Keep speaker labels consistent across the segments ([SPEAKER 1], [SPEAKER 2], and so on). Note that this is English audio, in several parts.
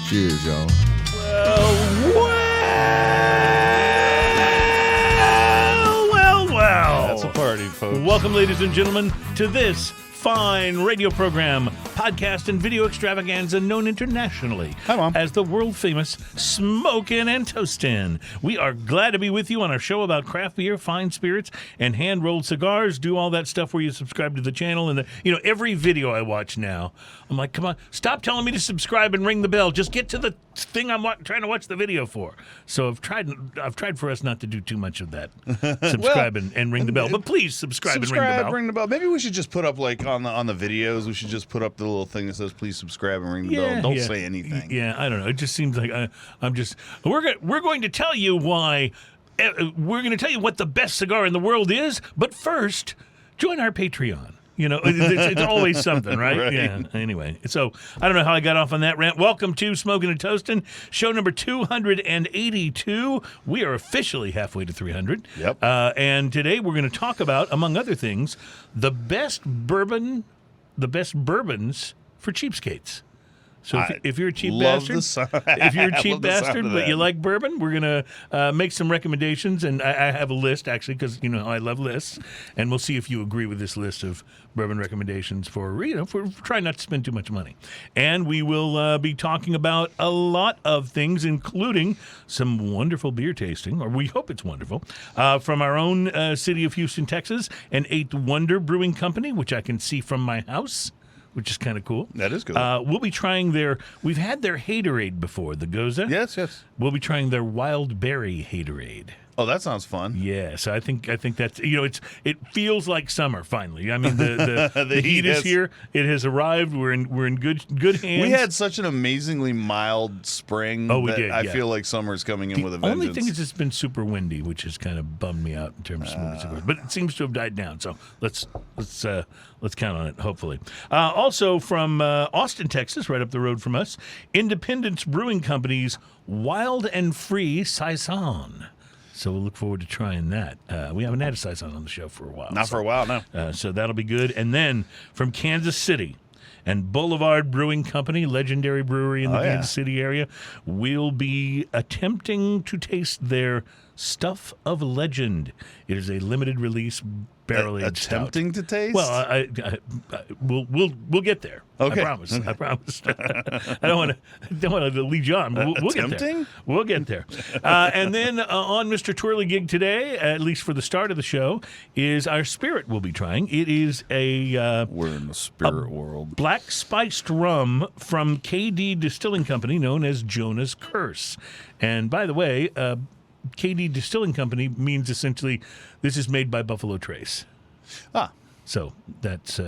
[SPEAKER 1] Cheers, y'all.
[SPEAKER 2] Well.
[SPEAKER 3] That's a party, folks.
[SPEAKER 2] Welcome, ladies and gentlemen, to this fine radio program, podcast, and video extravaganza known internationally
[SPEAKER 3] Hi, Mom.
[SPEAKER 2] as the world-famous Smokin' and Toastin'. We are glad to be with you on our show about craft beer, fine spirits, and hand-rolled cigars. Do all that stuff where you subscribe to the channel. And every video I watch now, I'm like, come on, stop telling me to subscribe and ring the bell. Just get to the thing I'm trying to watch the video for. So I've tried for us not to do too much of that. Subscribe and ring the bell. But please subscribe and ring the bell.
[SPEAKER 3] Ring the bell. Maybe we should just put up, like, on the videos, we should just put up the little thing that says, please subscribe and ring the bell. Don't say anything.
[SPEAKER 2] Yeah, I don't know. It just seems like we're going to tell you why. We're going to tell you what the best cigar in the world is. But first, join our Patreon. It's always something, right?
[SPEAKER 3] Right.
[SPEAKER 2] Yeah. Anyway, so I don't know how I got off on that rant. Welcome to Smokin' and Toastin', show number 282. We are officially halfway to 300.
[SPEAKER 3] Yep.
[SPEAKER 2] And today we're going to talk about, among other things, the best bourbons for cheapskates. So if you're a cheap bastard, if you're a cheap bastard but you like bourbon, we're gonna make some recommendations, and I have a list actually because you know how I love lists, and we'll see if you agree with this list of bourbon recommendations for trying not to spend too much money. And we will be talking about a lot of things, including some wonderful beer tasting, or we hope it's wonderful, from our own city of Houston, Texas, and Eighth Wonder Brewing Company, which I can see from my house, which is kind of cool.
[SPEAKER 3] That is good.
[SPEAKER 2] We'll be trying we've had their Haterade before, the Gose.
[SPEAKER 3] Yes.
[SPEAKER 2] We'll be trying their wild berry Haterade.
[SPEAKER 3] Oh, that sounds fun.
[SPEAKER 2] Yeah, so I think that's it feels like summer finally. I mean the heat is here. It has arrived. We're in good hands.
[SPEAKER 3] We had such an amazingly mild spring.
[SPEAKER 2] Oh, we
[SPEAKER 3] that
[SPEAKER 2] did.
[SPEAKER 3] I
[SPEAKER 2] yeah.
[SPEAKER 3] feel like summer's coming in with a vengeance.
[SPEAKER 2] Only thing is it's been super windy, which has kind of bummed me out in terms of smoking cigars. But it seems to have died down. So let's count on it. Hopefully. Also from Austin, Texas, right up the road from us, Independence Brewing Company's Wild and Free Saison. So we'll look forward to trying that. We haven't had a Saison on the show for a while.
[SPEAKER 3] Not for a while, no.
[SPEAKER 2] So that'll be good. And then from Kansas City and Boulevard Brewing Company, legendary brewery in the Kansas City area, we'll be attempting to taste their Stuff of Legend. It is a limited release barrel-aged stout.
[SPEAKER 3] Attempting to taste?
[SPEAKER 2] Well, we'll get there.
[SPEAKER 3] Okay.
[SPEAKER 2] I promise. I promise. I don't want to lead you on. But we'll get there. We'll get there. And then on Mr. Twirlygig today, at least for the start of the show, is our spirit we'll be trying. It is
[SPEAKER 3] we're in the spirit world.
[SPEAKER 2] Black spiced rum from KD Distilling Company, known as Jonah's Curse. And by the way, KD Distilling Company means essentially this is made by Buffalo Trace. So that's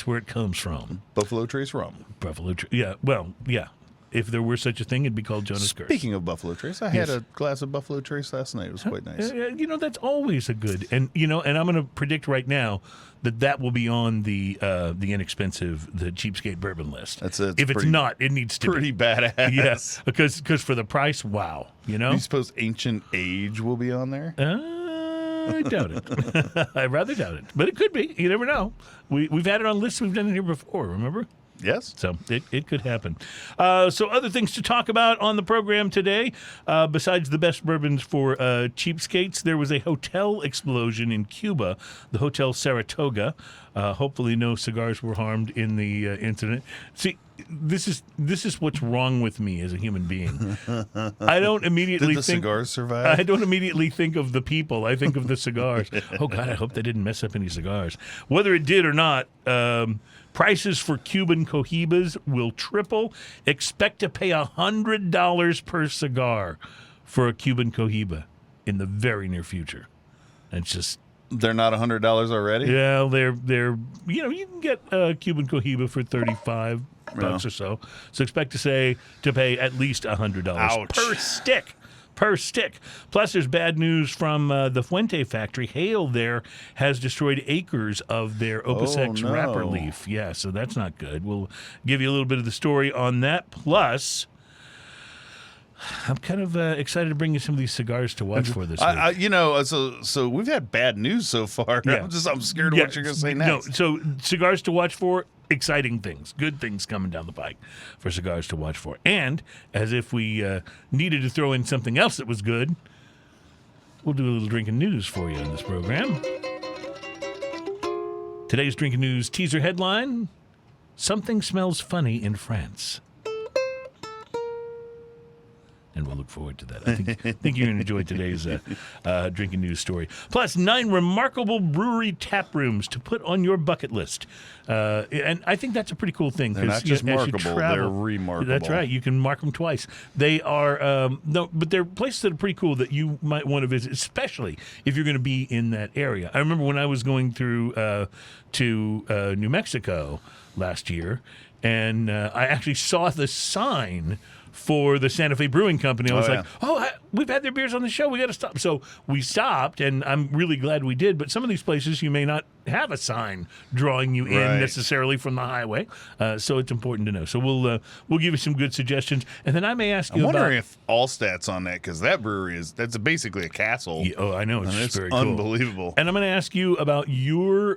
[SPEAKER 2] where it comes from.
[SPEAKER 3] Buffalo Trace rum.
[SPEAKER 2] Buffalo Trace. Yeah. Well, yeah. If there were such a thing, it'd be called Jonah's Curse.
[SPEAKER 3] Speaking of Buffalo Trace, I had a glass of Buffalo Trace last night. It was quite nice.
[SPEAKER 2] That's always a good. And and I'm going to predict right now that will be on the inexpensive, the cheapskate bourbon list.
[SPEAKER 3] If
[SPEAKER 2] it's not, it needs to
[SPEAKER 3] pretty
[SPEAKER 2] be.
[SPEAKER 3] badass.
[SPEAKER 2] Yes, because for the price, wow.
[SPEAKER 3] Do you suppose Ancient Age will be on there?
[SPEAKER 2] I doubt it. I rather doubt it, but it could be. You never know. We've had it on lists we've done it here before. Remember?
[SPEAKER 3] Yes.
[SPEAKER 2] So it could happen. So other things to talk about on the program today, besides the best bourbons for cheapskates, there was a hotel explosion in Cuba, the Hotel Saratoga. Hopefully no cigars were harmed in the incident. See, this is what's wrong with me as a human being. I don't immediately
[SPEAKER 3] think cigars survive?
[SPEAKER 2] I don't immediately think of the people. I think of the cigars. Oh, God, I hope they didn't mess up any cigars. Whether it did or not, prices for Cuban cohibas will triple. Expect to pay $100 per cigar for a Cuban cohiba in the very near future. It's just...
[SPEAKER 3] They're not $100 already?
[SPEAKER 2] Yeah, they're you can get a Cuban cohiba for $35 or so. So expect to pay at least $100 per stick. Plus, there's bad news from the Fuente factory. Hail there has destroyed acres of their Opus X wrapper leaf. Yeah, so that's not good. We'll give you a little bit of the story on that. Plus, I'm kind of excited to bring you some of these cigars to watch for this week.
[SPEAKER 3] So we've had bad news so far.
[SPEAKER 2] Yeah.
[SPEAKER 3] I'm scared of what you're going to say next.
[SPEAKER 2] No, so cigars to watch for exciting things, good things coming down the pike for cigars to watch for. And as if we needed to throw in something else that was good, we'll do a little drinking news for you on this program. Today's drinking news teaser headline: something smells funny in France. And we'll look forward to that. I think you're going to enjoy today's drinking news story. Plus, 9 remarkable brewery tap rooms to put on your bucket list. And I think that's a pretty cool thing.
[SPEAKER 3] They're not just markable, they're remarkable.
[SPEAKER 2] That's right. You can mark them twice. They are, but they're places that are pretty cool that you might want to visit, especially if you're going to be in that area. I remember when I was going through to New Mexico last year, and I actually saw the sign for the Santa Fe Brewing Company. I was we've had their beers on the show. We got to stop. So we stopped, and I'm really glad we did. But some of these places, you may not have a sign drawing you in necessarily from the highway. So it's important to know. So we'll give you some good suggestions. And then I may ask you
[SPEAKER 3] I'm wondering if Allstat's on that, because that brewery that's basically a castle.
[SPEAKER 2] Yeah, I know. It's very
[SPEAKER 3] unbelievable.
[SPEAKER 2] Cool. And I'm going to ask you about your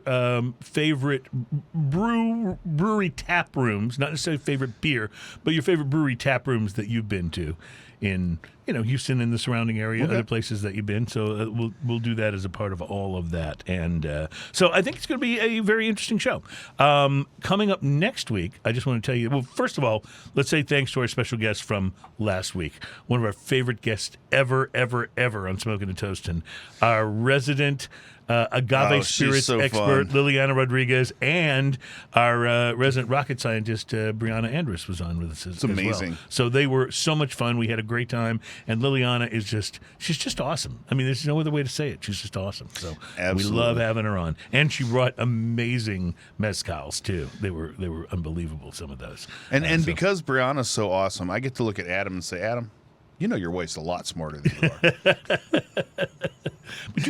[SPEAKER 2] favorite brewery tap rooms, not necessarily favorite beer, but your favorite brewery tap rooms that you've been to in Houston and the surrounding area, other places that you've been. So we'll do that as a part of all of that. And so I think it's going to be a very interesting show. Coming up next week, I just want to tell you, well, first of all, let's say thanks to our special guest from last week, one of our favorite guests ever on Smoking and Toasting, our resident agave spirits expert, Liliana Rodriguez, and our resident rocket scientist, Brianna Andrus, was on with us as
[SPEAKER 3] amazing.
[SPEAKER 2] Well. So they were so much fun. We had a great time. And Liliana she's just awesome. I mean, there's no other way to say it. She's just awesome. So we love having her on. And she brought amazing mezcals, too. They were unbelievable, some of those.
[SPEAKER 3] And because Brianna's so awesome, I get to look at Adam and say, Adam, you know your wife's a lot smarter than you are.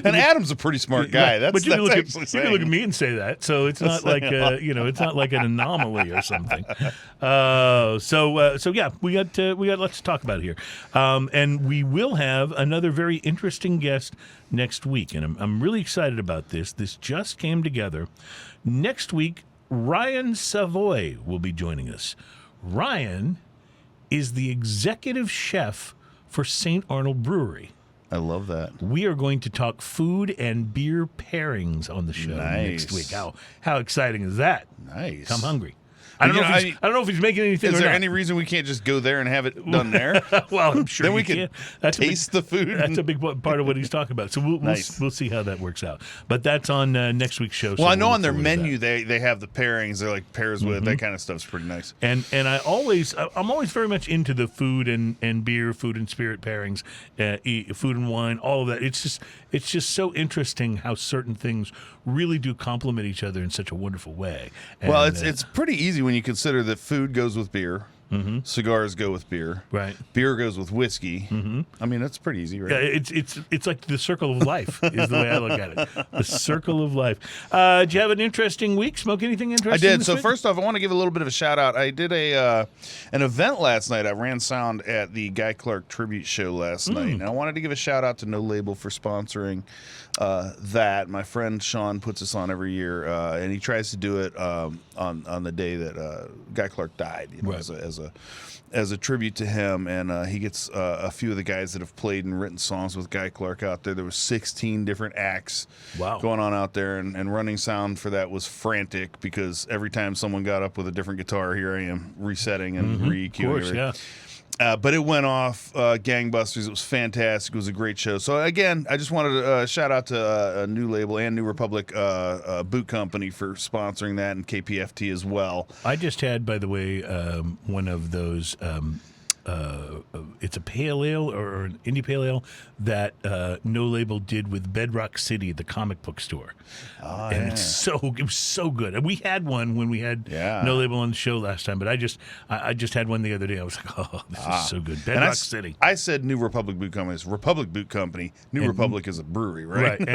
[SPEAKER 3] And Adam's a pretty smart guy.
[SPEAKER 2] But you can look at me and say that, so it's not like it's not like an anomaly or something. So yeah, we got lots to talk about here, and we will have another very interesting guest next week, and I'm really excited about this. This just came together. Next week, Ryan Savoy will be joining us. Ryan is the executive chef for St. Arnold Brewery.
[SPEAKER 3] I love that.
[SPEAKER 2] We are going to talk food and beer pairings on the show next week. How exciting is that?
[SPEAKER 3] Nice.
[SPEAKER 2] I'm hungry. I don't know if he's making anything.
[SPEAKER 3] Is there any reason we can't just go there and have it done there?
[SPEAKER 2] Well, I'm sure
[SPEAKER 3] then we can taste the food.
[SPEAKER 2] That's a big part of what he's talking about. So we'll see how that works out. But that's on next week's show.
[SPEAKER 3] Well, I know on their menu they have the pairings. They're like pairs with that kind of stuff's pretty nice.
[SPEAKER 2] And I'm always very much into the food and beer, food and spirit pairings, food and wine, all of that. It's just so interesting how certain things really do complement each other in such a wonderful way. And,
[SPEAKER 3] well, it's pretty easy when you consider that food goes with beer, cigars go with beer,
[SPEAKER 2] right?
[SPEAKER 3] Beer goes with whiskey. I mean, that's pretty easy, right?
[SPEAKER 2] Yeah, it's like the circle of life is the way I look at it. The circle of life. Did you have an interesting week? Smoke anything interesting?
[SPEAKER 3] I did. So first off, I want to give a little bit of a shout out. I did an event last night. I ran sound at the Guy Clark tribute show last night, and I wanted to give a shout out to No Label for sponsoring that. My friend Sean puts us on every year, and he tries to do it on the day that Guy Clark died, as a tribute to him. And he gets a few of the guys that have played and written songs with Guy Clark out there. There was 16 different acts going on out there, and running sound for that was frantic because every time someone got up with a different guitar, here I am resetting and re-EQing. But it went off gangbusters. It was fantastic. It was a great show. So, again, I just wanted to shout out to a New Label and New Republic Boot Company for sponsoring that, and KPFT as well.
[SPEAKER 2] I just had, by the way, one of those it's a pale ale or an indie pale ale that No Label did with Bedrock City, the comic book store. And it was so good. And we had one when we had No Label on the show last time, but I just had one the other day. I was like, oh, this is so good. Bedrock City.
[SPEAKER 3] I said New Republic Boot Company. It's Republic Boot Company. New Republic is a brewery, right?
[SPEAKER 2] Right.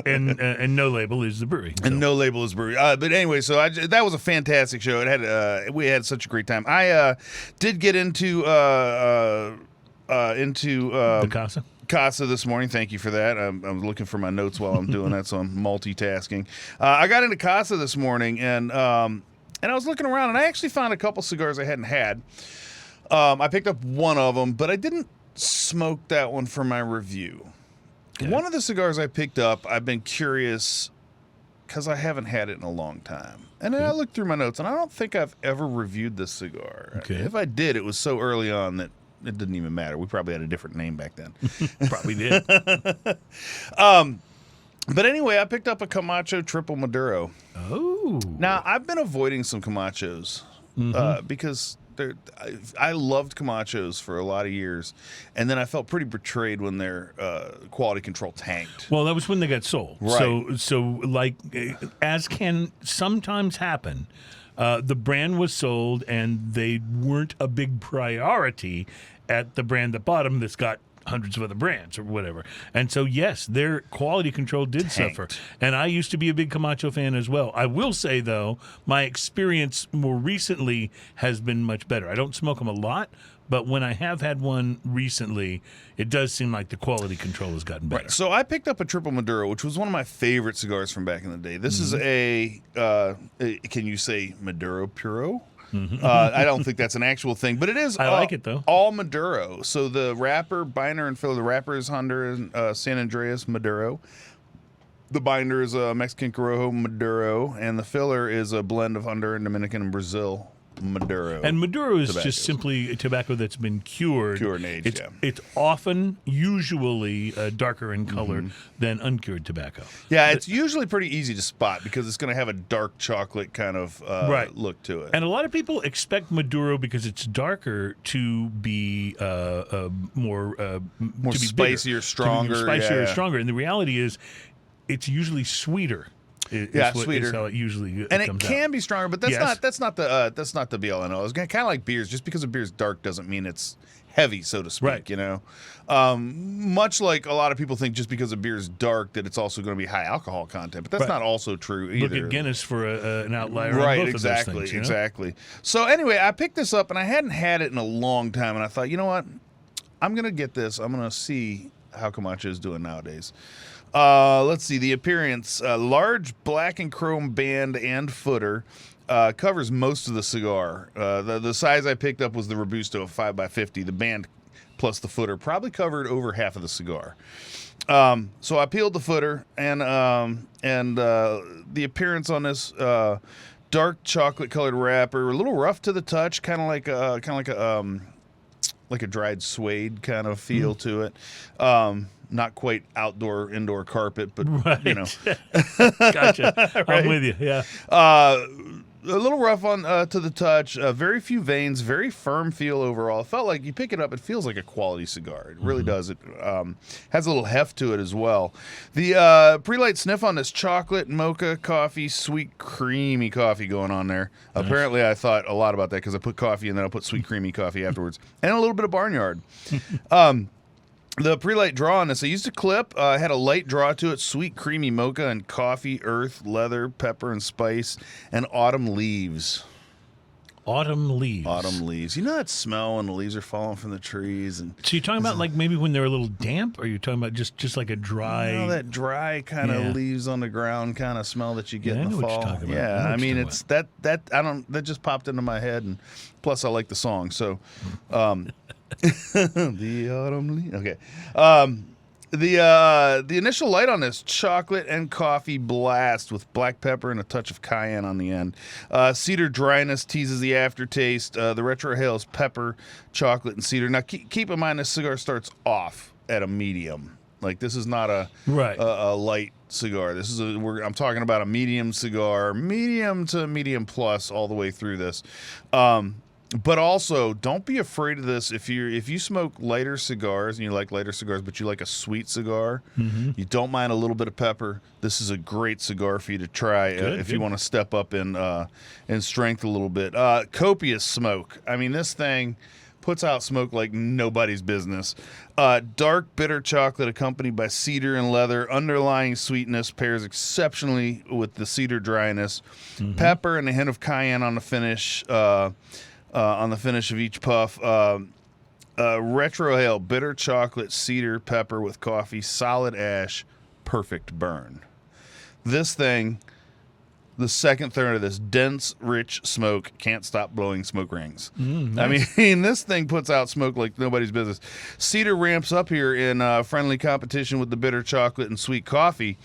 [SPEAKER 2] And No Label is the brewery. So.
[SPEAKER 3] And No Label is brewery. But anyway, so that was a fantastic show. It had we had such a great time. I did get into
[SPEAKER 2] the
[SPEAKER 3] Casa this morning. Thank you for that. I'm looking for my notes while I'm doing that, so I'm multitasking. I got into Casa this morning, and And I was looking around, and I actually found a couple cigars I hadn't had. I picked up one of them, but I didn't smoke that one for my review. Okay. One of the cigars I picked up, I've been curious because I haven't had it in a long time. And then I looked through my notes, and I don't think I've ever reviewed this cigar. Okay. If I did, it was so early on that it didn't even matter. We probably had a different name back then.
[SPEAKER 2] Probably did.
[SPEAKER 3] But anyway, I picked up a Camacho Triple Maduro.
[SPEAKER 2] Oh.
[SPEAKER 3] Now, I've been avoiding some Camachos because I loved Camachos for a lot of years, and then I felt pretty betrayed when their quality control tanked.
[SPEAKER 2] Well, that was when they got sold.
[SPEAKER 3] Right.
[SPEAKER 2] So like, as can sometimes happen, the brand was sold, and they weren't a big priority at the brand that bought them that's got hundreds of other brands or whatever. And so, yes, their quality control did suffer. And I used to be a big Camacho fan as well. I will say, though, my experience more recently has been much better. I don't smoke them a lot, but when I have had one recently, it does seem like the quality control has gotten better.
[SPEAKER 3] Right. So I picked up a Triple Maduro, which was one of my favorite cigars from back in the day. This is a, can you say Maduro Puro? I don't think that's an actual thing, but it is.
[SPEAKER 2] I like it, though.
[SPEAKER 3] All Maduro. So the wrapper, binder, and filler. The wrapper is Honduran San Andreas Maduro. The binder is a Mexican Corojo Maduro, and the filler is a blend of Honduran, Dominican, and Brazil Maduro.
[SPEAKER 2] And Maduro is just simply a tobacco that's been cured.
[SPEAKER 3] Cured and aged,
[SPEAKER 2] It's often, usually, darker in color than uncured tobacco.
[SPEAKER 3] Yeah, it's usually pretty easy to spot because it's going to have a dark chocolate kind of look to it.
[SPEAKER 2] And a lot of people expect Maduro, because it's darker, to be more
[SPEAKER 3] spicier, stronger.
[SPEAKER 2] Spicier, stronger. And the reality is, it's usually sweeter.
[SPEAKER 3] Sweeter.
[SPEAKER 2] Is how it usually
[SPEAKER 3] and
[SPEAKER 2] comes
[SPEAKER 3] it can
[SPEAKER 2] out.
[SPEAKER 3] be stronger, but that's not the be all and all. It's kind of like beers. Just because a beer's dark doesn't mean it's heavy, so to speak.
[SPEAKER 2] Right.
[SPEAKER 3] You know, much like a lot of people think just because a beer's dark that it's also going to be high alcohol content, but that's not also true either.
[SPEAKER 2] Look at Guinness for an outlier.
[SPEAKER 3] Right.
[SPEAKER 2] On both
[SPEAKER 3] exactly.
[SPEAKER 2] Of those things,
[SPEAKER 3] exactly. So anyway, I picked this up and I hadn't had it in a long time, and I thought, you know what, I'm going to get this. I'm going to see how Camacho is doing nowadays. Let's see. The appearance, large black and chrome band and footer, covers most of the cigar. The size I picked up was the Robusto of 5x50. The band plus the footer probably covered over half of the cigar. So I peeled the footer, and the appearance on this dark chocolate colored wrapper, a little rough to the touch, kind of like a dried suede kind of feel to it. Not quite indoor carpet, but you know.
[SPEAKER 2] Gotcha. Right? I'm with you. Yeah.
[SPEAKER 3] A little rough on to the touch. Very few veins. Very firm feel overall. It felt like you pick it up, it feels like a quality cigar. It really does. It has a little heft to it as well. The pre-light sniff on this chocolate, mocha, coffee, sweet, creamy coffee going on there. Nice. Apparently, I thought a lot about that because I put coffee and then I put sweet, creamy coffee afterwards, and a little bit of barnyard. The pre-light draw on this, I used a clip, had a light draw to it, sweet, creamy mocha and coffee, earth, leather, pepper and spice, and autumn leaves.
[SPEAKER 2] Autumn leaves.
[SPEAKER 3] Autumn leaves. You know that smell when the leaves are falling from the trees? And
[SPEAKER 2] so you're talking about like maybe when they're a little damp, or are you talking about just like a dry?
[SPEAKER 3] You know, that dry kind of leaves on the ground kind of smell that you get in the fall. Yeah, I mean it's that just popped into my head, and plus I like the song, so. The autumn leaf. Okay. The initial light on this, chocolate and coffee blast with black pepper and a touch of cayenne on the end. Cedar dryness teases the aftertaste. The retrohale is pepper, chocolate, and cedar. Now keep in mind this cigar starts off at a medium. Like this is not a light cigar. This is I'm talking about a medium cigar, medium to medium plus all the way through this. But also, don't be afraid of this. If you smoke lighter cigars and you like lighter cigars, but you like a sweet cigar, you don't mind a little bit of pepper, this is a great cigar for you to try if you want to step up in strength a little bit. Copious smoke. I mean, this thing puts out smoke like nobody's business. Dark, bitter chocolate accompanied by cedar and leather. Underlying sweetness pairs exceptionally with the cedar dryness. Pepper and a hint of cayenne on the finish. On the finish of each puff. Retrohale, bitter chocolate, cedar, pepper with coffee, solid ash, perfect burn. This thing, the second third of this dense, rich smoke can't stop blowing smoke rings.
[SPEAKER 2] Nice.
[SPEAKER 3] I mean, this thing puts out smoke like nobody's business. Cedar ramps up here in friendly competition with the bitter chocolate and sweet coffee.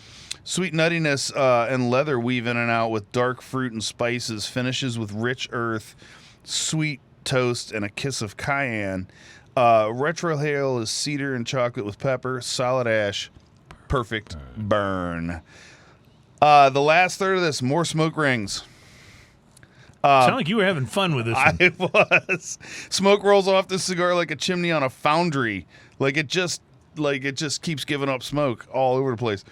[SPEAKER 3] Sweet nuttiness and leather weave in and out with dark fruit and spices, finishes with rich earth, sweet toast, and a kiss of cayenne. Retrohale is cedar and chocolate with pepper, solid ash, perfect burn. The last third of this, more smoke rings.
[SPEAKER 2] Sound like you were having fun with this one.
[SPEAKER 3] I was. Smoke rolls off this cigar like a chimney on a foundry. Like it just keeps giving up smoke all over the place.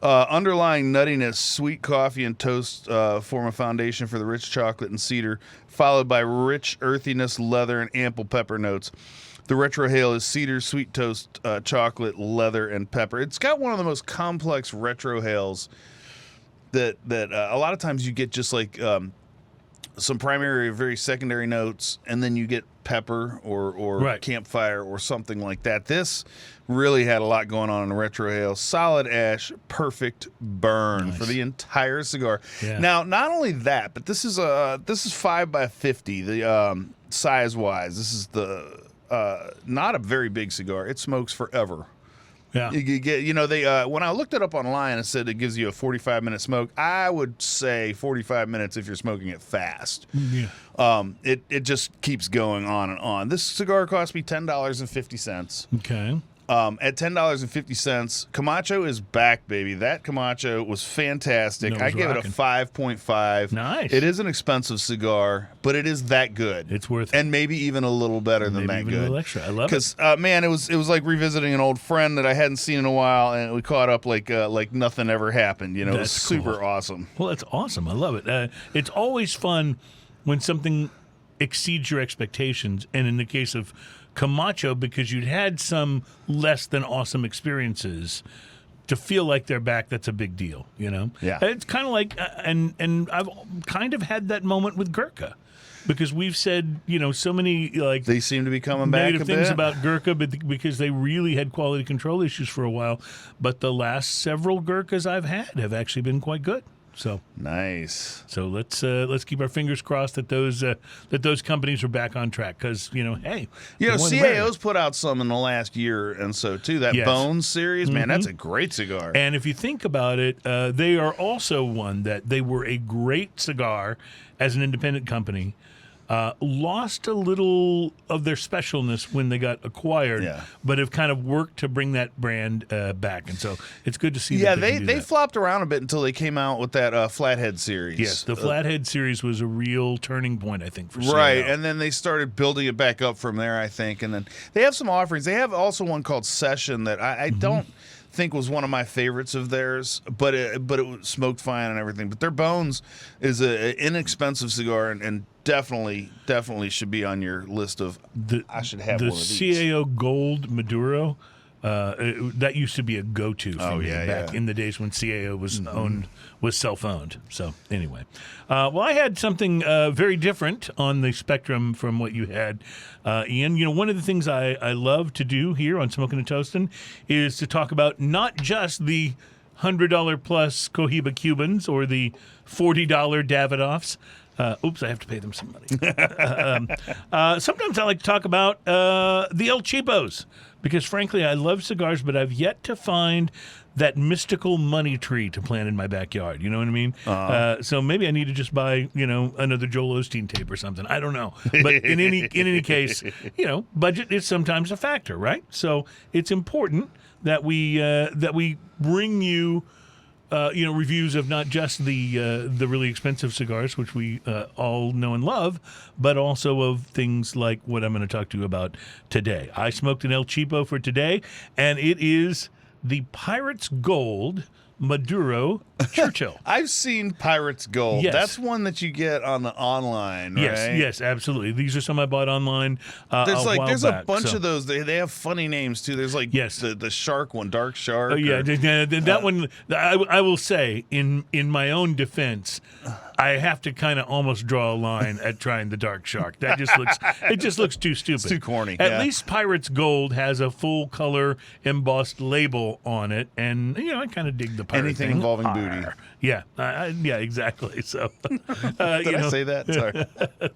[SPEAKER 3] Underlying nuttiness, sweet coffee and toast form a foundation for the rich chocolate and cedar, followed by rich earthiness, leather, and ample pepper notes. The retrohale is cedar, sweet toast, chocolate, leather, and pepper. It's got one of the most complex retrohales that a lot of times you get just like some primary or very secondary notes, and then you get pepper or campfire or something like that. This really had a lot going on in the retrohale. Solid ash, perfect burn for the entire cigar.
[SPEAKER 2] Yeah.
[SPEAKER 3] Now, not only that, but this is 5 by 50. The size wise, this is the not a very big cigar. It smokes forever.
[SPEAKER 2] Yeah.
[SPEAKER 3] You get, when I looked it up online, it said it gives you a 45-minute smoke. I would say 45 minutes if you're smoking it fast.
[SPEAKER 2] Yeah.
[SPEAKER 3] It just keeps going on and on. This cigar cost me $10.50.
[SPEAKER 2] Okay.
[SPEAKER 3] At $10.50, Camacho is back, baby. That Camacho was fantastic.
[SPEAKER 2] No,
[SPEAKER 3] I gave it a 5.5.
[SPEAKER 2] Nice.
[SPEAKER 3] It is an expensive cigar, but it is that good.
[SPEAKER 2] It's worth it.
[SPEAKER 3] And maybe even a little better than that
[SPEAKER 2] Maybe
[SPEAKER 3] good.
[SPEAKER 2] a little extra. I love it.
[SPEAKER 3] Because man, it was like revisiting an old friend that I hadn't seen in a while, and we caught up like nothing ever happened. It was super awesome.
[SPEAKER 2] Well, that's awesome. I love it. It's always fun when something exceeds your expectations, and in the case of Camacho, because you'd had some less than awesome experiences, to feel like they're back, that's a big deal,
[SPEAKER 3] Yeah.
[SPEAKER 2] It's kind of like, and I've kind of had that moment with Gurkha, because we've said, so many, like,
[SPEAKER 3] They seem to be coming back
[SPEAKER 2] negative
[SPEAKER 3] a
[SPEAKER 2] things
[SPEAKER 3] bit.
[SPEAKER 2] about Gurkha, but because they really had quality control issues for a while. But the last several Gurkhas I've had have actually been quite good. So
[SPEAKER 3] Nice.
[SPEAKER 2] So let's keep our fingers crossed that those companies are back on track, because hey,
[SPEAKER 3] CAO's put out some in the last year and so too. That
[SPEAKER 2] Yes.
[SPEAKER 3] Bones series, man, that's a great cigar.
[SPEAKER 2] And if you think about it, they are also one that they were a great cigar as an independent company. Lost a little of their specialness when they got acquired, but have kind of worked to bring that brand back. And so it's good to see that
[SPEAKER 3] they flopped around a bit until they came out with that Flathead series.
[SPEAKER 2] Yes, the Flathead series was a real turning point, I think, for CAO.
[SPEAKER 3] Right, and then they started building it back up from there, I think. And then they have some offerings. They have also one called Session that I don't think was one of my favorites of theirs, but it was smoked fine and everything. But their Bones is an inexpensive cigar and definitely should be on your list of I should have one of these.
[SPEAKER 2] The CAO Gold Maduro, that used to be a go-to for me back in the days when CAO was self-owned. So anyway, well, I had something very different on the spectrum from what you had, Ian. One of the things I love to do here on Smoking and Toasting is to talk about not just the $100 plus Cohiba Cubans or the $40 Davidoffs. Oops, I have to pay them some money. Sometimes I like to talk about the El Cheapos, because frankly, I love cigars, but I've yet to find that mystical money tree to plant in my backyard. You know what I mean? So maybe I need to just buy, another Joel Osteen tape or something. I don't know. But in any case, budget is sometimes a factor, right? So it's important that we bring you reviews of not just the really expensive cigars, which we all know and love, but also of things like what I'm going to talk to you about today. I smoked an El Cheapo for today, and it is the Pirates Gold Maduro Churchill.
[SPEAKER 3] I've seen Pirates Gold.
[SPEAKER 2] Yes.
[SPEAKER 3] That's one that you get on the online, right?
[SPEAKER 2] Yes, absolutely. These are some I bought online.
[SPEAKER 3] There's a bunch of those. They have funny names too. There's like the shark one, Dark Shark.
[SPEAKER 2] That one. I will say, in my own defense, I have to kind of almost draw a line at trying the Dark Shark. That just looks too stupid.
[SPEAKER 3] It's too corny.
[SPEAKER 2] At least Pirates Gold has a full color embossed label on it, and I kind of dig the pirate
[SPEAKER 3] Anything
[SPEAKER 2] thing.
[SPEAKER 3] involving booty.
[SPEAKER 2] Yeah, yeah, exactly. So,
[SPEAKER 3] Did I say that? Sorry.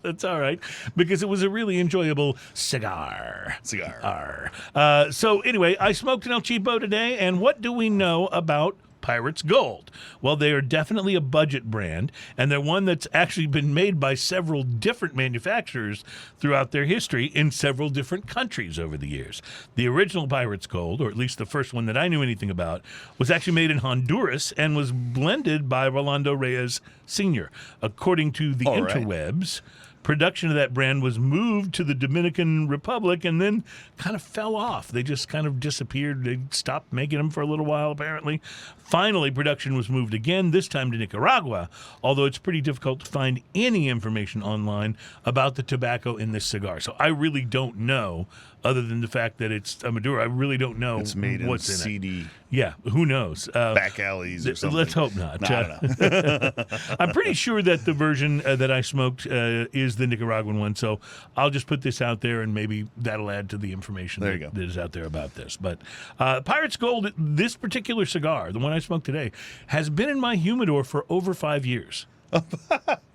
[SPEAKER 2] That's all right, because it was a really enjoyable cigar. So anyway, I smoked an El Cheapo today, and what do we know about Pirates Gold? Well, they are definitely a budget brand, and they're one that's actually been made by several different manufacturers throughout their history in several different countries over the years. The original Pirates Gold, or at least the first one that I knew anything about, was actually made in Honduras and was blended by Rolando Reyes Sr. According to the interwebs, production of that brand was moved to the Dominican Republic and then kind of fell off. They just kind of disappeared. They stopped making them for a little while, apparently. Finally, production was moved again, this time to Nicaragua, although it's pretty difficult to find any information online about the tobacco in this cigar. So I really don't know, other than the fact that it's a Maduro. I really don't know
[SPEAKER 3] it's made
[SPEAKER 2] what's
[SPEAKER 3] in
[SPEAKER 2] in
[SPEAKER 3] CD.
[SPEAKER 2] it. Yeah, who knows?
[SPEAKER 3] Back alleys or something.
[SPEAKER 2] Let's hope not.
[SPEAKER 3] No, I don't know.
[SPEAKER 2] I'm pretty sure that the version that I smoked is the Nicaraguan one, so I'll just put this out there, and maybe that'll add to the information that is out there about this. But Pirates Gold, this particular cigar, the one I smoked today, has been in my humidor for over 5 years.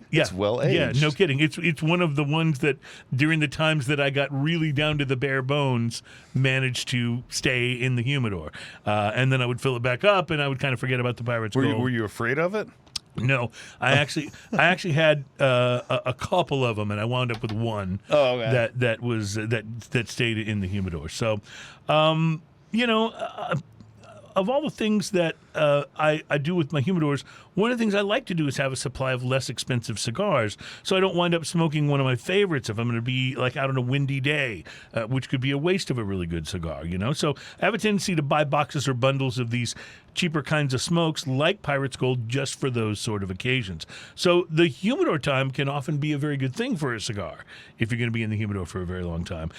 [SPEAKER 2] Yeah,
[SPEAKER 3] it's well aged.
[SPEAKER 2] Yeah, no kidding. It's one of the ones that during the times that I got really down to the bare bones managed to stay in the humidor, and then I would fill it back up, and I would kind of forget about the Pirates Gold.
[SPEAKER 3] Were you afraid of it?
[SPEAKER 2] No, I actually had a couple of them, and I wound up with one that stayed in the humidor. So, of all the things that I do with my humidors, one of the things I like to do is have a supply of less expensive cigars, so I don't wind up smoking one of my favorites if I'm going to be like out on a windy day, which could be a waste of a really good cigar, So I have a tendency to buy boxes or bundles of these cheaper kinds of smokes like Pirates Gold just for those sort of occasions. So the humidor time can often be a very good thing for a cigar if you're going to be in the humidor for a very long time.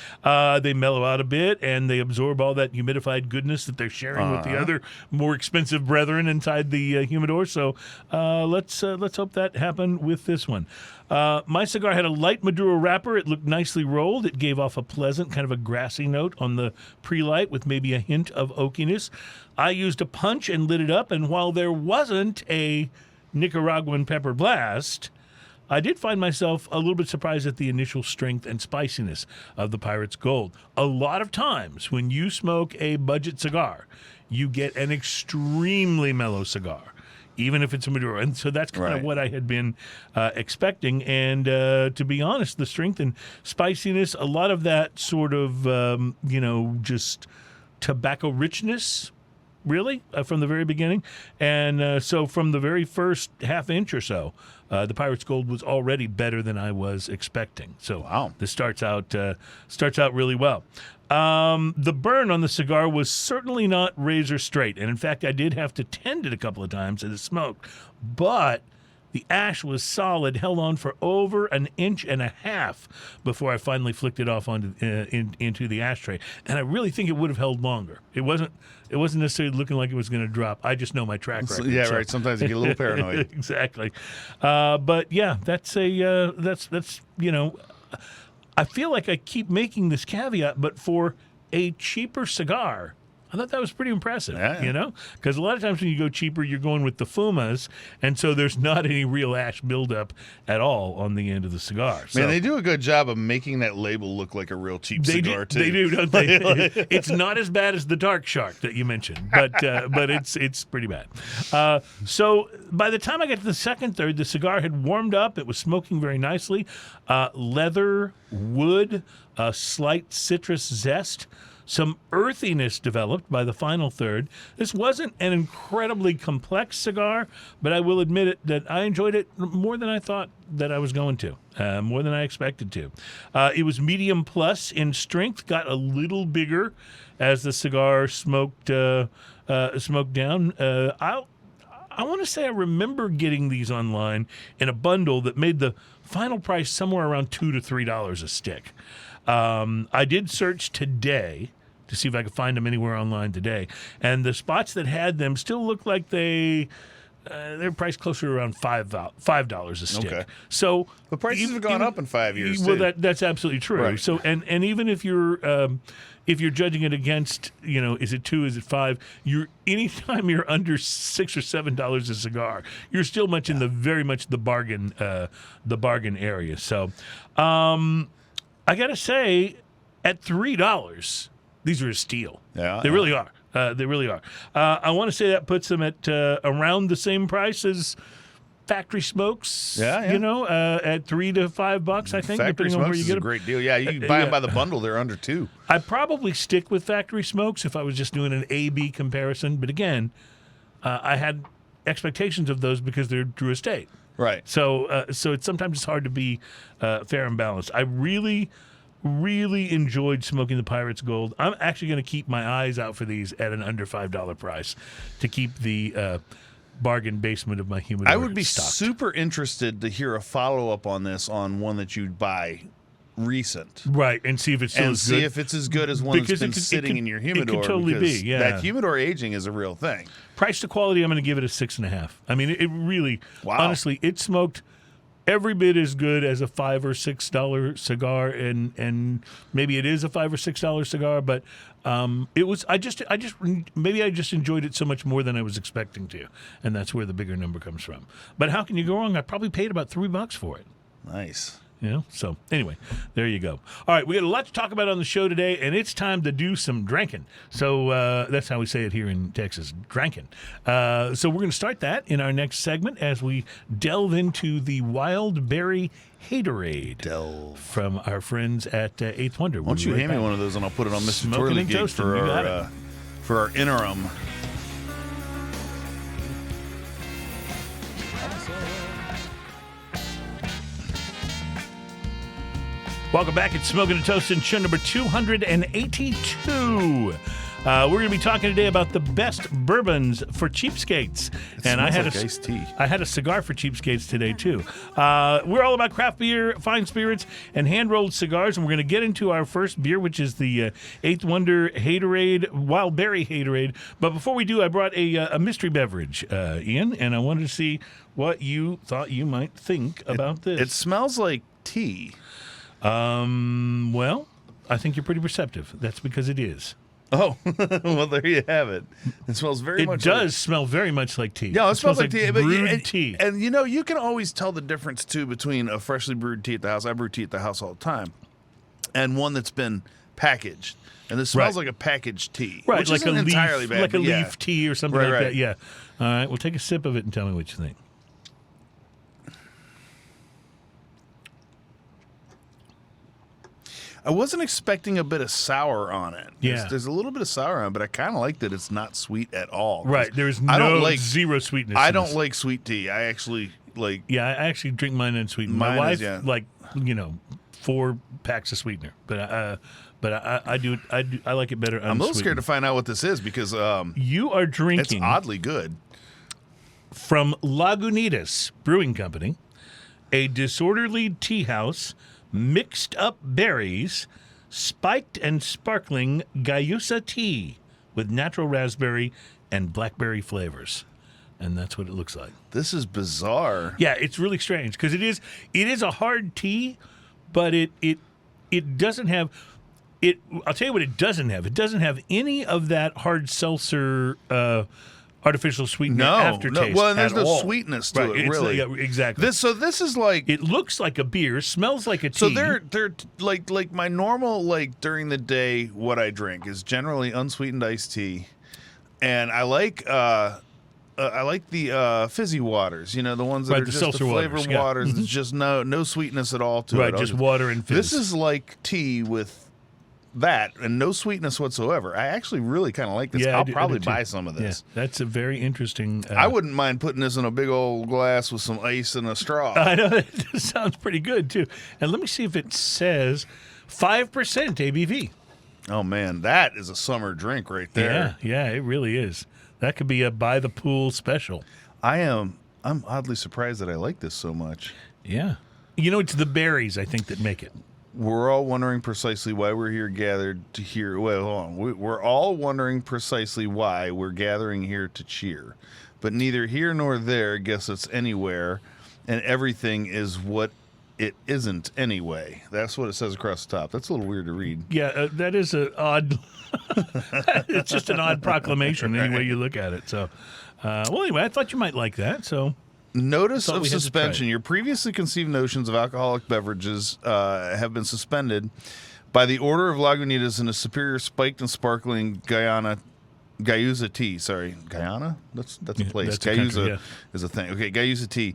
[SPEAKER 2] They mellow out a bit, and they absorb all that humidified goodness that they're sharing with the other more expensive brethren inside the humidor. So let's hope that happened with this one. My cigar had a light Maduro wrapper. It looked nicely rolled. It gave off a pleasant kind of a grassy note on the pre-light with maybe a hint of oakiness. I used a punch and lit it up, and while there wasn't a Nicaraguan pepper blast, I did find myself a little bit surprised at the initial strength and spiciness of the Pirates Gold. A lot of times when you smoke a budget cigar, you get an extremely mellow cigar, even if it's a Maduro. And so that's kind of what I had been expecting. And to be honest, the strength and spiciness, a lot of that sort of, just tobacco richness, really, from the very beginning. And so from the very first half inch or so, the Pirates Gold was already better than I was expecting. So this starts out really well. The burn on the cigar was certainly not razor straight, and in fact, I did have to tend it a couple of times as it smoked. But the ash was solid, held on for over an inch and a half before I finally flicked it off onto into the ashtray. And I really think it would have held longer. It wasn't necessarily looking like it was going to drop. I just know my track record.
[SPEAKER 3] Yeah, so. Right. Sometimes you get a little paranoid.
[SPEAKER 2] Exactly. But yeah, that's I feel like I keep making this caveat, but for a cheaper cigar, I thought that was pretty impressive, because a lot of times when you go cheaper, you're going with the fumas, and so there's not any real ash buildup at all on the end of the cigar. So,
[SPEAKER 3] man, they do a good job of making that label look like a real cheap cigar, too.
[SPEAKER 2] They do, don't they? It's not as bad as the Dark Shark that you mentioned, but it's pretty bad. So by the time I got to the second third, the cigar had warmed up. It was smoking very nicely. Leather, wood, a slight citrus zest. Some earthiness developed by the final third. This wasn't an incredibly complex cigar, but I will admit it that I enjoyed it more than I thought that I was going to, more than I expected to. It was medium plus in strength, got a little bigger as the cigar smoked down. I want to say I remember getting these online in a bundle that made the final price somewhere around $2 to $3 a stick. I did search today to see if I could find them anywhere online today, and the spots that had them still look like they they're priced closer to around $5 a stick.
[SPEAKER 3] Okay.
[SPEAKER 2] So
[SPEAKER 3] The prices have gone up in 5 years.
[SPEAKER 2] Well,
[SPEAKER 3] too.
[SPEAKER 2] that's absolutely true.
[SPEAKER 3] Right.
[SPEAKER 2] So and even if you're judging it against, is it 2, is it 5? Anytime you're under $6 or $7 a cigar, you're still much in the very much the bargain area. So I gotta say, at $3, these are a steal.
[SPEAKER 3] Yeah,
[SPEAKER 2] they really are. They really are. I want to say that puts them at around the same price as factory smokes.
[SPEAKER 3] Yeah.
[SPEAKER 2] At $3 to $5, I think.
[SPEAKER 3] Factory
[SPEAKER 2] depending on where
[SPEAKER 3] smokes
[SPEAKER 2] you
[SPEAKER 3] is
[SPEAKER 2] get
[SPEAKER 3] a
[SPEAKER 2] them.
[SPEAKER 3] great deal. Yeah, you can buy them by the bundle. They're under $2.
[SPEAKER 2] I'd probably stick with factory smokes if I was just doing an A/B comparison. But again, I had expectations of those because they're Drew Estate.
[SPEAKER 3] Right.
[SPEAKER 2] So it's sometimes it's hard to be fair and balanced. I really enjoyed smoking the Pirates Gold. I'm actually going to keep my eyes out for these at an under $5 price to keep the bargain basement of my humidor.
[SPEAKER 3] I would be
[SPEAKER 2] stocked.
[SPEAKER 3] super interested to hear a follow-up on this on one that you'd buy recent.
[SPEAKER 2] Right, and see if it's still
[SPEAKER 3] and
[SPEAKER 2] as
[SPEAKER 3] see
[SPEAKER 2] good.
[SPEAKER 3] if it's as good as one
[SPEAKER 2] Because
[SPEAKER 3] that's been sitting in your humidor.
[SPEAKER 2] It could totally
[SPEAKER 3] because
[SPEAKER 2] be, yeah.
[SPEAKER 3] That humidor aging is a real thing.
[SPEAKER 2] Price to quality, I'm going to give it a 6.5. I mean, it really,
[SPEAKER 3] Wow.
[SPEAKER 2] honestly, it smoked every bit as good as a $5 or $6 cigar, and maybe it is a $5 or $6 cigar, but it was. I just enjoyed it so much more than I was expecting to, and that's where the bigger number comes from. But how can you go wrong? I probably paid about $3 for it.
[SPEAKER 3] Nice.
[SPEAKER 2] So anyway, there you go. All right, we got a lot to talk about on the show today, and it's time to do some drinking. So that's how we say it here in Texas, drinking. So we're going to start that in our next segment as we delve into the Wild Berry Haterade from our friends at Eighth Wonder.
[SPEAKER 3] Why don't you hand me one of those and I'll put it on Mr.
[SPEAKER 2] Smoking
[SPEAKER 3] Twirly
[SPEAKER 2] and
[SPEAKER 3] Gig
[SPEAKER 2] toasting.
[SPEAKER 3] For our interim.
[SPEAKER 2] Welcome back. It's Smoking and Toasting, show number 282. We're going to be talking today about the best bourbons for cheapskates.
[SPEAKER 3] And I had iced tea.
[SPEAKER 2] I had a cigar for cheapskates today, too. We're all about craft beer, fine spirits, and hand-rolled cigars. And we're going to get into our first beer, which is the Eighth Wonder Haterade, Wild Berry Haterade. But before we do, I brought a mystery beverage, Ian, and I wanted to see what you thought you might think about this.
[SPEAKER 3] It smells like tea.
[SPEAKER 2] Well, I think you're pretty perceptive. That's because it is.
[SPEAKER 3] Oh, well, there you have it. It smells very much.
[SPEAKER 2] It does smell very much like tea.
[SPEAKER 3] Yeah, it smells like tea.
[SPEAKER 2] Brewed tea.
[SPEAKER 3] And you can always tell the difference too between a freshly brewed tea at the house. I brew tea at the house all the time, and one that's been packaged. And this smells like a packaged tea,
[SPEAKER 2] right?
[SPEAKER 3] Which
[SPEAKER 2] like
[SPEAKER 3] isn't
[SPEAKER 2] a leaf,
[SPEAKER 3] entirely bad,
[SPEAKER 2] like a leaf tea or something like that. Yeah. All right, well, take a sip of it and tell me what you think.
[SPEAKER 3] I wasn't expecting a bit of sour on it.
[SPEAKER 2] Yeah.
[SPEAKER 3] There's a little bit of sour on it, but I kind of like that it's not sweet at all.
[SPEAKER 2] Right. There's zero sweetness.
[SPEAKER 3] I don't like sweet tea. I actually like.
[SPEAKER 2] Yeah, I actually drink mine unsweetened. My wife, 4 packs of sweetener, but I do. I like it better unsweetened.
[SPEAKER 3] I'm a little scared to find out what this is because
[SPEAKER 2] you are drinking.
[SPEAKER 3] It's oddly good.
[SPEAKER 2] From Lagunitas Brewing Company, a disorderly tea house. Mixed up berries, spiked and sparkling Gayusa tea with natural raspberry and blackberry flavors. And that's what it looks like.
[SPEAKER 3] This is bizarre.
[SPEAKER 2] Yeah, it's really strange because it is a hard tea, but it doesn't have it. I'll tell you what it doesn't have. It doesn't have any of that hard seltzer artificial sweetener aftertaste.
[SPEAKER 3] Well, and there's no
[SPEAKER 2] all.
[SPEAKER 3] sweetness to it, really.
[SPEAKER 2] Yeah, exactly.
[SPEAKER 3] This is like
[SPEAKER 2] it looks like a beer, smells like a tea.
[SPEAKER 3] So they're like my normal during the day what I drink is generally unsweetened iced tea, and I like the fizzy waters. You know, the ones that are just the flavored waters. There's just no sweetness at all to it.
[SPEAKER 2] Right, just water and fizz.
[SPEAKER 3] This is like tea with that and no sweetness whatsoever. I actually really kind of like this. I'll probably buy some of this.
[SPEAKER 2] Yeah, that's a very interesting.
[SPEAKER 3] I wouldn't mind putting this in a big old glass with some ice and a straw.
[SPEAKER 2] I know that sounds pretty good too. And let me see if it says 5% ABV.
[SPEAKER 3] Oh man, that is a summer drink right there.
[SPEAKER 2] Yeah, it really is. That could be a by the pool special.
[SPEAKER 3] I'm oddly surprised that I like this so much.
[SPEAKER 2] Yeah, it's the berries I think that make it.
[SPEAKER 3] We're all wondering precisely why we're here gathered to hear. Well, hold on. We're all wondering precisely why we're gathering here to cheer. but neither here nor there. Guess it's anywhere, and everything is what it isn't anyway. That's what it says across the top. That's a little weird to read.
[SPEAKER 2] Yeah, that is an odd. It's just an odd proclamation any way you look at it. So, well, anyway, I thought you might like that. So,
[SPEAKER 3] notice of suspension. Your previously conceived notions of alcoholic beverages have been suspended by the order of Lagunitas in a superior spiked and sparkling Gayuza tea. Sorry, Guyana? That's a place.
[SPEAKER 2] That's a country,
[SPEAKER 3] is a thing. Okay, Gayuza tea.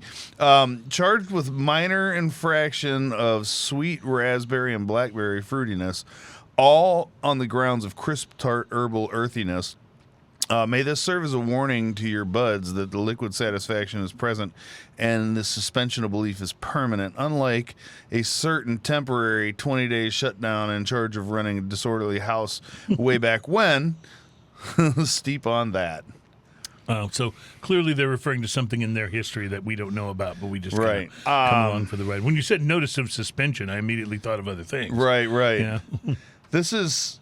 [SPEAKER 3] Charged with minor infraction of sweet raspberry and blackberry fruitiness, all on the grounds of crisp, tart, herbal earthiness. May this serve as a warning to your buds that the liquid satisfaction is present and the suspension of belief is permanent, unlike a certain temporary 20-day shutdown in charge of running a disorderly house way back when. Steep on that.
[SPEAKER 2] So clearly they're referring to something in their history that we don't know about, but we just
[SPEAKER 3] right.
[SPEAKER 2] come along for the ride. When you said notice of suspension, I immediately thought of other things.
[SPEAKER 3] Right.
[SPEAKER 2] Yeah.
[SPEAKER 3] This is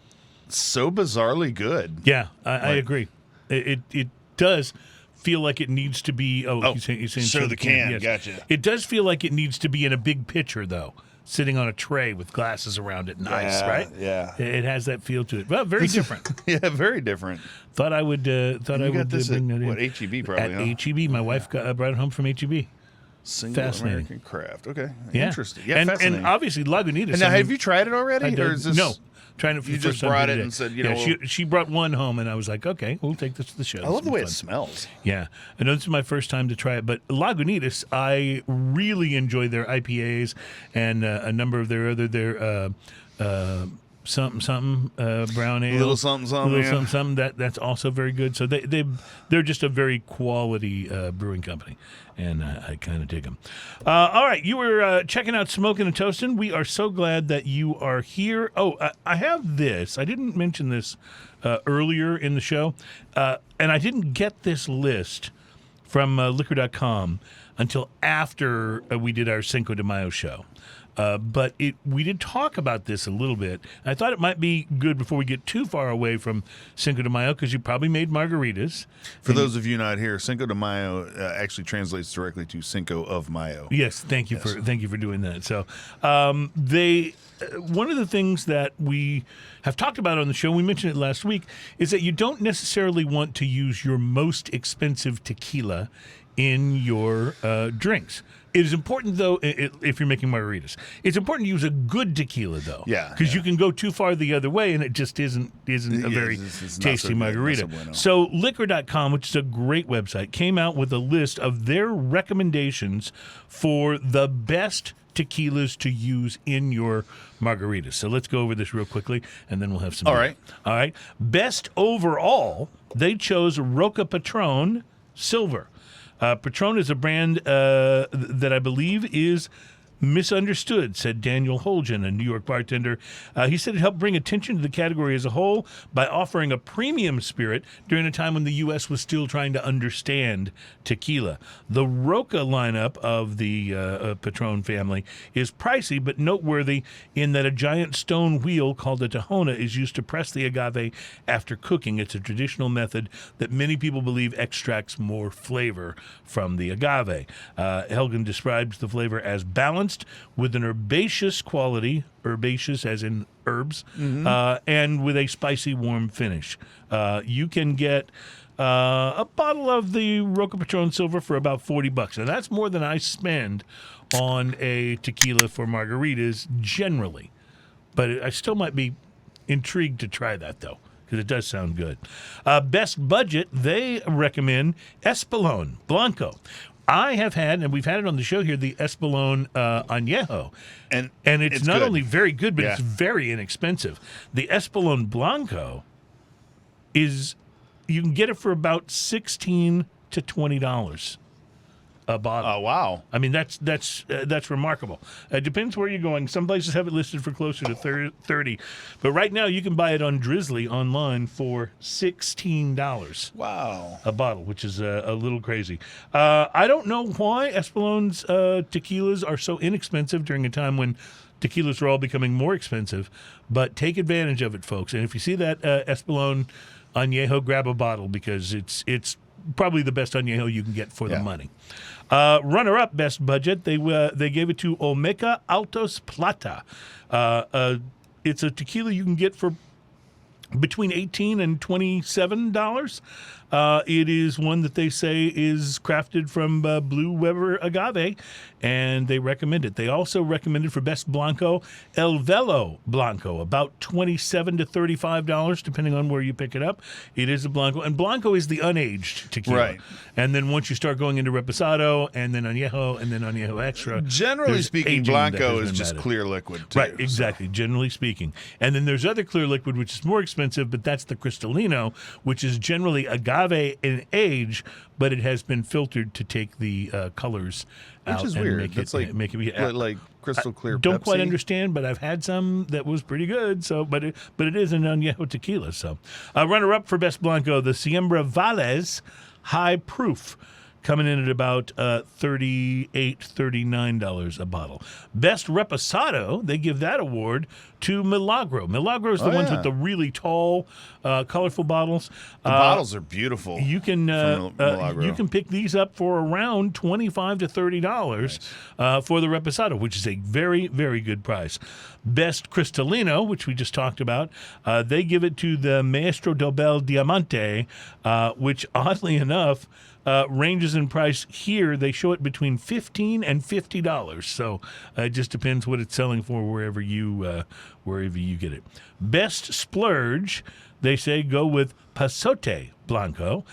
[SPEAKER 3] so bizarrely good.
[SPEAKER 2] Yeah, I agree. It does feel like it needs to be. You're saying
[SPEAKER 3] so the can. Yes. Gotcha.
[SPEAKER 2] It does feel like it needs to be in a big pitcher, though, sitting on a tray with glasses around it and ice, right?
[SPEAKER 3] Yeah.
[SPEAKER 2] It has that feel to it. Well, very different.
[SPEAKER 3] Yeah, very different.
[SPEAKER 2] Thought I would. Thought I would
[SPEAKER 3] this
[SPEAKER 2] bring
[SPEAKER 3] at,
[SPEAKER 2] that in.
[SPEAKER 3] What, HEB probably?
[SPEAKER 2] At HEB, my wife brought it home from HEB.
[SPEAKER 3] Single
[SPEAKER 2] Fascinating.
[SPEAKER 3] American craft. Okay,
[SPEAKER 2] yeah.
[SPEAKER 3] Interesting. Yeah, fascinating.
[SPEAKER 2] And obviously Lagunitas.
[SPEAKER 3] And now, have you tried it already? Or is this...
[SPEAKER 2] No. Trying it for
[SPEAKER 3] you
[SPEAKER 2] the
[SPEAKER 3] just
[SPEAKER 2] first
[SPEAKER 3] brought
[SPEAKER 2] time
[SPEAKER 3] it and said, you know,
[SPEAKER 2] she brought one home, and I was like, okay, we'll take this to the show.
[SPEAKER 3] I love the way it smells.
[SPEAKER 2] Yeah, I know this is my first time to try it, but Lagunitas, I really enjoy their IPAs and a number of their other something brown ale,
[SPEAKER 3] little something.
[SPEAKER 2] That's also very good. So they're just a very quality brewing company, and I kind of dig them. All right, you were checking out Smoking and Toasting. We are so glad that you are here. Oh, I have this. I didn't mention this earlier in the show, and I didn't get this list from liquor.com until after we did our Cinco de Mayo show. But we did talk about this a little bit. I thought it might be good before we get too far away from Cinco de Mayo, because you probably made margaritas.
[SPEAKER 3] For those of you not here, Cinco de Mayo actually translates directly to Cinco of Mayo.
[SPEAKER 2] Yes, thank you for doing that. So one of the things that we have talked about on the show, we mentioned it last week, is that you don't necessarily want to use your most expensive tequila in your drinks. It is important, though, if you're making margaritas. It's important to use a good tequila, though.
[SPEAKER 3] Yeah.
[SPEAKER 2] Because you can go too far the other way, and it just isn't a very tasty margarita. So Liquor.com, which is a great website, came out with a list of their recommendations for the best tequilas to use in your margaritas. So let's go over this real quickly, and then we'll have some.
[SPEAKER 3] All right.
[SPEAKER 2] Best overall, they chose Roca Patron Silver. Patron is a brand that I believe is misunderstood, said Daniel Holgen, a New York bartender. He said it helped bring attention to the category as a whole by offering a premium spirit during a time when the U.S. was still trying to understand tequila. The Roca lineup of the Patron family is pricey but noteworthy in that a giant stone wheel called a tahona is used to press the agave after cooking. It's a traditional method that many people believe extracts more flavor from the agave. Helgen describes the flavor as balanced with an herbaceous quality, herbaceous as in herbs, and with a spicy, warm finish. You can get a bottle of the Roca Patron Silver for about $40. Now, that's more than I spend on a tequila for margaritas generally. But I still might be intrigued to try that, though, because it does sound good. Best budget, they recommend Espalone Blanco. I have had, and we've had it on the show here, the Espalone Añejo. And it's not only very good, but it's very inexpensive. The Espalone Blanco is, you can get it for about $16 to $20 a bottle.
[SPEAKER 3] Oh, wow.
[SPEAKER 2] I mean, that's remarkable. It depends where you're going. Some places have it listed for closer to 30, but right now you can buy it on Drizzly online for $16.
[SPEAKER 3] Wow.
[SPEAKER 2] A bottle, which is a little crazy. I don't know why Espalone's tequilas are so inexpensive during a time when tequilas are all becoming more expensive, but take advantage of it, folks. And if you see that Espalone Añejo, grab a bottle, because it's probably the best añejo you can get for the money. Runner-up best budget, they gave it to Olmeca Altos Plata. It's a tequila you can get for between $18 and $27. It is one that they say is crafted from Blue Weber agave, and they recommend it. They also recommended for Best Blanco, El Velo Blanco, about $27 to $35, depending on where you pick it up. It is a Blanco, and Blanco is the unaged tequila.
[SPEAKER 3] Right.
[SPEAKER 2] And then once you start going into Reposado, and then Añejo Extra.
[SPEAKER 3] Generally speaking, Blanco is just clear liquid, too.
[SPEAKER 2] Right, exactly, generally speaking. And then there's other clear liquid, which is more expensive, but that's the Cristalino, which is generally agave in age, but it has been filtered to take the colors out.
[SPEAKER 3] Which is
[SPEAKER 2] and
[SPEAKER 3] weird.
[SPEAKER 2] Make
[SPEAKER 3] That's
[SPEAKER 2] it, make it
[SPEAKER 3] like crystal clear.
[SPEAKER 2] Don't
[SPEAKER 3] Pepsi.
[SPEAKER 2] quite understand, but I've had some that was pretty good. So, but it is an añejo tequila. So, runner up for Best Blanco, the Siembra Valles High Proof, coming in at about $38, $39 a bottle. Best Reposado, they give that award to Milagro. Milagro is the ones with the really tall, colorful bottles.
[SPEAKER 3] The bottles are beautiful.
[SPEAKER 2] You can pick these up for around $25 to $30 for the Reposado, which is a very, very good price. Best Cristalino, which we just talked about, they give it to the Maestro del Bel Diamante, which oddly enough ranges in price here. They show it between $15 and $50. So it just depends what it's selling for wherever you get it. Best Splurge, they say go with Pasote Blanco,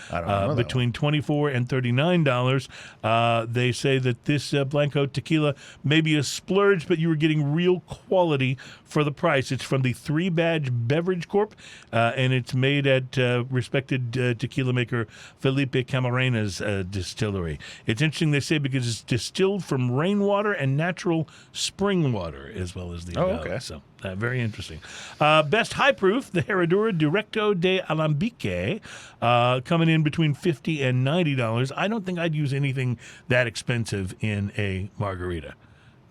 [SPEAKER 2] between $24 and $39. They say that this Blanco tequila may be a splurge, but you were getting real quality for the price. It's from the Three Badge Beverage Corp, and it's made at respected tequila maker Felipe Camarena's distillery. It's interesting, they say, because it's distilled from rainwater and natural spring water, as well as the agave.
[SPEAKER 3] Okay.
[SPEAKER 2] So very interesting. Best High Proof, the Herradura Directo de Alambique, coming in between $50 and $90. I don't think I'd use anything that expensive in a margarita.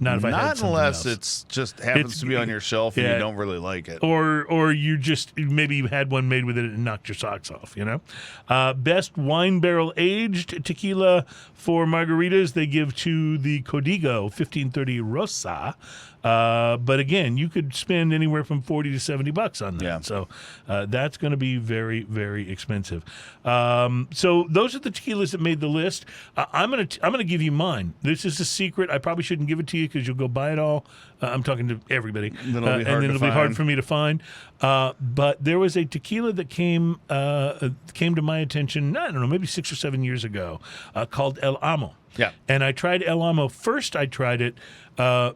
[SPEAKER 2] Not if I had something
[SPEAKER 3] unless
[SPEAKER 2] else.
[SPEAKER 3] it's just happens to be on your shelf and you don't really like it.
[SPEAKER 2] Or you just maybe you had one made with it and knocked your socks off, you know? Best wine barrel aged tequila for margaritas, they give to the Código 1530 Rosa. But again, you could spend anywhere from $40 to $70 on that.
[SPEAKER 3] Yeah.
[SPEAKER 2] So that's going to be very, very expensive. So those are the tequilas that made the list. I'm gonna give you mine. This is a secret. I probably shouldn't give it to you because you'll go buy it all. I'm talking to everybody, and then it'll be hard for me to find. But there was a tequila that came to my attention, I don't know, maybe 6 or 7 years ago, called El Amo.
[SPEAKER 3] Yeah.
[SPEAKER 2] And I tried El Amo. First, I tried it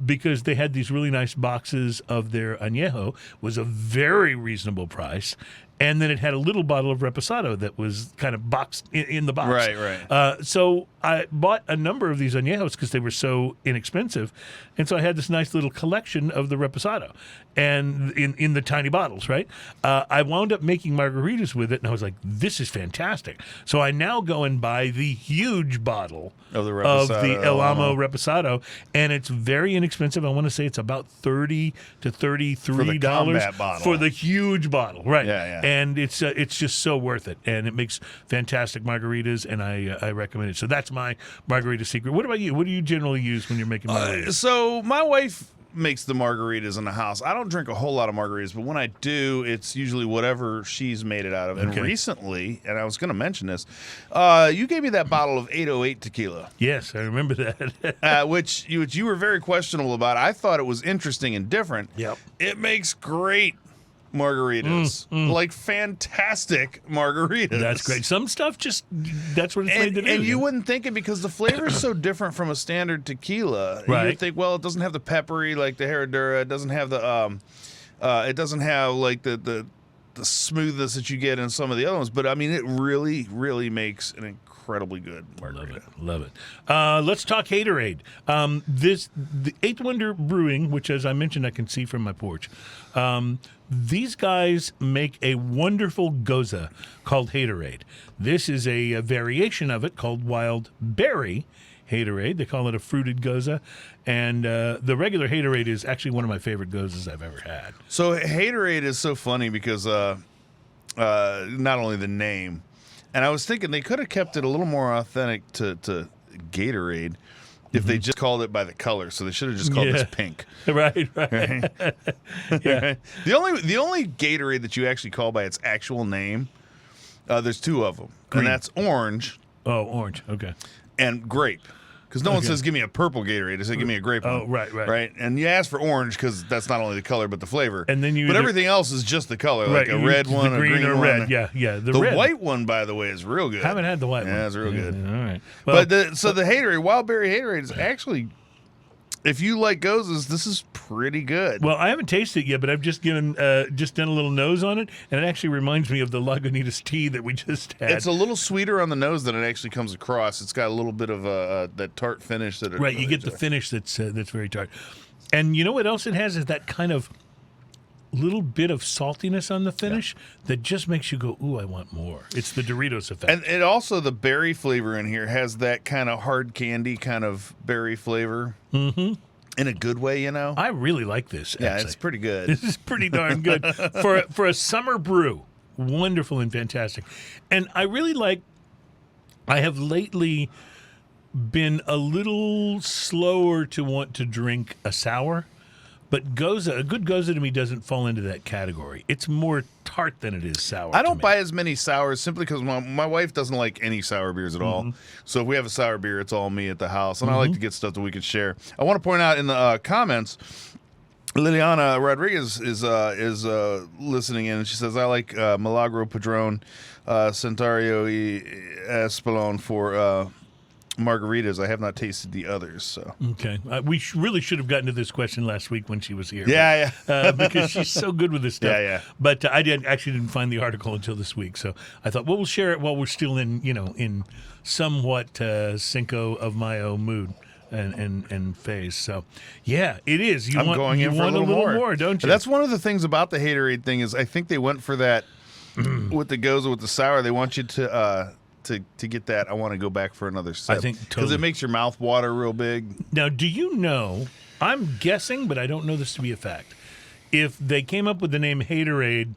[SPEAKER 2] because they had these really nice boxes of their añejo. It was a very reasonable price. And then it had a little bottle of Reposado that was kind of boxed in the box.
[SPEAKER 3] Right.
[SPEAKER 2] So I bought a number of these añejos because they were so inexpensive. And so I had this nice little collection of the Reposado and in the tiny bottles, right? I wound up making margaritas with it, and I was like, this is fantastic. So I now go and buy the huge bottle
[SPEAKER 3] of the
[SPEAKER 2] El Amo Reposado, and it's very inexpensive. I want to say it's about $30 to $33 for the huge bottle, right?
[SPEAKER 3] Yeah.
[SPEAKER 2] And it's just so worth it, and it makes fantastic margaritas, and I recommend it. So that's my margarita secret. What about you? What do you generally use when you're making margaritas?
[SPEAKER 3] So my wife makes the margaritas in the house. I don't drink a whole lot of margaritas, but when I do, it's usually whatever she's made it out of. And recently, and I was going to mention this, you gave me that bottle of 808 tequila.
[SPEAKER 2] Yes, I remember that.
[SPEAKER 3] which you were very questionable about. I thought it was interesting and different.
[SPEAKER 2] Yep.
[SPEAKER 3] It makes great margaritas, like fantastic margaritas.
[SPEAKER 2] That's great. Some stuff that's what it's made to do.
[SPEAKER 3] And you wouldn't think it because the flavor is so different from a standard tequila.
[SPEAKER 2] Right.
[SPEAKER 3] You'd think, well, it doesn't have the peppery like the Herradura. It doesn't have the it doesn't have like the smoothness that you get in some of the other ones. But I mean, it really, really makes an incredibly good margarita.
[SPEAKER 2] Love it. Let's talk Haterade. The Eighth Wonder Brewing, which, as I mentioned, I can see from my porch. These guys make a wonderful Gose called Haterade. This is a variation of it called Wild Berry Haterade. They call it a fruited Gose. And the regular Haterade is actually one of my favorite Goses I've ever had.
[SPEAKER 3] So Haterade is so funny because not only the name, And I was thinking they could have kept it a little more authentic to Gatorade if they just called it by the color. So they should have just called this pink.
[SPEAKER 2] Right.
[SPEAKER 3] Yeah. The only Gatorade that you actually call by its actual name, there's two of them.
[SPEAKER 2] Green.
[SPEAKER 3] And that's orange.
[SPEAKER 2] Oh, orange. Okay.
[SPEAKER 3] And grape. Because no one says, give me a purple Gatorade. They say, give me a grape one.
[SPEAKER 2] Oh, right.
[SPEAKER 3] And you ask for orange because that's not only the color, but the flavor.
[SPEAKER 2] And then
[SPEAKER 3] but everything else is just the color, like a red one,
[SPEAKER 2] the green
[SPEAKER 3] a green
[SPEAKER 2] or
[SPEAKER 3] one.
[SPEAKER 2] red. Yeah.
[SPEAKER 3] The
[SPEAKER 2] red.
[SPEAKER 3] white one, by the way, is real good.
[SPEAKER 2] I haven't had the white one.
[SPEAKER 3] Yeah, it's real good.
[SPEAKER 2] All right. Well,
[SPEAKER 3] But so the Haterade, Wild Berry Haterade is actually, if you like Goses, this is pretty good.
[SPEAKER 2] Well, I haven't tasted it yet, but I've just done a little nose on it, and it actually reminds me of the Lagunitas tea that we just had.
[SPEAKER 3] It's a little sweeter on the nose than it actually comes across. It's got a little bit of that tart finish that.
[SPEAKER 2] Right, you get the finish that's very tart, and you know what else it has is that kind of little bit of saltiness on the finish that just makes you go, ooh, I want more. It's the Doritos effect.
[SPEAKER 3] And it also, the berry flavor in here has that kind of hard candy kind of berry flavor. Mm-hmm. In a good way, you know?
[SPEAKER 2] I really like this,
[SPEAKER 3] Yeah,
[SPEAKER 2] actually.
[SPEAKER 3] it's pretty good.
[SPEAKER 2] This is pretty darn good. For a summer brew, wonderful and fantastic. And I really I have lately been a little slower to want to drink a sour. But a good Gose to me doesn't fall into that category. It's more tart than it is sour.
[SPEAKER 3] I don't buy as many sours simply because my wife doesn't like any sour beers at all. So if we have a sour beer, it's all me at the house. And I like to get stuff that we can share. I want to point out in the comments, Liliana Rodriguez is listening in, and she says, I like Milagro Padron, Centario y Espalone for margaritas. I have not tasted the others. So
[SPEAKER 2] okay, we really should have gotten to this question last week when she was here.
[SPEAKER 3] Yeah.
[SPEAKER 2] Because she's so good with this stuff.
[SPEAKER 3] Yeah.
[SPEAKER 2] But I didn't find the article until this week, so I thought, well, we'll share it while we're still in somewhat Cinco of Mayo mood and phase. So yeah, it is.
[SPEAKER 3] I'm going in for a little more,
[SPEAKER 2] don't you?
[SPEAKER 3] And that's one of the things about the Haterade thing is I think they went for that with the Gose with the sour. They want you to get that. I want to go back for another sip.
[SPEAKER 2] I think
[SPEAKER 3] because it makes your mouth water real big.
[SPEAKER 2] Now, do you know? I'm guessing, but I don't know this to be a fact. If they came up with the name Haterade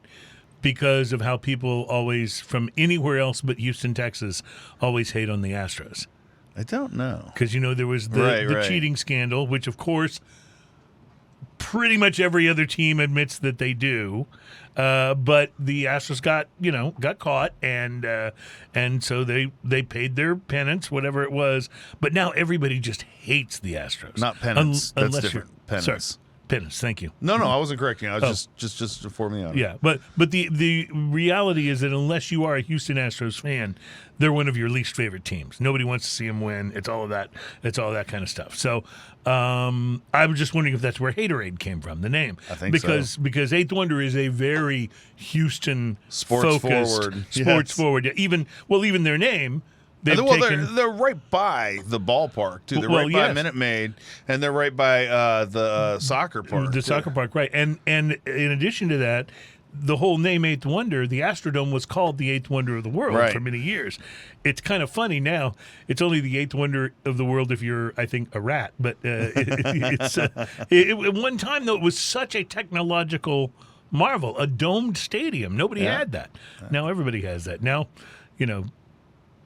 [SPEAKER 2] because of how people always, from anywhere else but Houston, Texas, always hate on the Astros.
[SPEAKER 3] I don't know.
[SPEAKER 2] Because, there was the cheating scandal, which, of course, pretty much every other team admits that they do. But the Astros got caught, and so they paid their penance, whatever it was. But now everybody just hates the Astros.
[SPEAKER 3] Not penance. That's different. Penance.
[SPEAKER 2] Sorry. Penance. Thank you.
[SPEAKER 3] No, I wasn't correcting. I was just informing you on it.
[SPEAKER 2] Yeah, but the reality is that unless you are a Houston Astros fan, they're one of your least favorite teams. Nobody wants to see them win. It's all of that. It's all that kind of stuff. So I was just wondering if that's where Haterade came from, the name.
[SPEAKER 3] I think so.
[SPEAKER 2] Because Eighth Wonder is a very Houston
[SPEAKER 3] sports
[SPEAKER 2] forward. Yeah, even their name.
[SPEAKER 3] They're right by the ballpark, too. They're right by Minute Maid, and they're right by the soccer park.
[SPEAKER 2] The soccer park, right. And in addition to that, the whole name Eighth Wonder, the Astrodome was called the Eighth Wonder of the World for many years. It's kind of funny now. It's only the Eighth Wonder of the World if you're, I think, a rat. But at one time, though, it was such a technological marvel, a domed stadium. Nobody had that. Now everybody has that. Now,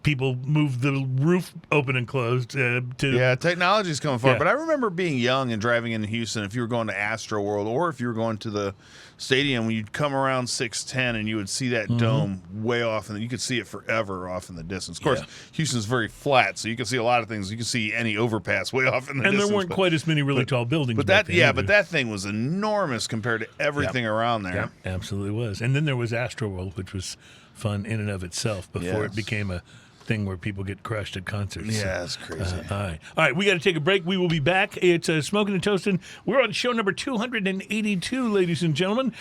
[SPEAKER 2] people move the roof open and closed
[SPEAKER 3] technology's coming far. But I remember being young and driving into Houston. If you were going to Astro World or if you were going to the stadium, when you'd come around 610 and you would see that dome way off, and you could see it forever off in the distance. Of course, Houston's very flat, so you can see a lot of things. You can see any overpass way off in the distance.
[SPEAKER 2] And there weren't quite as many really tall buildings.
[SPEAKER 3] But that thing was enormous compared to everything around there.
[SPEAKER 2] Yeah, absolutely was. And then there was Astro World, which was fun in and of itself before it became a thing where people get crushed at concerts.
[SPEAKER 3] Yeah, it's crazy.
[SPEAKER 2] All right, we got to take a break. We will be back. It's Smoking and Toasting. We're on show number 282, ladies and gentlemen.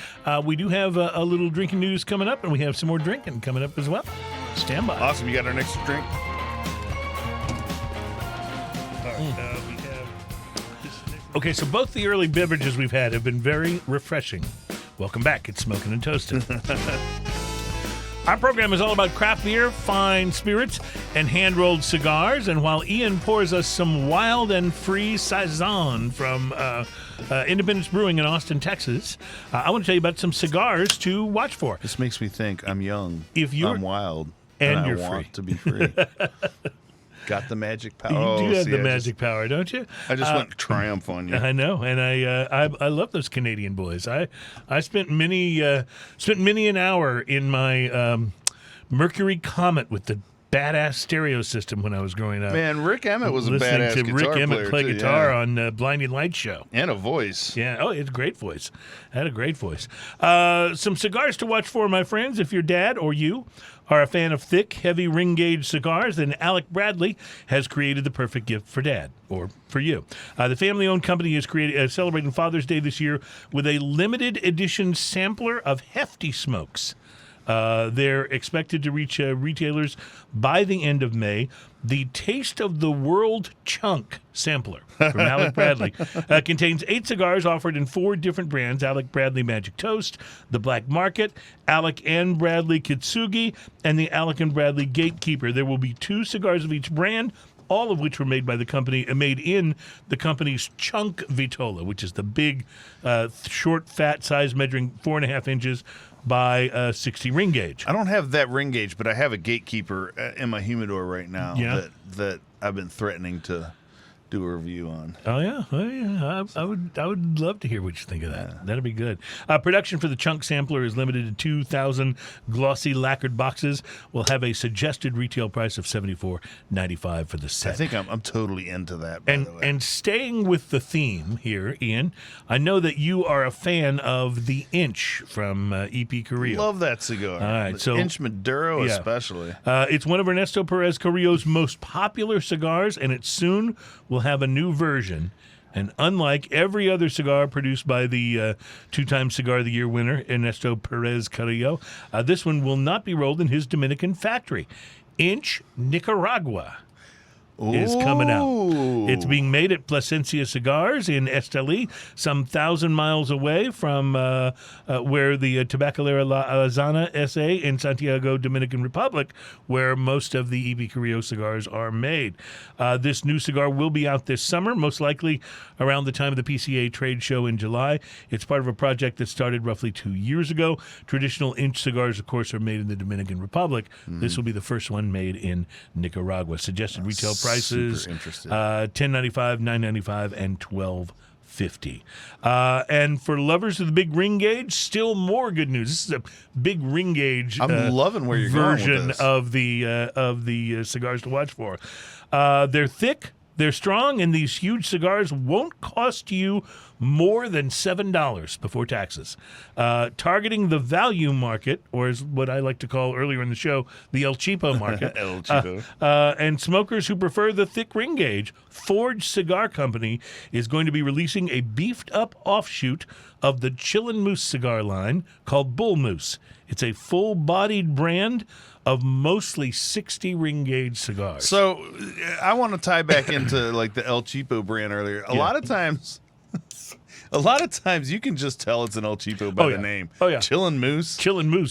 [SPEAKER 2] We do have a little drinking news coming up, and we have some more drinking coming up as well. Stand by.
[SPEAKER 3] Awesome. You got our next drink?
[SPEAKER 2] Okay, so both the early beverages we've had have been very refreshing. Welcome back. It's Smoking and Toasting. Our program is all about craft beer, fine spirits, and hand-rolled cigars. And while Ian pours us some wild and free Saison from Independence Brewing in Austin, Texas, I want to tell you about some cigars to watch for.
[SPEAKER 3] This makes me think I'm young.
[SPEAKER 2] I'm
[SPEAKER 3] wild.
[SPEAKER 2] and you're
[SPEAKER 3] free. I
[SPEAKER 2] free.
[SPEAKER 3] want to be free. Got the magic power.
[SPEAKER 2] You do have the magic power, don't you?
[SPEAKER 3] I just went triumph on you.
[SPEAKER 2] I know, and I love those Canadian boys. I spent many an hour in my Mercury Comet with the badass stereo system when I was growing up.
[SPEAKER 3] Man, Rick Emmett was a badass
[SPEAKER 2] listening to
[SPEAKER 3] guitar
[SPEAKER 2] Rick Emmett play
[SPEAKER 3] player,
[SPEAKER 2] guitar on Blinding Lights show.
[SPEAKER 3] And a voice.
[SPEAKER 2] Yeah. Oh, it's a great voice. Had a great voice. Some cigars to watch for, my friends. If your dad or you are a fan of thick, heavy ring gauge cigars, then Alec Bradley has created the perfect gift for dad or for you. The family-owned company is celebrating Father's Day this year with a limited edition sampler of hefty smokes. They're expected to reach retailers by the end of May. The Taste of the World Chunk sampler from Alec Bradley contains 8 cigars offered in 4 different brands: Alec Bradley Magic Toast, the Black Market, Alec and Bradley Kitsugi, and the Alec and Bradley Gatekeeper. There will be 2 cigars of each brand, all of which were made by the company, made in the company's Chunk Vitola, which is the big, short, fat size measuring 4.5 inches by 60 ring gauge.
[SPEAKER 3] I don't have that ring gauge, but I have a Gatekeeper in my humidor right now that I've been threatening to do a review on.
[SPEAKER 2] Oh yeah. I would love to hear what you think of that. Yeah. That'd be good. Production for the Chunk sampler is limited to 2,000 glossy lacquered boxes. Will have a suggested retail price of $74.95 for the set.
[SPEAKER 3] I think I'm totally into that. By the way.
[SPEAKER 2] And staying with the theme here, Ian, I know that you are a fan of the Inch from EP Carrillo.
[SPEAKER 3] Love that cigar.
[SPEAKER 2] All right,
[SPEAKER 3] so Inch Maduro especially.
[SPEAKER 2] It's one of Ernesto Perez Carrillo's most popular cigars, and it soon will have a new version. And unlike every other cigar produced by the 2-time Cigar of the Year winner, Ernesto Perez Carrillo, this one will not be rolled in his Dominican factory. Inch Nicaragua is coming out. It's being made at Plasencia Cigars in Esteli, some 1,000 miles away from where the Tabacalera La Alazana S.A. in Santiago, Dominican Republic, where most of the EP Carrillo cigars are made. This new cigar will be out this summer, most likely around the time of the PCA trade show in July. It's part of a project that started roughly 2 years ago. Traditional Inch cigars, of course, are made in the Dominican Republic. This will be the first one made in Nicaragua. Suggested retail prices $10.95, $9.95, and $12.50. And for lovers of the big ring gauge, still more good news. This is a big ring gauge.
[SPEAKER 3] I'm loving where you're
[SPEAKER 2] version
[SPEAKER 3] going with this.
[SPEAKER 2] of the cigars to watch for. They're thick. They're strong, and these huge cigars won't cost you more than $7 before taxes. Targeting the value market, or as what I like to call earlier in the show, the El Cheapo market.
[SPEAKER 3] El Cheapo.
[SPEAKER 2] And smokers who prefer the thick ring gauge, Forge Cigar Company is going to be releasing a beefed-up offshoot of the Chillin' Moose cigar line called Bull Moose. It's a full-bodied brand of mostly 60 ring gauge cigars.
[SPEAKER 3] So I want to tie back into like the El Cheapo brand earlier. A lot of times you can just tell it's an El Cheapo by the name.
[SPEAKER 2] Oh yeah,
[SPEAKER 3] Chillin' Moose,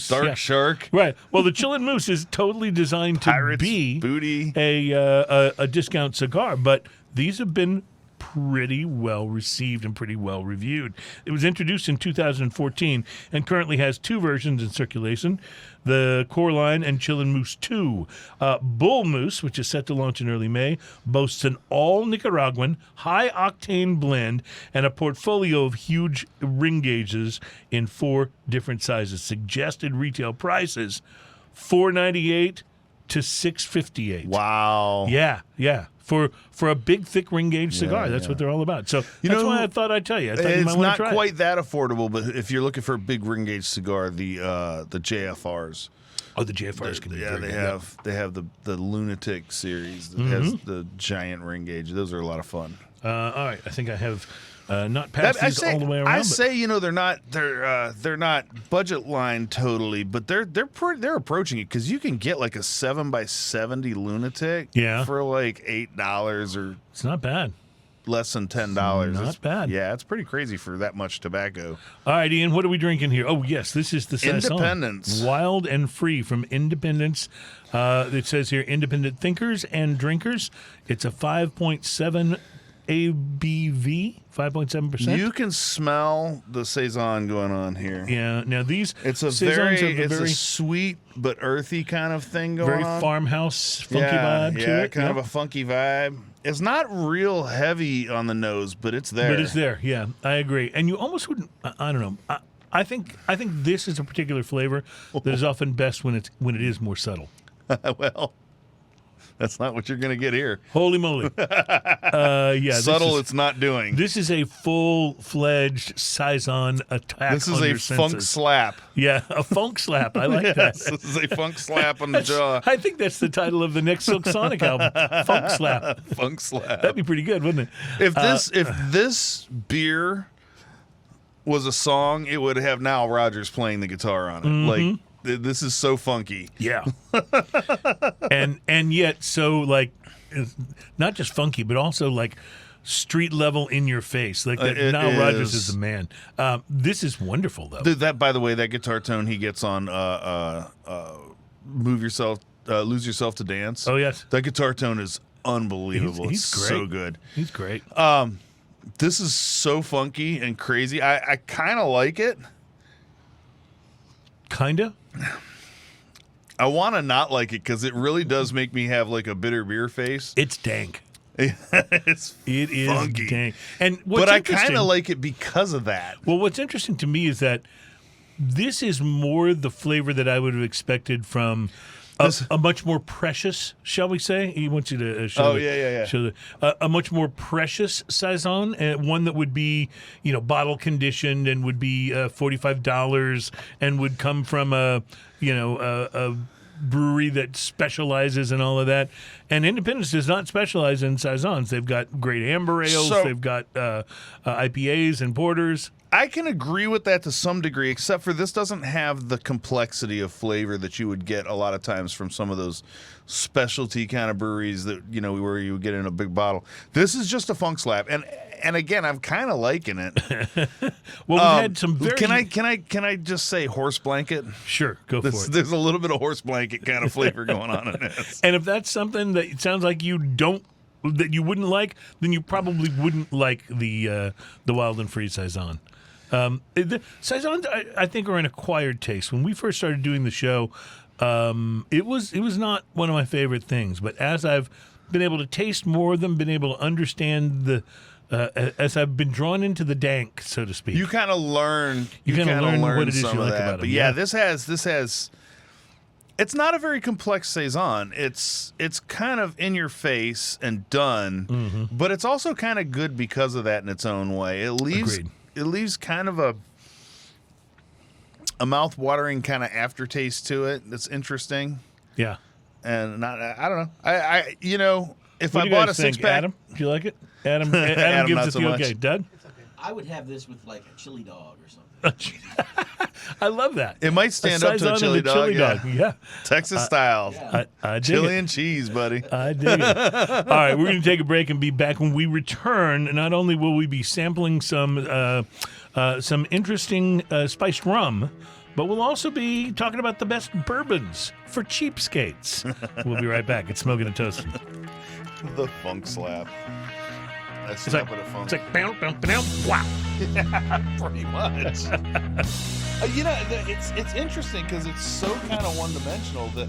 [SPEAKER 2] Dark
[SPEAKER 3] Shark.
[SPEAKER 2] Right. Well, the Chillin' Moose is totally designed to be
[SPEAKER 3] booty,
[SPEAKER 2] a discount cigar, but these have been pretty well received and pretty well reviewed. It was introduced in 2014 and currently has 2 versions in circulation, the Core Line and Chillin' Moose 2. Bull Moose, which is set to launch in early May, boasts an all-Nicaraguan, high-octane blend and a portfolio of huge ring gauges in 4 different sizes. Suggested retail prices, $4.98 to $6.58.
[SPEAKER 3] Wow.
[SPEAKER 2] Yeah. For a big, thick ring gauge cigar, that's what they're all about. So that's why I thought I'd tell you. I thought you might want to try it.
[SPEAKER 3] It's not quite that affordable, but if you're looking for a big ring gauge cigar, the JFRs.
[SPEAKER 2] Oh, the JFRs can be very good.
[SPEAKER 3] They have the Lunatic series that has the giant ring gauge. Those are a lot of fun.
[SPEAKER 2] All right, I think I have not passed these all the way around.
[SPEAKER 3] I say they're not budget line totally, but they're approaching it because you can get like a 7x70 Lunatic for like $8 or
[SPEAKER 2] it's not bad.
[SPEAKER 3] Less than $10.
[SPEAKER 2] Not bad.
[SPEAKER 3] Yeah, it's pretty crazy for that much tobacco.
[SPEAKER 2] All right, Ian, what are we drinking here? Oh, yes, this is the Saison.
[SPEAKER 3] Independence.
[SPEAKER 2] Wild and Free from Independence. It says here, Independent Thinkers and Drinkers. It's a 5.7 ABV, 5.7%.
[SPEAKER 3] You can smell the Saison going on here.
[SPEAKER 2] Yeah. Now these
[SPEAKER 3] it's a
[SPEAKER 2] Saisons
[SPEAKER 3] very sweet but earthy kind of thing going on.
[SPEAKER 2] Very farmhouse funky vibe to it.
[SPEAKER 3] Yeah, kind of a funky vibe. It's not real heavy on the nose, but it's there.
[SPEAKER 2] But it's there. Yeah, I agree. And you almost wouldn't. I don't know. I think this is a particular flavor that is often best when it is more subtle.
[SPEAKER 3] Well, that's not what you're going to get here.
[SPEAKER 2] Holy moly! Yeah,
[SPEAKER 3] subtle. It's not doing.
[SPEAKER 2] This is a full-fledged Saison attack.
[SPEAKER 3] This is
[SPEAKER 2] on
[SPEAKER 3] a
[SPEAKER 2] your
[SPEAKER 3] funk
[SPEAKER 2] senses.
[SPEAKER 3] Slap.
[SPEAKER 2] Yeah, a funk slap. I like that.
[SPEAKER 3] This is a funk slap on the jaw.
[SPEAKER 2] I think that's the title of the next Silk Sonic album. Funk slap.
[SPEAKER 3] Funk slap.
[SPEAKER 2] That'd be pretty good, wouldn't it?
[SPEAKER 3] If this beer was a song, it would have Nile Rodgers playing the guitar on it.
[SPEAKER 2] Mm-hmm.
[SPEAKER 3] Like, this is so funky.
[SPEAKER 2] Yeah. and yet so like not just funky, but also like street level in your face. Like Nile Rodgers is the man. This is wonderful though.
[SPEAKER 3] That, by the way, that guitar tone he gets on Lose Yourself to Dance.
[SPEAKER 2] Oh yes.
[SPEAKER 3] That guitar tone is unbelievable.
[SPEAKER 2] He's
[SPEAKER 3] it's
[SPEAKER 2] great.
[SPEAKER 3] So good.
[SPEAKER 2] He's great.
[SPEAKER 3] This is so funky and crazy. I kind of like it.
[SPEAKER 2] Kinda.
[SPEAKER 3] I want to not like it because it really does make me have like a bitter beer face.
[SPEAKER 2] It's dank.
[SPEAKER 3] It is funky.
[SPEAKER 2] Dank. And
[SPEAKER 3] but I kind of like it because of that.
[SPEAKER 2] Well, what's interesting to me is that this is more the flavor that I would have expected from a much more precious, shall we say? He wants you to show.
[SPEAKER 3] Oh, yeah.
[SPEAKER 2] Show a much more precious Saison, one that would be, bottle conditioned and would be $45 and would come from a brewery that specializes in all of that. And Independence does not specialize in Saisons. They've got great amber ales. They've got IPAs and porters.
[SPEAKER 3] I can agree with that to some degree, except for this doesn't have the complexity of flavor that you would get a lot of times from some of those specialty kind of breweries that, where you would get in a big bottle. This is just a funk slap. And again, I'm kind of liking it.
[SPEAKER 2] Well, we've had some very...
[SPEAKER 3] Can I just say horse blanket?
[SPEAKER 2] Sure, go for it.
[SPEAKER 3] There's a little bit of horse blanket kind of flavor going on in this.
[SPEAKER 2] And if that's something that it sounds like you wouldn't like, then you probably wouldn't like the Wild and Free Saison. The Saisons, I think, are an acquired taste. When we first started doing the show, it was not one of my favorite things. But as I've been able to taste more of them, been able to understand as I've been drawn into the dank, so to speak,
[SPEAKER 3] you kind of learn.
[SPEAKER 2] You kind of learn what it is you like about them.
[SPEAKER 3] But yeah, this has. It's not a very complex Saison. It's kind of in your face and done, but it's also kind of good because of that in its own way.
[SPEAKER 2] Agreed.
[SPEAKER 3] It leaves kind of a mouth-watering kind of aftertaste to it that's interesting.
[SPEAKER 2] Yeah.
[SPEAKER 3] And I don't know. If
[SPEAKER 2] what
[SPEAKER 3] I
[SPEAKER 2] do you
[SPEAKER 3] bought
[SPEAKER 2] guys
[SPEAKER 3] a
[SPEAKER 2] think,
[SPEAKER 3] six-pack...
[SPEAKER 2] Adam, do you like it? Adam
[SPEAKER 3] Adam
[SPEAKER 2] gives
[SPEAKER 3] not
[SPEAKER 2] it
[SPEAKER 3] so
[SPEAKER 2] the
[SPEAKER 3] much.
[SPEAKER 2] okay. Doug?
[SPEAKER 1] It's okay. I would have this with like a chili dog or something.
[SPEAKER 2] I love that.
[SPEAKER 3] It might stand up to a
[SPEAKER 2] Saison
[SPEAKER 3] chili dog.
[SPEAKER 2] Yeah.
[SPEAKER 3] Texas style.
[SPEAKER 1] Yeah.
[SPEAKER 2] I dig
[SPEAKER 3] Chili
[SPEAKER 2] it.
[SPEAKER 3] and cheese, buddy.
[SPEAKER 2] I dig it. All right, we're going to take a break and be back. When we return, not only will we be sampling some interesting spiced rum, but we'll also be talking about the best bourbons for cheapskates. We'll be right back. It's Smoking and Toasting.
[SPEAKER 3] The funk slap.
[SPEAKER 2] It's like, bow, bow, bow, wow.
[SPEAKER 3] Yeah, pretty much. It's interesting because it's so kind of one-dimensional that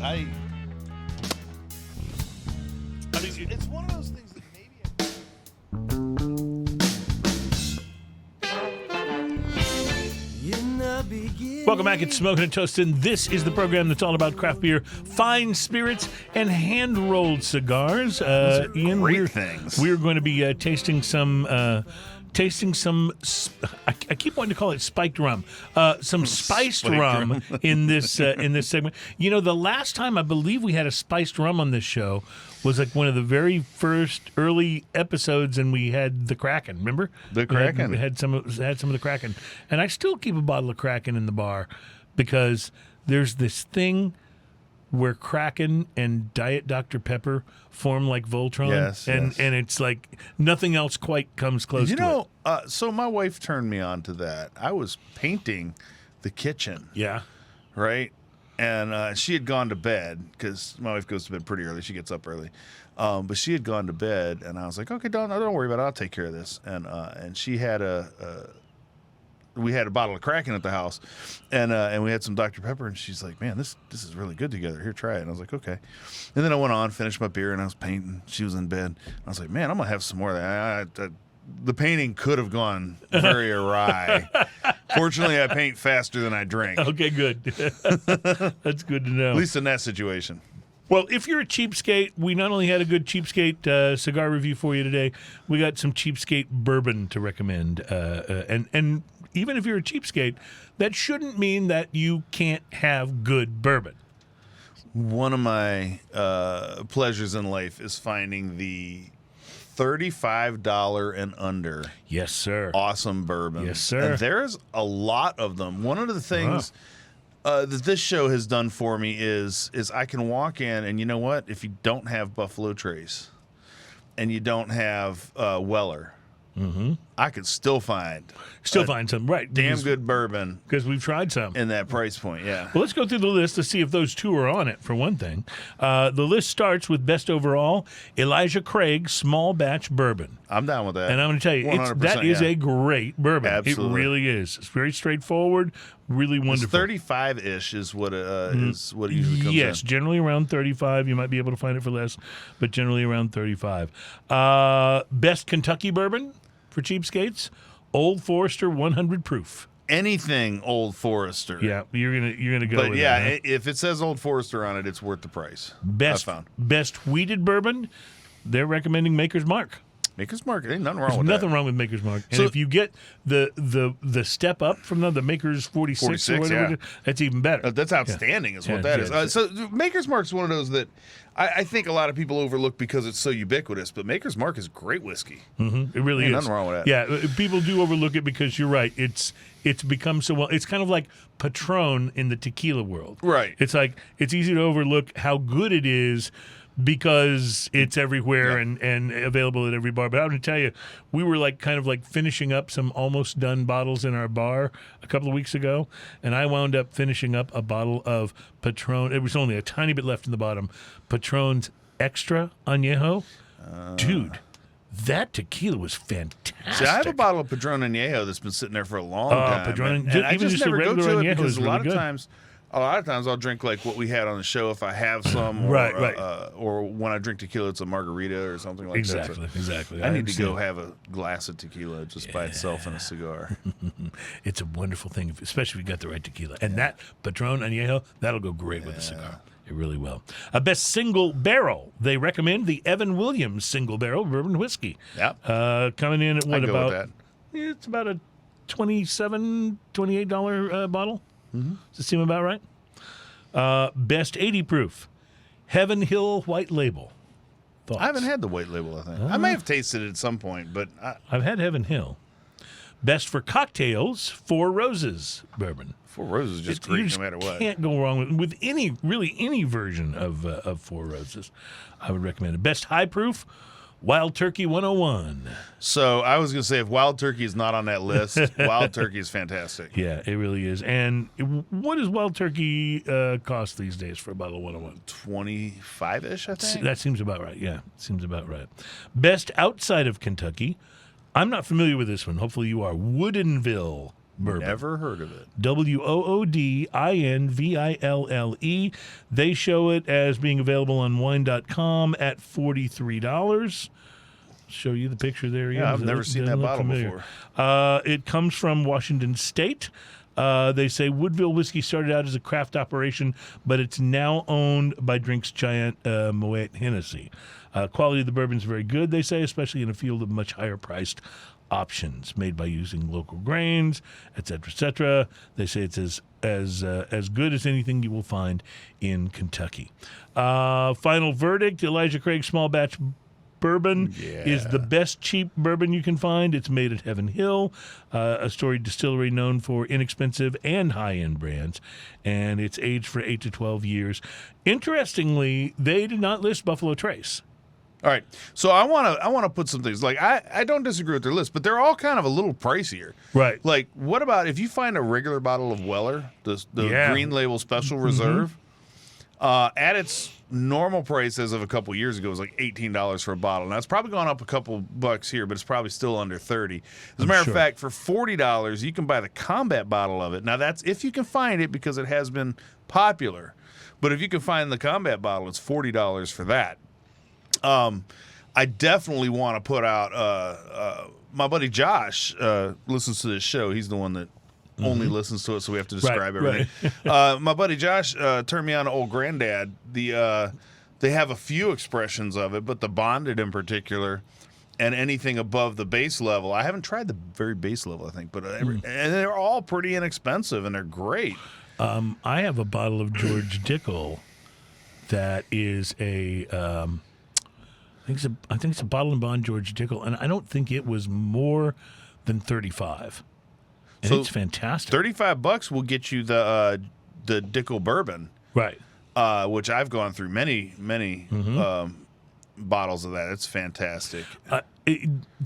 [SPEAKER 3] it's one of those things that maybe...
[SPEAKER 2] Welcome back. It's Smoking and Toasting. This is the program that's all about craft beer, fine spirits, and hand-rolled cigars. Ian,
[SPEAKER 3] great things.
[SPEAKER 2] We're going to be tasting some... I keep wanting to call it spiked rum. Some spiced rum in this segment. The last time I believe we had a spiced rum on this show was like one of the very first early episodes, and we had the Kraken. Remember
[SPEAKER 3] the Kraken?
[SPEAKER 2] We had some of the Kraken, and I still keep a bottle of Kraken in the bar because there's this thing where Kraken and Diet Dr. Pepper form like Voltron.
[SPEAKER 3] Yes,
[SPEAKER 2] and it's like nothing else quite comes close to it.
[SPEAKER 3] So my wife turned me on to that. I was painting the kitchen.
[SPEAKER 2] Yeah.
[SPEAKER 3] Right? And she had gone to bed because my wife goes to bed pretty early. She gets up early. But she had gone to bed, and I was like, okay, don't worry about it. I'll take care of this. And she had we had a bottle of Kraken at the house, and we had some Dr. Pepper, and she's like, man, this is really good together. Here, try it. And I was like, okay. And then I went on, finished my beer, and I was painting. She was in bed. And I was like, man, I'm going to have some more of that. The painting could have gone very awry. Fortunately, I paint faster than I drink.
[SPEAKER 2] Okay, good. That's good to know.
[SPEAKER 3] At least in that situation.
[SPEAKER 2] Well, if you're a cheapskate, we not only had a good cheapskate cigar review for you today, we got some cheapskate bourbon to recommend. And even if you're a cheapskate, that shouldn't mean that you can't have good bourbon.
[SPEAKER 3] One of my pleasures in life is finding the $35 and under.
[SPEAKER 2] Yes, sir.
[SPEAKER 3] Awesome bourbon.
[SPEAKER 2] Yes, sir.
[SPEAKER 3] And there's a lot of them. One of the things that this show has done for me is I can walk in, and you know what? If you don't have Buffalo Trace and you don't have Weller, I could still find
[SPEAKER 2] some, right?
[SPEAKER 3] Damn good bourbon
[SPEAKER 2] because we've tried some
[SPEAKER 3] in that price point. Yeah.
[SPEAKER 2] Well, let's go through the list to see if those two are on it. For one thing, the list starts with best overall Elijah Craig small batch bourbon.
[SPEAKER 3] I'm down with that,
[SPEAKER 2] and I'm going to tell you, that is a great bourbon.
[SPEAKER 3] Absolutely.
[SPEAKER 2] It really is. It's very straightforward, really wonderful.
[SPEAKER 3] 35-ish is what is what it usually comes
[SPEAKER 2] Yes,
[SPEAKER 3] in.
[SPEAKER 2] generally around 35. You might be able to find it for less, but generally around 35. Best Kentucky bourbon for cheapskates, Old Forester 100 proof.
[SPEAKER 3] Anything Old Forester.
[SPEAKER 2] Yeah, you're gonna go.
[SPEAKER 3] But
[SPEAKER 2] with
[SPEAKER 3] yeah,
[SPEAKER 2] that, huh?
[SPEAKER 3] if it says Old Forester on it, it's worth the price.
[SPEAKER 2] Best wheated bourbon, they're recommending Maker's Mark.
[SPEAKER 3] Maker's Mark, ain't nothing wrong
[SPEAKER 2] There's
[SPEAKER 3] with
[SPEAKER 2] nothing
[SPEAKER 3] that.
[SPEAKER 2] wrong with Maker's Mark. And
[SPEAKER 3] So-
[SPEAKER 2] if you get the step up from the Maker's 46 or whatever, that's even better.
[SPEAKER 3] That's outstanding is what
[SPEAKER 2] Yeah,
[SPEAKER 3] that
[SPEAKER 2] yeah.
[SPEAKER 3] is. So Maker's Mark's one of those that I think a lot of people overlook because it's so ubiquitous, but Maker's Mark is great whiskey.
[SPEAKER 2] It really
[SPEAKER 3] Ain't
[SPEAKER 2] is.
[SPEAKER 3] nothing wrong with that.
[SPEAKER 2] Yeah, people do overlook it because you're right. It's become so well. It's kind of like Patron in the tequila world.
[SPEAKER 3] Right.
[SPEAKER 2] It's like it's easy to overlook how good it is because it's everywhere and available at every bar. But I'm going to tell you, we were kind of finishing up some almost done bottles in our bar a couple of weeks ago, and I wound up finishing up a bottle of Patron. It was only a tiny bit left in the bottom. Patron's Extra Añejo. Dude, that tequila was fantastic.
[SPEAKER 3] See, I have a bottle of Patron Añejo that's been sitting there for a long time.
[SPEAKER 2] Patron,
[SPEAKER 3] and I
[SPEAKER 2] even
[SPEAKER 3] just
[SPEAKER 2] just a
[SPEAKER 3] never go
[SPEAKER 2] regular
[SPEAKER 3] to it
[SPEAKER 2] Añejo
[SPEAKER 3] because
[SPEAKER 2] is
[SPEAKER 3] a lot
[SPEAKER 2] really
[SPEAKER 3] of
[SPEAKER 2] good.
[SPEAKER 3] times I'll drink like what we had on the show if I have some, or,
[SPEAKER 2] Right.
[SPEAKER 3] or when I drink tequila, it's a margarita or something like that. So
[SPEAKER 2] Exactly.
[SPEAKER 3] I need to go have a glass of tequila just by itself and a cigar.
[SPEAKER 2] It's a wonderful thing, especially if you got the right tequila. And that Patron Añejo, that'll go great with a cigar. It really will. Best single barrel. They recommend the Evan Williams single barrel bourbon whiskey.
[SPEAKER 3] Yep.
[SPEAKER 2] Coming in at what
[SPEAKER 3] I'd go
[SPEAKER 2] about?
[SPEAKER 3] with that.
[SPEAKER 2] It's about a $27, $28 bottle. Does it seem about right? Best 80 proof. Heaven Hill White Label. Thoughts?
[SPEAKER 3] I haven't had the white label, I think. I may have tasted it at some point, but
[SPEAKER 2] I've had Heaven Hill. Best for cocktails, Four Roses bourbon.
[SPEAKER 3] Four Roses is just
[SPEAKER 2] You
[SPEAKER 3] great
[SPEAKER 2] just
[SPEAKER 3] no matter what.
[SPEAKER 2] Can't go wrong with any version of Four Roses. I would recommend it. Best high proof, Wild Turkey 101.
[SPEAKER 3] So I was going to say, if Wild Turkey is not on that list, Wild Turkey is fantastic.
[SPEAKER 2] Yeah, it really is. And what does Wild Turkey cost these days for a bottle of 101?
[SPEAKER 3] 25-ish, I think.
[SPEAKER 2] That seems about right. Yeah, seems about right. Best outside of Kentucky. I'm not familiar with this one. Hopefully you are. Woodinville bourbon.
[SPEAKER 3] Never heard of it.
[SPEAKER 2] Woodinville. They show it as being available on wine.com at $43. Show you the picture there.
[SPEAKER 3] Yeah, I've never seen that bottle before.
[SPEAKER 2] It comes from Washington State. They say Woodville Whiskey started out as a craft operation, but it's now owned by drinks giant Moet Hennessy. Quality of the bourbon is very good, they say, especially in a field of much higher priced options made by using local grains, et cetera. They say it's as good as anything you will find in Kentucky. Final verdict: Elijah Craig small batch bourbon is the best cheap bourbon you can find. It's made at Heaven Hill, a storied distillery known for inexpensive and high-end brands, and it's aged for 8 to 12 years. Interestingly, they did not list Buffalo Trace.
[SPEAKER 3] All right, so I want to put some things like I don't disagree with their list, but they're all kind of a little pricier.
[SPEAKER 2] Right.
[SPEAKER 3] Like, what about if you find a regular bottle of Weller, the Green Label Special Reserve, at its normal price as of a couple years ago was like $18 for a bottle. Now it's probably gone up a couple bucks here, but it's probably still under 30. As a matter of fact, for $40 you can buy the Combat bottle of it. Now that's if you can find it because it has been popular. But if you can find the Combat bottle, it's $40 for that. I definitely want to put out my buddy Josh listens to this show. He's the one that only listens to it, so we have to describe everything. Right. My buddy Josh turned me on to Old Granddad. They have a few expressions of it, but the bonded in particular, and anything above the base level. I haven't tried the very base level, I think, but and they're all pretty inexpensive and they're great.
[SPEAKER 2] I have a bottle of George Dickel that is I think it's a bottle and bond George Dickel, and I don't think it was more than $35. And so it's fantastic.
[SPEAKER 3] $35 will get you the Dickel bourbon,
[SPEAKER 2] right?
[SPEAKER 3] Which I've gone through many bottles of that. It's fantastic.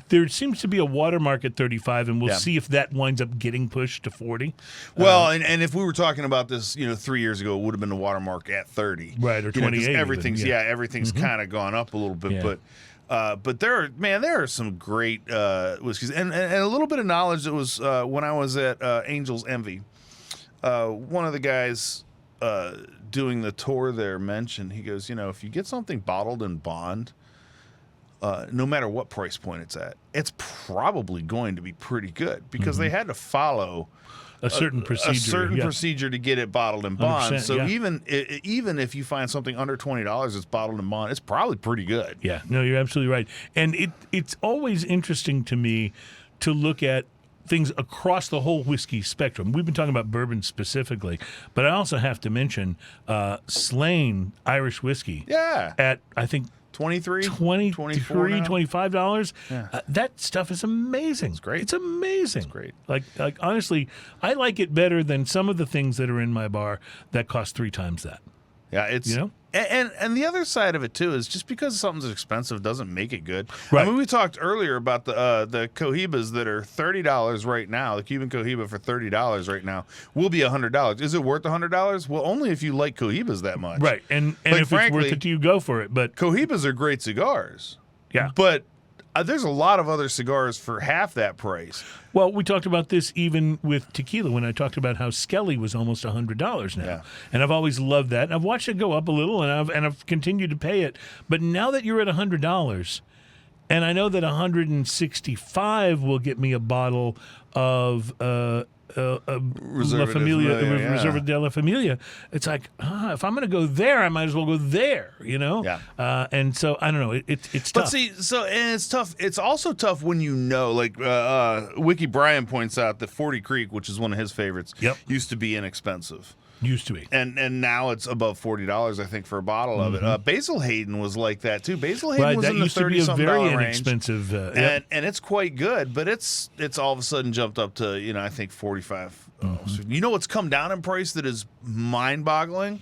[SPEAKER 2] There seems to be a watermark at 35, and we'll see if that winds up getting pushed to 40.
[SPEAKER 3] Well, and if we were talking about this, 3 years ago, it would have been a watermark at 30,
[SPEAKER 2] right, or 28.
[SPEAKER 3] Everything's everything's kind of gone up a little bit, but there are some great whiskeys, and a little bit of knowledge that was when I was at Angel's Envy. One of the guys doing the tour there mentioned, he goes, if you get something bottled in bond, no matter what price point it's at, it's probably going to be pretty good because they had to follow
[SPEAKER 2] a certain
[SPEAKER 3] procedure to get it bottled in bond. So even if you find something under $20 that's bottled in bond, it's probably pretty good.
[SPEAKER 2] Yeah, no, you're absolutely right. And it's always interesting to me to look at things across the whole whiskey spectrum. We've been talking about bourbon specifically, but I also have to mention Slane Irish whiskey.
[SPEAKER 3] Yeah.
[SPEAKER 2] At, I think,
[SPEAKER 3] $23,
[SPEAKER 2] $25.
[SPEAKER 3] Yeah.
[SPEAKER 2] That stuff is amazing.
[SPEAKER 3] It's great.
[SPEAKER 2] It's amazing.
[SPEAKER 3] It's great.
[SPEAKER 2] Like honestly, I like it better than some of the things that are in my bar that cost 3 times that.
[SPEAKER 3] Yeah, it's and the other side of it too is just because something's expensive doesn't make it good.
[SPEAKER 2] Right.
[SPEAKER 3] I mean, we talked earlier about the cohibas that are $30 right now. The Cuban cohiba for $30 right now will be $100. Is it worth $100? Well, only if you like cohibas that much.
[SPEAKER 2] Right, and if frankly, it's worth it to you, go for it. But
[SPEAKER 3] cohibas are great cigars.
[SPEAKER 2] Yeah,
[SPEAKER 3] but there's a lot of other cigars for half that price.
[SPEAKER 2] Well, we talked about this even with tequila when I talked about how Skelly was almost $100 now, and I've always loved that. And I've watched it go up a little, and I've continued to pay it. But now that you're at $100, and I know that $165 will get me a bottle of
[SPEAKER 3] Reserva
[SPEAKER 2] de la Familia. It's like, if I'm going to go there, I might as well go there,
[SPEAKER 3] Yeah.
[SPEAKER 2] And so I don't know. It's tough.
[SPEAKER 3] But see, and it's tough. It's also tough when like Wiki Bryan points out that 40 Creek, which is one of his favorites, used to be inexpensive.
[SPEAKER 2] Used to be.
[SPEAKER 3] And now it's above $40, I think, for a bottle of it. Basil Hayden was like that, too. Basil Hayden was in the $30-something range.
[SPEAKER 2] Inexpensive.
[SPEAKER 3] And it's quite good, but it's all of a sudden jumped up to, I think, $45. You know what's come down in price that is mind-boggling?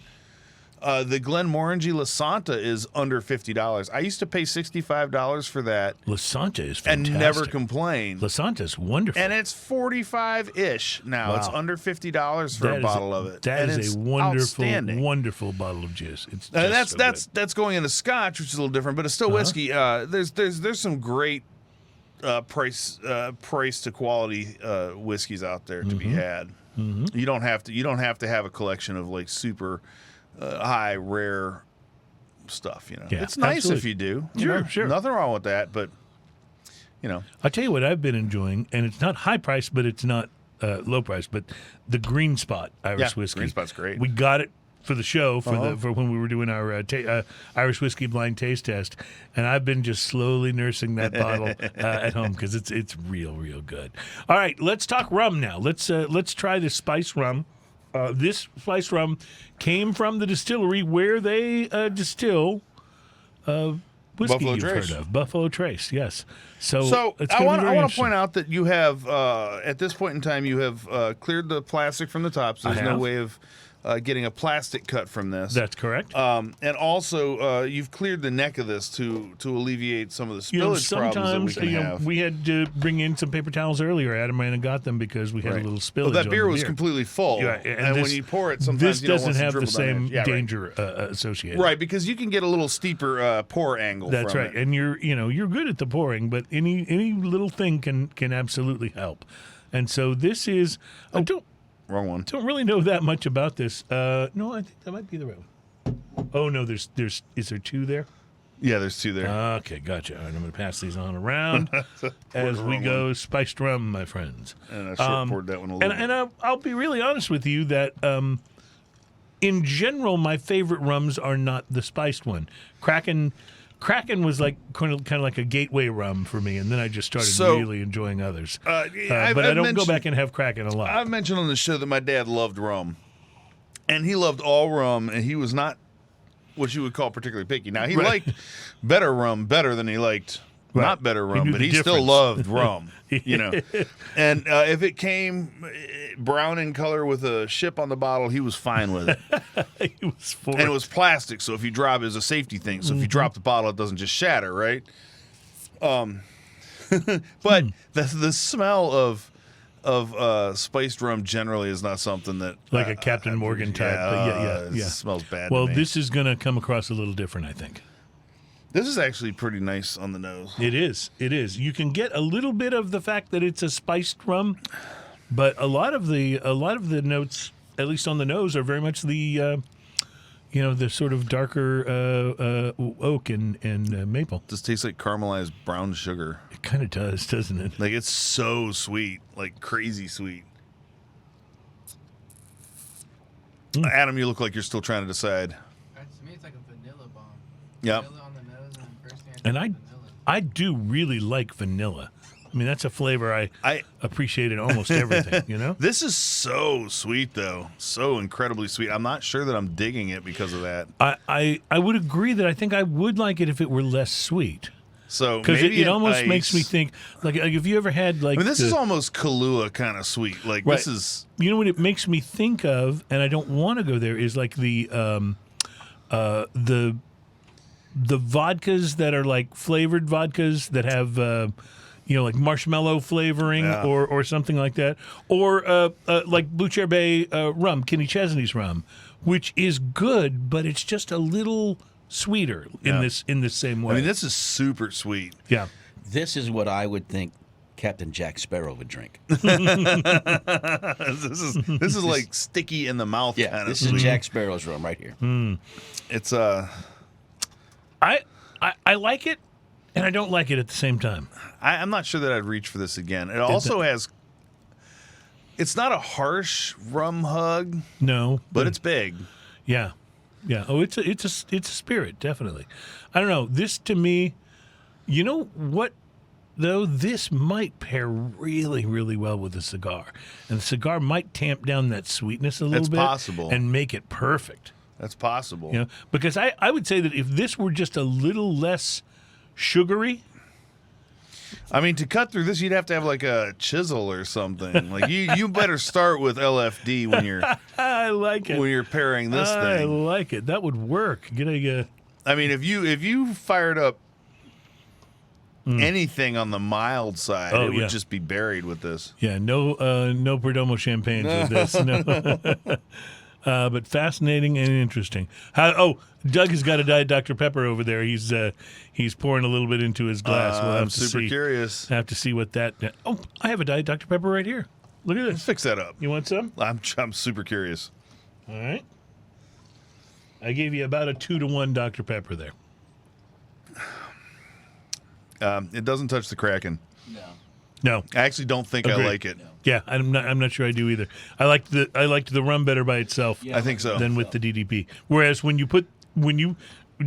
[SPEAKER 3] The Glenmorangie La Santa is under $50. I used to pay $65 for that.
[SPEAKER 2] La Santa is fantastic.
[SPEAKER 3] And never complain.
[SPEAKER 2] La Santa is wonderful.
[SPEAKER 3] And it's $45-ish now. Wow. It's under $50 for a bottle of it.
[SPEAKER 2] That is a wonderful bottle of juice. It's
[SPEAKER 3] that's going into Scotch, which is a little different, but it's still whiskey. There's some great price to quality whiskeys out there to be had. You don't have to have a collection of like super high rare stuff, it's nice if you do.
[SPEAKER 2] Sure.
[SPEAKER 3] Nothing wrong with that, but
[SPEAKER 2] I'll tell you what I've been enjoying, and it's not high price, but it's not low price, but the Green Spot Irish whiskey.
[SPEAKER 3] Green Spot's great.
[SPEAKER 2] We got it for the show for when we were doing our Irish whiskey blind taste test, and I've been just slowly nursing that bottle at home because it's real good. All right, let's talk rum now. Let's try this spice rum. This spice rum came from the distillery where they distill whiskey
[SPEAKER 3] Buffalo
[SPEAKER 2] you've
[SPEAKER 3] Trace.
[SPEAKER 2] heard of. Buffalo Trace, yes. So
[SPEAKER 3] I want to point out that you have, at this point in time, you have cleared the plastic from the top, so there's no way of getting a plastic cut from this.
[SPEAKER 2] That's correct.
[SPEAKER 3] And also, you've cleared the neck of this to alleviate some of the spillage problems that we can have.
[SPEAKER 2] We had to bring in some paper towels earlier. Adam ran and got them because we had a little spillage.
[SPEAKER 3] Well, that beer was completely full.
[SPEAKER 2] Yeah,
[SPEAKER 3] and when you pour it, sometimes
[SPEAKER 2] this
[SPEAKER 3] you don't
[SPEAKER 2] doesn't
[SPEAKER 3] want
[SPEAKER 2] have
[SPEAKER 3] to
[SPEAKER 2] the
[SPEAKER 3] dribble
[SPEAKER 2] same
[SPEAKER 3] down
[SPEAKER 2] danger associated.
[SPEAKER 3] Right, because you can get a little steeper pour angle.
[SPEAKER 2] That's
[SPEAKER 3] from
[SPEAKER 2] right,
[SPEAKER 3] it.
[SPEAKER 2] and you're good at the pouring, but any little thing can absolutely help. And so this is
[SPEAKER 3] Wrong one.
[SPEAKER 2] Don't really know that much about this. No, I think that might be the right one. Oh no, is there two there?
[SPEAKER 3] Yeah, there's two there.
[SPEAKER 2] Okay, gotcha. All right, I'm going to pass these on around as we go. Spiced rum, my friends.
[SPEAKER 3] And I short poured that one a little bit.
[SPEAKER 2] And I'll be really honest with you that in general, my favorite rums are not the spiced one. Kraken was like kind of like a gateway rum for me, and then I just started really enjoying others. But I don't go back and have Kraken a lot.
[SPEAKER 3] I've mentioned on the show that my dad loved rum, and he loved all rum, and he was not what you would call particularly picky. Now, he liked better rum better than he liked not better rum, but he still loved rum, you know. And if it came brown in color with a ship on the bottle, he was fine with it.
[SPEAKER 2] He was for
[SPEAKER 3] and it was plastic, so if you drop it, was a safety thing. So if you drop the bottle, it doesn't just shatter, right? But the smell of spiced rum generally is not something that
[SPEAKER 2] like a Captain Morgan type.
[SPEAKER 3] It smells bad.
[SPEAKER 2] Well,
[SPEAKER 3] to me.
[SPEAKER 2] this is going to come across a little different, I think.
[SPEAKER 3] This is actually pretty nice on the nose.
[SPEAKER 2] It is. You can get a little bit of the fact that it's a spiced rum, but a lot of the notes, at least on the nose, are very much the the sort of darker oak and maple.
[SPEAKER 3] This tastes like caramelized brown sugar.
[SPEAKER 2] It kind of does, doesn't it?
[SPEAKER 3] Like it's so sweet, like crazy sweet. Adam, you look like you're still trying to decide.
[SPEAKER 4] To me, it's like a vanilla bomb.
[SPEAKER 3] Yep.
[SPEAKER 4] Vanilla on the nose, and personally,
[SPEAKER 2] And
[SPEAKER 4] vanilla.
[SPEAKER 2] I do really like vanilla. I mean, that's a flavor I appreciate in almost everything, you know?
[SPEAKER 3] This is so sweet, though. So incredibly sweet. I'm not sure that I'm digging it because of that.
[SPEAKER 2] I would agree that I think I would like it if it were less sweet.
[SPEAKER 3] So
[SPEAKER 2] because
[SPEAKER 3] maybe
[SPEAKER 2] it almost
[SPEAKER 3] ice.
[SPEAKER 2] makes me think, like if you ever had like...
[SPEAKER 3] I mean, this is almost Kahlua kind of sweet. Like,
[SPEAKER 2] right.
[SPEAKER 3] This is...
[SPEAKER 2] You know what it makes me think of, and I don't want to go there, is like the vodkas that are like flavored vodkas that have... like marshmallow flavoring or something like that. Or like Blue Chair Bay rum, Kenny Chesney's rum, which is good, but it's just a little sweeter in this same way.
[SPEAKER 3] I mean, this is super sweet.
[SPEAKER 2] Yeah.
[SPEAKER 1] This is what I would think Captain Jack Sparrow would drink.
[SPEAKER 3] This is like sticky in the mouth kind of
[SPEAKER 1] this
[SPEAKER 3] sweet.
[SPEAKER 1] is Jack Sparrow's rum right here.
[SPEAKER 3] It's
[SPEAKER 2] I like it, and I don't like it at the same time.
[SPEAKER 3] I'm not sure that I'd reach for this again. It also has... It's not a harsh rum hug.
[SPEAKER 2] No.
[SPEAKER 3] But it's big.
[SPEAKER 2] Yeah. Yeah. Oh, it's a spirit, definitely. I don't know. This, to me, you know what, though? This might pair really, really well with a cigar. And the cigar might tamp down that sweetness a little bit.
[SPEAKER 3] That's possible.
[SPEAKER 2] And make it perfect.
[SPEAKER 3] That's possible.
[SPEAKER 2] You know? Because I would say that if this were just a little less sugary...
[SPEAKER 3] I mean, to cut through this, you'd have to have like a chisel or something. Like you better start with LFD when you're.
[SPEAKER 2] I like it
[SPEAKER 3] when you're pairing this thing.
[SPEAKER 2] I like it. That would work.
[SPEAKER 3] I mean, if you fired up anything on the mild side, it would just be buried with this.
[SPEAKER 2] Yeah, no Perdomo champagnes with this. No. But fascinating and interesting. Doug has got a Diet Dr. Pepper over there. He's pouring a little bit into his glass. We'll have
[SPEAKER 3] I'm super curious.
[SPEAKER 2] Have to see what that. Oh, I have a Diet Dr. Pepper right here. Look at this.
[SPEAKER 3] Let's fix that up.
[SPEAKER 2] You want some?
[SPEAKER 3] I'm super curious.
[SPEAKER 2] All right. I gave you about a 2-to-1 Dr. Pepper there.
[SPEAKER 3] It doesn't touch the Kraken.
[SPEAKER 2] No.
[SPEAKER 3] I actually don't think I like it.
[SPEAKER 2] No. Yeah, I'm not sure I do either. I liked the rum better by itself.
[SPEAKER 3] Yeah, I think so.
[SPEAKER 2] Than with the DDP. Whereas when you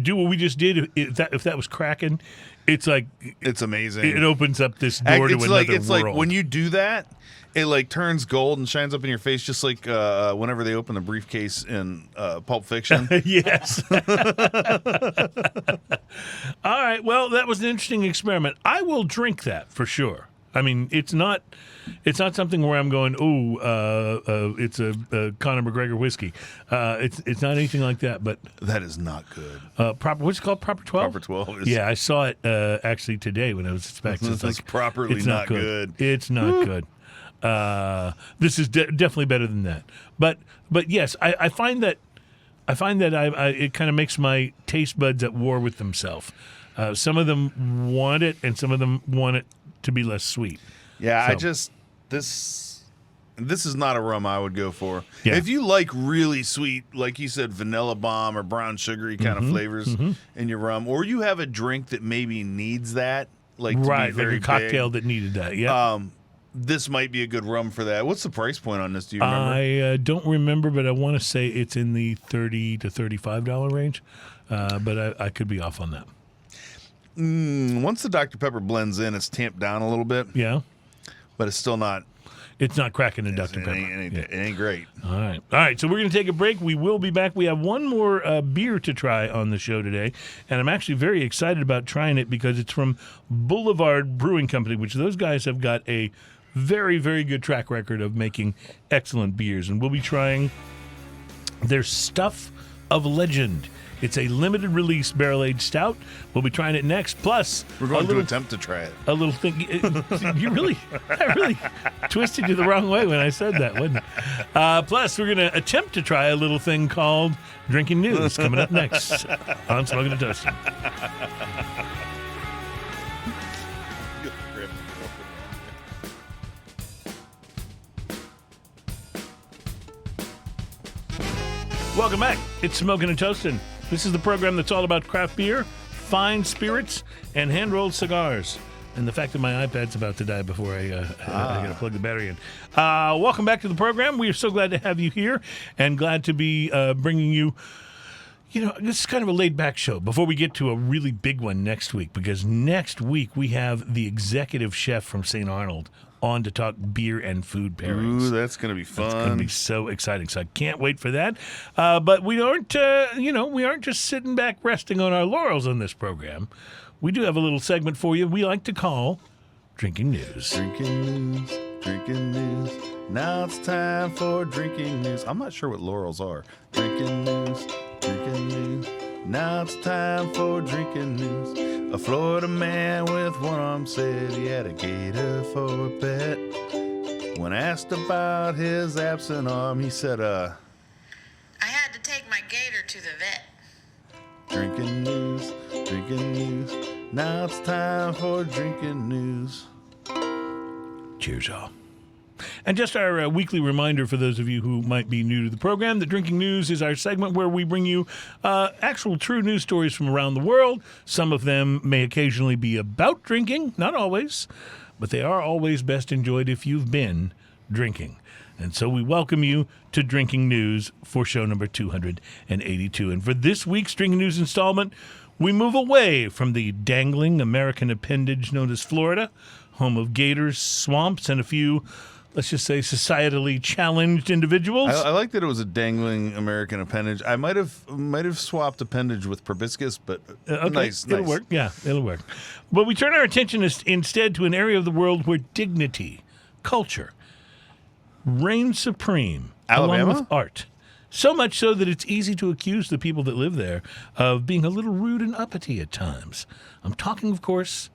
[SPEAKER 2] do what we just did, if that was Kraken, it's like
[SPEAKER 3] it's amazing.
[SPEAKER 2] It opens up this door to another world.
[SPEAKER 3] It's like when you do that, it like turns gold and shines up in your face, just like whenever they open the briefcase in Pulp Fiction.
[SPEAKER 2] Yes. All right. Well, that was an interesting experiment. I will drink that for sure. I mean, it's not something where I'm going, it's a Conor McGregor whiskey. It's not anything like that. But
[SPEAKER 3] that is not good.
[SPEAKER 2] What's it called? Proper 12?
[SPEAKER 3] Proper 12 is...
[SPEAKER 2] Yeah, I saw it actually today when I was at Specs.
[SPEAKER 3] It's like, properly
[SPEAKER 2] it's not good. It's not good. This is definitely better than that. But yes, I find that it kind of makes my taste buds at war with themselves. Some of them want it, and some of them want it to be less sweet.
[SPEAKER 3] Yeah, so. This is not a rum I would go for.
[SPEAKER 2] Yeah.
[SPEAKER 3] If you like really sweet, like you said, vanilla bomb or brown sugary kind of flavors in your rum, or you have a drink that maybe needs that, like
[SPEAKER 2] right,
[SPEAKER 3] to be very
[SPEAKER 2] like a cocktail
[SPEAKER 3] big,
[SPEAKER 2] that needed that. Yeah.
[SPEAKER 3] This might be a good rum for that. What's the price point on this? Do you remember?
[SPEAKER 2] I don't remember, but I want to say it's in the $30 to $35 range. But I could be off on that.
[SPEAKER 3] Once the Dr. Pepper blends in, it's tamped down a little bit.
[SPEAKER 2] Yeah.
[SPEAKER 3] But it's still not.
[SPEAKER 2] It's not cracking in Dr. Pepper.
[SPEAKER 3] It ain't great.
[SPEAKER 2] All right. So we're going to take a break. We will be back. We have one more beer to try on the show today, and I'm actually very excited about trying it because it's from Boulevard Brewing Company, which those guys have got a very, very good track record of making excellent beers, and we'll be trying their Stuff of Legend. It's a limited release barrel-aged stout. We'll be trying it next. Plus,
[SPEAKER 3] we're going to attempt to try it.
[SPEAKER 2] A little thing. I really twisted you the wrong way when I said that, wasn't it? Plus, we're going to attempt to try a little thing called Drinking News coming up next on Smoking and Toasting. Welcome back. It's Smoking and Toasting. This is the program that's all about craft beer, fine spirits, and hand-rolled cigars. And the fact that my iPad's about to die before I got to plug the battery in. Welcome back to the program. We are so glad to have you here and glad to be bringing you, this is kind of a laid-back show before we get to a really big one next week, because next week we have the executive chef from St. Arnold on to talk beer and food pairings.
[SPEAKER 3] Ooh, that's going to be fun.
[SPEAKER 2] It's going to be so exciting. So I can't wait for that. But we aren't, we aren't just sitting back resting on our laurels on this program. We do have a little segment for you we like to call Drinking News.
[SPEAKER 3] Drinking news. Now it's time for drinking news. I'm not sure what laurels are. Drinking news. Now it's time for drinking news. A Florida man with one arm said he had a gator for a pet. When asked about his absent arm, he said, I
[SPEAKER 5] had to take my gator to the vet.
[SPEAKER 3] Drinking news. Now it's time for drinking news.
[SPEAKER 2] Cheers, y'all. And just our weekly reminder for those of you who might be new to the program, that Drinking News is our segment where we bring you actual true news stories from around the world. Some of them may occasionally be about drinking, not always, but they are always best enjoyed if you've been drinking. And so we welcome you to Drinking News for show number 282. And for this week's Drinking News installment, we move away from the dangling American appendage known as Florida, home of gators, swamps, and a few, let's just say, societally challenged individuals.
[SPEAKER 3] I like that it was a dangling American appendage. I might have swapped appendage with proboscis, but
[SPEAKER 2] okay.
[SPEAKER 3] Nice.
[SPEAKER 2] It'll work. Yeah, it'll work. But we turn our attention instead to an area of the world where dignity, culture, reigns supreme,
[SPEAKER 3] Alabama?
[SPEAKER 2] along with art. So much so that it's easy to accuse the people that live there of being a little rude and uppity at times. I'm talking, of course,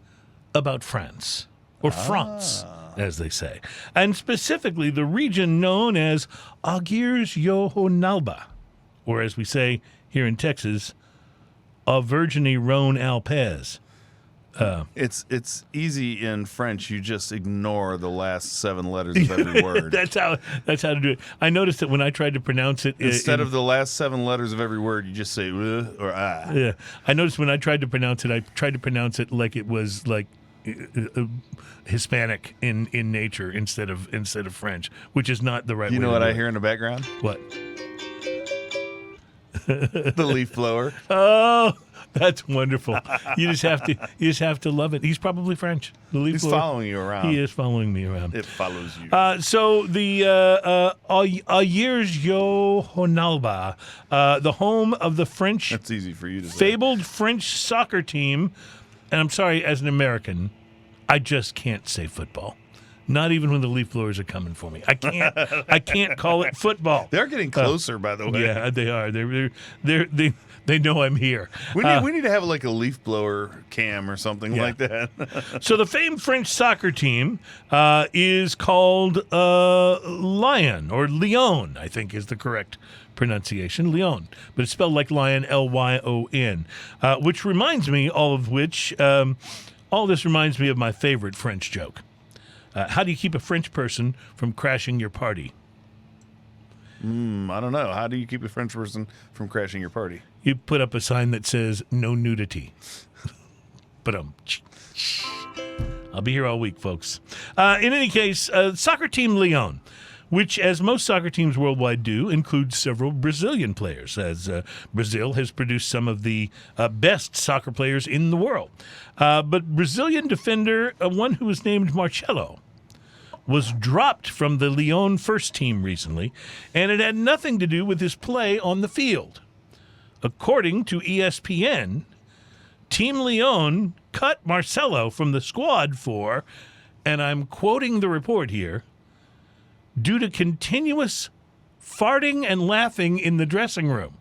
[SPEAKER 2] about France, or France, as they say, and specifically the region known as Aguirre-Yohonalba, or as we say here in Texas, Auvergne-Rhône-Alpes.
[SPEAKER 3] It's easy in French. You just ignore the last 7 letters of every word.
[SPEAKER 2] That's how to do it. I noticed that when I tried to pronounce it,
[SPEAKER 3] instead of the last 7 letters of every word, you just say or ah.
[SPEAKER 2] Yeah, I noticed when I tried to pronounce it, I tried to pronounce it like it was like Hispanic in nature instead of French, which is not the right way.
[SPEAKER 3] You know what I hear in the background?
[SPEAKER 2] What?
[SPEAKER 3] The leaf blower.
[SPEAKER 2] Oh, that's wonderful. You just have to love it. He's probably French. The leaf
[SPEAKER 3] He's
[SPEAKER 2] blower.
[SPEAKER 3] following you around.
[SPEAKER 2] He is following me around.
[SPEAKER 3] It follows you.
[SPEAKER 2] So the Aguirre-Yohonalba, the home of the French.
[SPEAKER 3] That's easy for you to say.
[SPEAKER 2] Fabled French soccer team, and I'm sorry, as an American, I just can't say football. Not even when the leaf blowers are coming for me. I can't call it football.
[SPEAKER 3] They're getting closer, by the way.
[SPEAKER 2] Yeah, they are. They know I'm here.
[SPEAKER 3] We need to have like a leaf blower cam or something like that.
[SPEAKER 2] So the famed French soccer team is called Lyon, or Lyon, I think is the correct pronunciation, Lyon. But it's spelled like lion, Lyon, which reminds me, all this reminds me of my favorite French joke. How do you keep a French person from crashing your party?
[SPEAKER 3] I don't know. How do you keep a French person from crashing your party?
[SPEAKER 2] You put up a sign that says no nudity. But I'll be here all week, folks. In any case, soccer team Lyon, which, as most soccer teams worldwide do, includes several Brazilian players, as Brazil has produced some of the best soccer players in the world. But Brazilian defender, one who was named Marcelo, was dropped from the Lyon first team recently, and it had nothing to do with his play on the field. According to ESPN, Team Lyon cut Marcelo from the squad for, and I'm quoting the report here, due to continuous farting and laughing in the dressing room.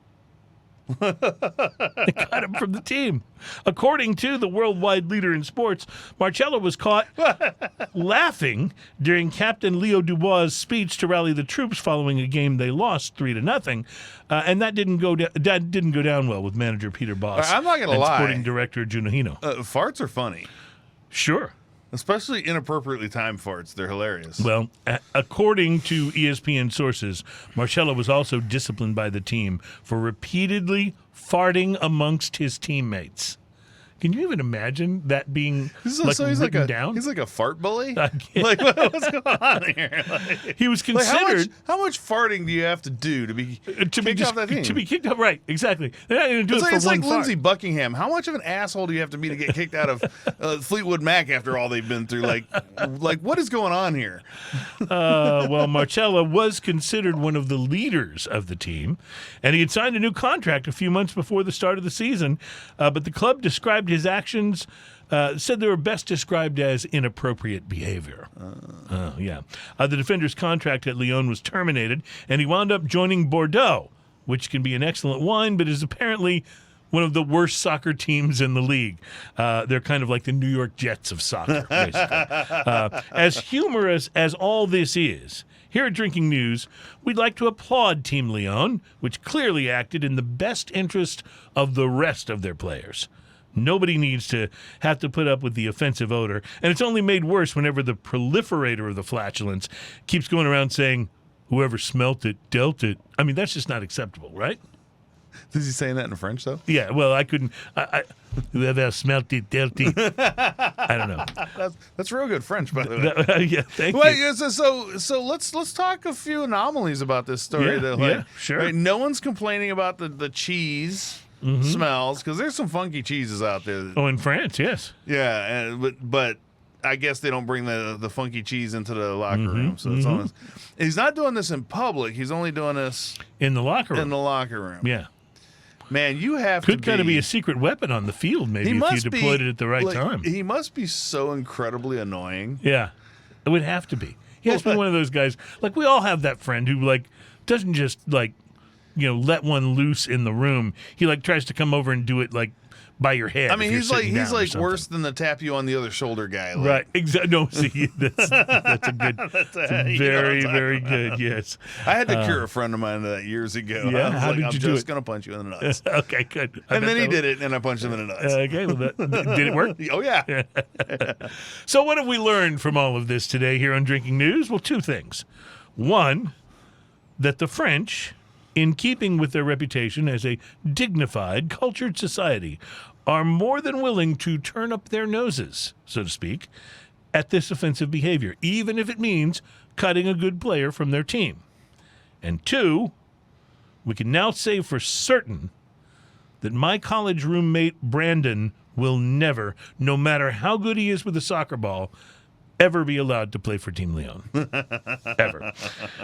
[SPEAKER 2] They cut him from the team. According to the worldwide leader in sports, Marcelo was caught laughing during Captain Leo Dubois' speech to rally the troops following a game they lost 3-0, and that didn't go down well with manager Peter Bosz.
[SPEAKER 3] I'm not gonna
[SPEAKER 2] and
[SPEAKER 3] lie.
[SPEAKER 2] Sporting director Jonah.
[SPEAKER 3] Farts are funny.
[SPEAKER 2] Sure.
[SPEAKER 3] Especially inappropriately timed farts. They're hilarious.
[SPEAKER 2] Well, according to ESPN sources, Marcelo was also disciplined by the team for repeatedly farting amongst his teammates. Can you even imagine that being written down?
[SPEAKER 3] He's like a fart bully?
[SPEAKER 2] Like,
[SPEAKER 3] what's going on here?
[SPEAKER 2] He was considered...
[SPEAKER 3] how much farting do you have to do to be kicked off that team?
[SPEAKER 2] To be kicked off, right, exactly. They're not going to do it for
[SPEAKER 3] it's
[SPEAKER 2] one
[SPEAKER 3] like
[SPEAKER 2] fart.
[SPEAKER 3] Lindsey Buckingham. How much of an asshole do you have to be to get kicked out of Fleetwood Mac after all they've been through? Like what is going on here?
[SPEAKER 2] Well, Marcelo was considered one of the leaders of the team, and he had signed a new contract a few months before the start of the season, but the club described his actions, said they were best described as inappropriate behavior. The defender's contract at Lyon was terminated, and he wound up joining Bordeaux, which can be an excellent wine, but is apparently one of the worst soccer teams in the league. They're kind of like the New York Jets of soccer, basically. As humorous as all this is, here at Drinking News, we'd like to applaud Team Lyon, which clearly acted in the best interest of the rest of their players. Nobody needs to have to put up with the offensive odor, and it's only made worse whenever the proliferator of the flatulence keeps going around saying, whoever smelt it, dealt it. I mean, that's just not acceptable, right?
[SPEAKER 3] Is he saying that in French, though?
[SPEAKER 2] Yeah, well, I couldn't. Whoever smelt it, dealt it. I don't know.
[SPEAKER 3] That's real good French, by the way.
[SPEAKER 2] Yeah, thank you.
[SPEAKER 3] Yeah, so let's talk a few anomalies about this story.
[SPEAKER 2] Sure.
[SPEAKER 3] Right, no one's complaining about the cheese smells, because there's some funky cheeses out there.
[SPEAKER 2] Oh, in France, yes.
[SPEAKER 3] Yeah, but I guess they don't bring the funky cheese into the locker room. So it's on. He's not doing this in public. He's only doing this
[SPEAKER 2] in the locker room.
[SPEAKER 3] In the locker room.
[SPEAKER 2] Yeah.
[SPEAKER 3] Man, you have
[SPEAKER 2] could kind of be a secret weapon on the field, maybe, if you deployed it at the right time.
[SPEAKER 3] He must be so incredibly annoying.
[SPEAKER 2] Yeah, it would have to be. He has to be one of those guys. Like, we all have that friend who doesn't just let one loose in the room. He tries to come over and do it by your head.
[SPEAKER 3] I mean, he's like worse than the tap you on the other shoulder guy.
[SPEAKER 2] Right. Exactly. No, see, that's a good. Very, very good. Yes.
[SPEAKER 3] I had to cure a friend of mine of that years ago.
[SPEAKER 2] Yeah. How did you do it?
[SPEAKER 3] I'm just gonna punch you in the nuts.
[SPEAKER 2] Okay. Good.
[SPEAKER 3] And then he did it, and I punched him in the nuts.
[SPEAKER 2] Okay. Well, did it work?
[SPEAKER 3] Oh yeah.
[SPEAKER 2] So, what have we learned from all of this today here on Drinking News? Well, two things. One, that the French, in keeping with their reputation as a dignified, cultured society, are more than willing to turn up their noses, so to speak, at this offensive behavior, even if it means cutting a good player from their team. And two, we can now say for certain that my college roommate Brandon will never, no matter how good he is with a soccer ball, ever be allowed to play for Team Lyon. Ever.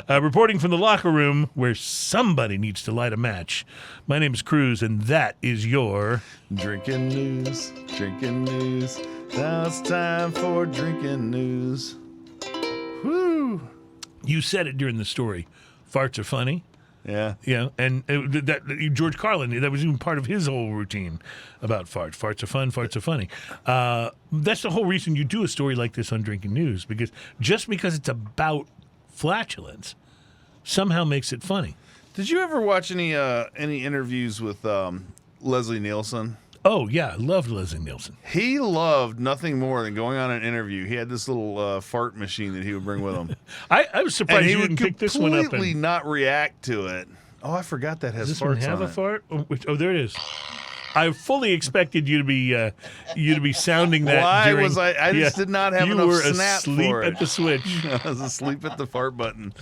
[SPEAKER 2] Reporting from the locker room where somebody needs to light a match, my name is Cruze, and that is your...
[SPEAKER 3] Drinking News, Drinking News, Now it's time for drinking news. Woo!
[SPEAKER 2] You said it during the story. Farts are funny.
[SPEAKER 3] Yeah.
[SPEAKER 2] Yeah, and George Carlin, that was even part of his whole routine about farts. Farts are fun, farts are funny. That's the whole reason you do a story like this on Drinking News, because just because it's about flatulence somehow makes it funny.
[SPEAKER 3] Did you ever watch any interviews with Leslie Nielsen?
[SPEAKER 2] Oh, yeah, I loved Leslie Nielsen.
[SPEAKER 3] He loved nothing more than going on an interview. He had this little fart machine that he would bring with him.
[SPEAKER 2] I was surprised
[SPEAKER 3] and he
[SPEAKER 2] you
[SPEAKER 3] would
[SPEAKER 2] didn't pick this one up.
[SPEAKER 3] completely not react to it. Oh, I forgot that has
[SPEAKER 2] Does this
[SPEAKER 3] farts
[SPEAKER 2] one have
[SPEAKER 3] on
[SPEAKER 2] a
[SPEAKER 3] it.
[SPEAKER 2] fart? Oh, there it is. I fully expected you to be sounding that.
[SPEAKER 3] Why
[SPEAKER 2] during,
[SPEAKER 3] was I just did not have
[SPEAKER 2] you
[SPEAKER 3] enough
[SPEAKER 2] were
[SPEAKER 3] snap
[SPEAKER 2] asleep
[SPEAKER 3] for it.
[SPEAKER 2] at the switch.
[SPEAKER 3] I was asleep at the fart button.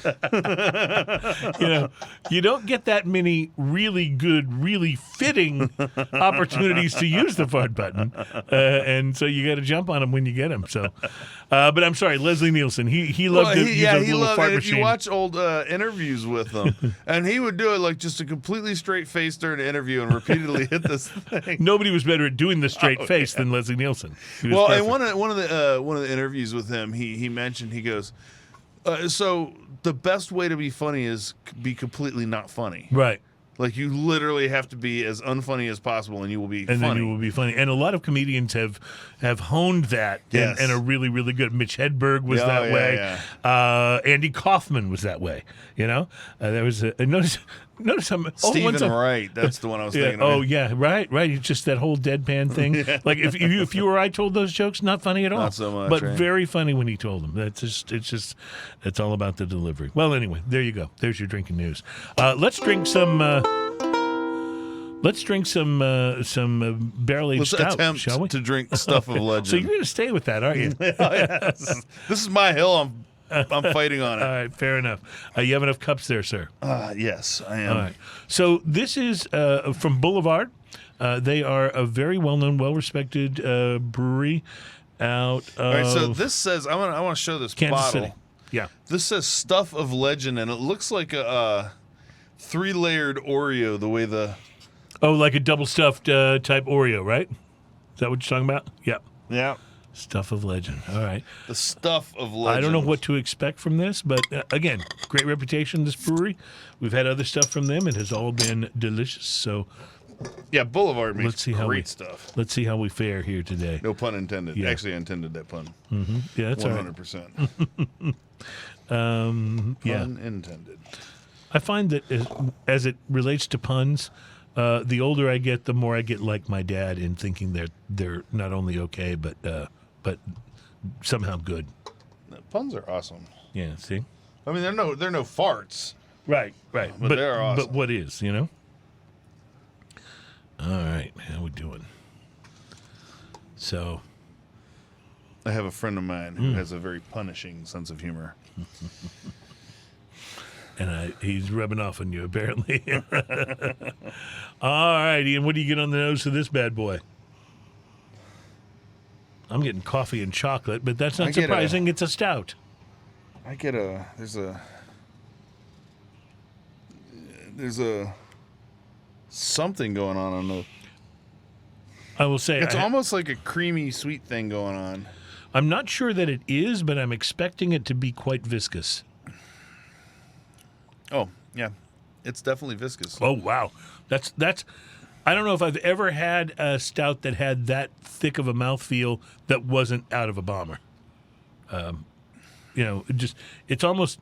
[SPEAKER 2] You don't get that many really good, really fitting opportunities to use the fart button, and so you got to jump on them when you get them. So, but I'm sorry, Leslie Nielsen. He loved to use a little fart
[SPEAKER 3] it. If
[SPEAKER 2] machine.
[SPEAKER 3] you watch old interviews with him, and he would do it like just a completely straight face during an interview and repeatedly hit this thing.
[SPEAKER 2] Nobody was better at doing the straight face than Leslie Nielsen. He was
[SPEAKER 3] Well,
[SPEAKER 2] perfect.
[SPEAKER 3] and one of the interviews with him, he mentioned, he goes, so the best way to be funny is be completely not funny.
[SPEAKER 2] Right.
[SPEAKER 3] Like you literally have to be as unfunny as possible, and you will be
[SPEAKER 2] And
[SPEAKER 3] funny.
[SPEAKER 2] then you will be funny. And a lot of comedians have honed that
[SPEAKER 3] Yes.
[SPEAKER 2] and are really, really good. Mitch Hedberg was
[SPEAKER 3] Yeah,
[SPEAKER 2] that
[SPEAKER 3] yeah,
[SPEAKER 2] way. Andy Kaufman was that way. There was notice how
[SPEAKER 3] Stephen Wright, that's the one I was thinking of.
[SPEAKER 2] Oh yeah, right. It's just that whole deadpan thing.
[SPEAKER 3] Yeah.
[SPEAKER 2] Like if you or I told those jokes, not funny at all.
[SPEAKER 3] Not so much,
[SPEAKER 2] but
[SPEAKER 3] right?
[SPEAKER 2] very funny when he told them. It's all about the delivery. Well, anyway, there you go. There's your drinking news. Let's drink some. Let's drink some barrel-aged stout,
[SPEAKER 3] attempt
[SPEAKER 2] shall we?
[SPEAKER 3] to drink stuff of legend.
[SPEAKER 2] So you're going to stay with that, aren't you?
[SPEAKER 3] This is my hill. I'm fighting on
[SPEAKER 2] All
[SPEAKER 3] it.
[SPEAKER 2] right, fair enough. You have enough cups there, sir.
[SPEAKER 3] Yes, I am.
[SPEAKER 2] All right. So this is from Boulevard. They are a very well-known, well-respected brewery out of
[SPEAKER 3] All right, so this says I want to show this
[SPEAKER 2] Kansas
[SPEAKER 3] bottle.
[SPEAKER 2] City. Yeah.
[SPEAKER 3] This says stuff of legend, and it looks like a 3-layered Oreo. The way the
[SPEAKER 2] Oh, like a double stuffed type Oreo, right? Is that what you're talking about? Yeah. Stuff of legend. All right.
[SPEAKER 3] the stuff of legend.
[SPEAKER 2] I don't know what to expect from this, but again, great reputation, this brewery. We've had other stuff from them. It has all been delicious. So
[SPEAKER 3] Yeah, Boulevard makes
[SPEAKER 2] let's see how
[SPEAKER 3] great stuff.
[SPEAKER 2] Let's see how we fare here today.
[SPEAKER 3] No pun intended.
[SPEAKER 2] Yeah.
[SPEAKER 3] Actually, I intended that pun.
[SPEAKER 2] Yeah, that's all right.
[SPEAKER 3] 100%.
[SPEAKER 2] Yeah.
[SPEAKER 3] Pun intended.
[SPEAKER 2] I find that as it relates to puns, the older I get, the more I get like my dad in thinking they're not only okay, but somehow good.
[SPEAKER 3] Puns are awesome.
[SPEAKER 2] Yeah. See.
[SPEAKER 3] I mean, they're no farts.
[SPEAKER 2] Right.
[SPEAKER 3] But they're awesome.
[SPEAKER 2] But what is, All right. How we doing? So.
[SPEAKER 3] I have a friend of mine who has a very punishing sense of humor.
[SPEAKER 2] And he's rubbing off on you, apparently. All right, Ian, what do you get on the nose for this bad boy? I'm getting coffee and chocolate, but that's not surprising. It's a stout.
[SPEAKER 3] I get there's a something going on the.
[SPEAKER 2] I will say
[SPEAKER 3] It's almost like a creamy sweet thing going on.
[SPEAKER 2] I'm not sure that it is, but I'm expecting it to be quite viscous.
[SPEAKER 3] Oh, yeah. It's definitely viscous.
[SPEAKER 2] Oh, wow. That's. I don't know if I've ever had a stout that had that thick of a mouthfeel that wasn't out of a bomber. It's almost,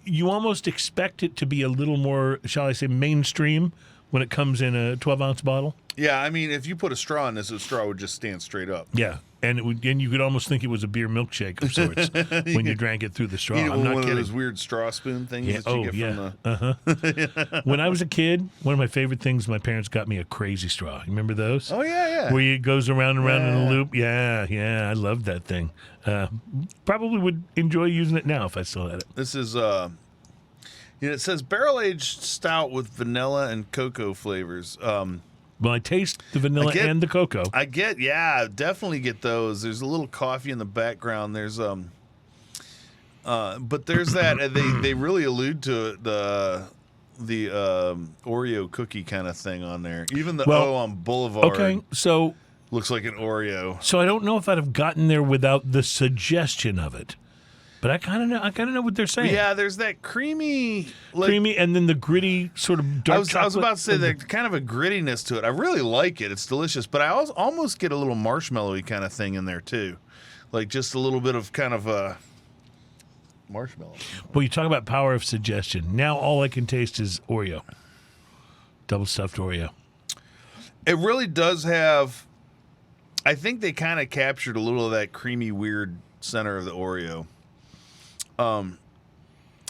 [SPEAKER 2] you almost expect it to be a little more, shall I say, mainstream when it comes in a 12-ounce bottle.
[SPEAKER 3] Yeah, I mean, if you put a straw in this, the straw would just stand straight up.
[SPEAKER 2] Yeah. And you could almost think it was a beer milkshake of sorts when you drank it through the straw.
[SPEAKER 3] You
[SPEAKER 2] I'm not
[SPEAKER 3] one
[SPEAKER 2] kidding.
[SPEAKER 3] of those weird straw spoon things that you get from the...
[SPEAKER 2] When I was a kid, one of my favorite things, my parents got me a crazy straw. You remember those?
[SPEAKER 3] Oh, yeah.
[SPEAKER 2] Where it goes around and around in a loop. Yeah, I loved that thing. Probably would enjoy using it now if I still had it.
[SPEAKER 3] This is, it says barrel-aged stout with vanilla and cocoa flavors.
[SPEAKER 2] Well, I taste the vanilla and the cocoa.
[SPEAKER 3] Definitely get those. There's a little coffee in the background. There's but there's that they really allude to it, the Oreo cookie kind of thing on there. Even the O on Boulevard.
[SPEAKER 2] Okay, so
[SPEAKER 3] looks like an Oreo.
[SPEAKER 2] So I don't know if I'd have gotten there without the suggestion of it. But I kind of know what they're saying.
[SPEAKER 3] Yeah, there's that creamy,
[SPEAKER 2] and then the gritty sort of dark chocolate.
[SPEAKER 3] I was about to say that kind of a grittiness to it. I really like it. It's delicious, but I almost get a little marshmallowy kind of thing in there too, like just a little bit of kind of a marshmallow.
[SPEAKER 2] Well, you talk about power of suggestion. Now all I can taste is Oreo, double stuffed Oreo.
[SPEAKER 3] It really does have. I think they kind of captured a little of that creamy, weird center of the Oreo. And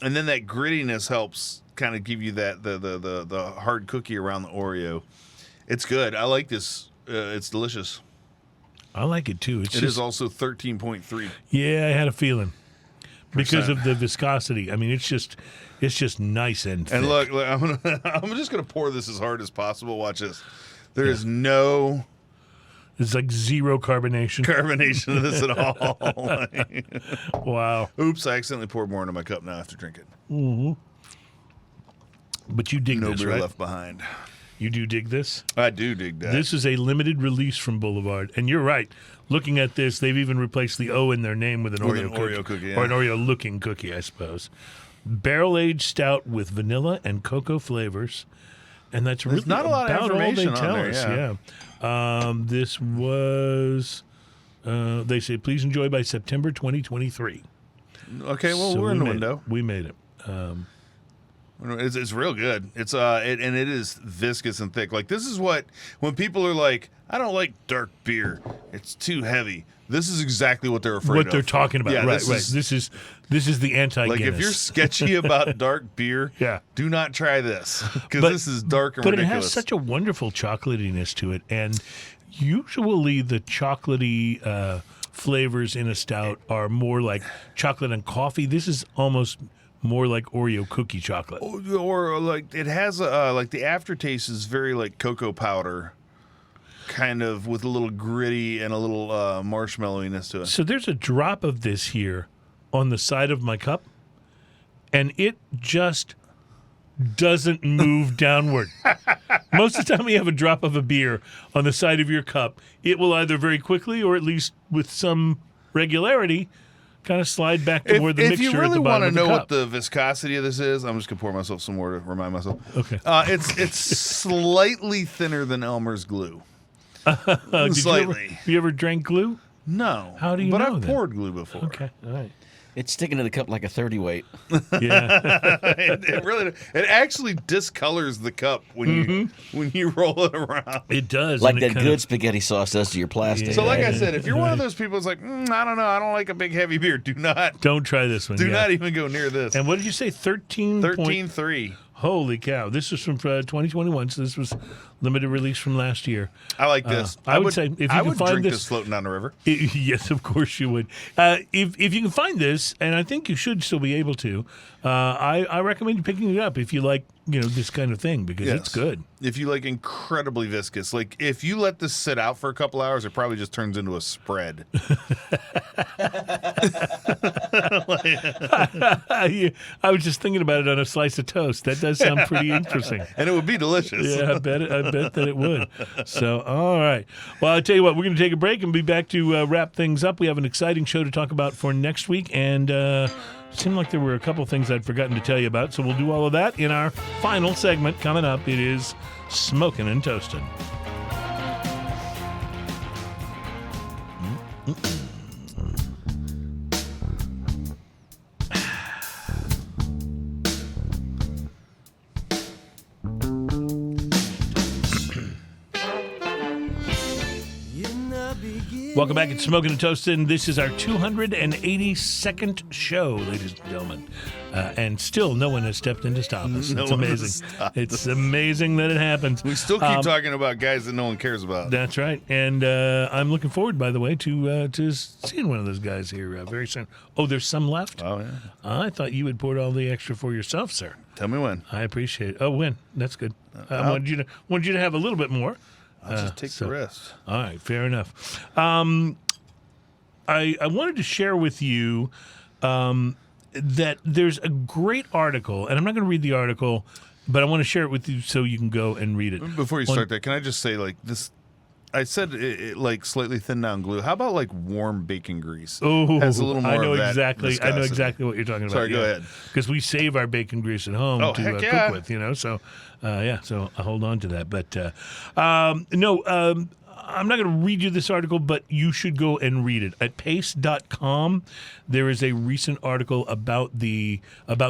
[SPEAKER 3] then that grittiness helps kind of give you that the hard cookie around the Oreo. It's good. I like this. It's delicious.
[SPEAKER 2] I like it too.
[SPEAKER 3] It is also 13.3.
[SPEAKER 2] Yeah, I had a feeling because of the viscosity. I mean, it's just nice and thick.
[SPEAKER 3] And look, I'm just gonna pour this as hard as possible. Watch this. There is no.
[SPEAKER 2] It's like zero carbonation.
[SPEAKER 3] Carbonation of this at all.
[SPEAKER 2] Wow.
[SPEAKER 3] Oops, I accidentally poured more into my cup now after drinking.
[SPEAKER 2] Mm-hmm. But you dig
[SPEAKER 3] No
[SPEAKER 2] this,
[SPEAKER 3] beer
[SPEAKER 2] right?
[SPEAKER 3] left behind.
[SPEAKER 2] You do dig this?
[SPEAKER 3] I do dig that.
[SPEAKER 2] This is a limited release from Boulevard. And you're right. Looking at this, they've even replaced the O in their name with an Oreo cookie.
[SPEAKER 3] Yeah.
[SPEAKER 2] Or an Oreo-looking cookie, I suppose. Barrel-aged stout with vanilla and cocoa flavors. And that's really
[SPEAKER 3] not a lot of
[SPEAKER 2] about all they
[SPEAKER 3] information
[SPEAKER 2] tell
[SPEAKER 3] on there,
[SPEAKER 2] us.
[SPEAKER 3] yeah.
[SPEAKER 2] This was, they say, please enjoy by September 2023.
[SPEAKER 3] Okay, well,
[SPEAKER 2] So
[SPEAKER 3] we're in the
[SPEAKER 2] made
[SPEAKER 3] window.
[SPEAKER 2] it. We made it.
[SPEAKER 3] It's real good. It's and it is viscous and thick. Like this is what when people are like, I don't like dark beer. It's too heavy. This is exactly what they're afraid of.
[SPEAKER 2] What they're talking about.
[SPEAKER 3] Yeah,
[SPEAKER 2] right.
[SPEAKER 3] this is
[SPEAKER 2] This is the anti-Guinness.
[SPEAKER 3] like if you're sketchy about dark beer,
[SPEAKER 2] Yeah.
[SPEAKER 3] do not try this because this is dark and
[SPEAKER 2] but
[SPEAKER 3] ridiculous.
[SPEAKER 2] it has such a wonderful chocolatiness to it, and usually the chocolatey flavors in a stout are more like chocolate and coffee. This is almost more like Oreo cookie chocolate.
[SPEAKER 3] Or like it has like the aftertaste is very like cocoa powder, kind of with a little gritty and a little marshmallowiness to it.
[SPEAKER 2] So there's a drop of this here on the side of my cup, and it just doesn't move downward. Most of the time we have a drop of a beer on the side of your cup, it will either very quickly or at least with some regularity kind of slide back to where the mixture
[SPEAKER 3] If you really
[SPEAKER 2] at the
[SPEAKER 3] want
[SPEAKER 2] bottom
[SPEAKER 3] to
[SPEAKER 2] of the
[SPEAKER 3] know
[SPEAKER 2] cup.
[SPEAKER 3] what the viscosity of this is, I'm just going to pour myself some more to remind myself.
[SPEAKER 2] Okay.
[SPEAKER 3] It's slightly thinner than Elmer's glue.
[SPEAKER 2] Did
[SPEAKER 3] Slightly.
[SPEAKER 2] you ever drank glue?
[SPEAKER 3] No.
[SPEAKER 2] How do you
[SPEAKER 3] but
[SPEAKER 2] know
[SPEAKER 3] I've
[SPEAKER 2] then?
[SPEAKER 3] poured glue before.
[SPEAKER 2] Okay, all right.
[SPEAKER 1] It's sticking to the cup like a 30 weight.
[SPEAKER 2] Yeah.
[SPEAKER 3] it actually discolors the cup when you roll it around.
[SPEAKER 2] It does.
[SPEAKER 1] Like
[SPEAKER 2] and it
[SPEAKER 1] that
[SPEAKER 2] kind
[SPEAKER 1] good
[SPEAKER 2] of-
[SPEAKER 1] spaghetti sauce does to your plastic.
[SPEAKER 3] So, like I said, if you're one of those people that's like, I don't know, I don't like a big heavy beer, do not
[SPEAKER 2] Don't try this one. yeah.
[SPEAKER 3] not even go near this.
[SPEAKER 2] And what did you say?
[SPEAKER 3] 13.3.
[SPEAKER 2] Holy cow. This was from 2021, so this was limited release from last year.
[SPEAKER 3] I like this.
[SPEAKER 2] I would say if you
[SPEAKER 3] I
[SPEAKER 2] can
[SPEAKER 3] would
[SPEAKER 2] find
[SPEAKER 3] drink
[SPEAKER 2] this-
[SPEAKER 3] this floating down the river.
[SPEAKER 2] Yes, of course you would. If you can find this, and I think you should still be able to, I recommend you picking it up if you like this kind of thing because it's good.
[SPEAKER 3] If you like incredibly viscous, like if you let this sit out for a couple hours, it probably just turns into a spread.
[SPEAKER 2] I was just thinking about it on a slice of toast. That does sound pretty interesting.
[SPEAKER 3] And it would be delicious.
[SPEAKER 2] Yeah, I bet that it would. So, all right. Well, I'll tell you what, we're going to take a break and be back to wrap things up. We have an exciting show to talk about for next week, and it seemed like there were a couple things I'd forgotten to tell you about, so we'll do all of that in our final segment coming up. It is Smoking and Toasting. Welcome back. It's Smoking and Toasting. This is our 282nd show, ladies and gentlemen. And still, no one has stepped in to stop us.
[SPEAKER 3] No
[SPEAKER 2] It's
[SPEAKER 3] one has
[SPEAKER 2] amazing.
[SPEAKER 3] stopped
[SPEAKER 2] It's amazing that it happens.
[SPEAKER 3] We still keep talking about guys that no one cares about.
[SPEAKER 2] That's right. And I'm looking forward, by the way, to seeing one of those guys here very soon. Oh, there's some left?
[SPEAKER 3] Oh, yeah.
[SPEAKER 2] I thought you had poured all the extra for yourself, sir.
[SPEAKER 3] Tell me when.
[SPEAKER 2] I appreciate it. Oh, when? That's good. I wanted you to have a little bit more.
[SPEAKER 3] I'll just take the rest.
[SPEAKER 2] All right, fair enough. I wanted to share with you that there's a great article, and I'm not going to read the article, but I want to share it with you so you can go and read it.
[SPEAKER 3] Before you start that, can I just say, like, this I said it like slightly thinned down glue. How about like warm bacon grease?
[SPEAKER 2] Oh,
[SPEAKER 3] has a little more
[SPEAKER 2] I know
[SPEAKER 3] of that
[SPEAKER 2] exactly. I know
[SPEAKER 3] viscosity.
[SPEAKER 2] exactly what you're talking about.
[SPEAKER 3] Sorry, go ahead.
[SPEAKER 2] Because we save our bacon grease at home to
[SPEAKER 3] heck yeah.
[SPEAKER 2] cook with, you know. So, so I hold on to that. But I'm not going to read you this article, but you should go and read it. At pace.com, there is a recent article about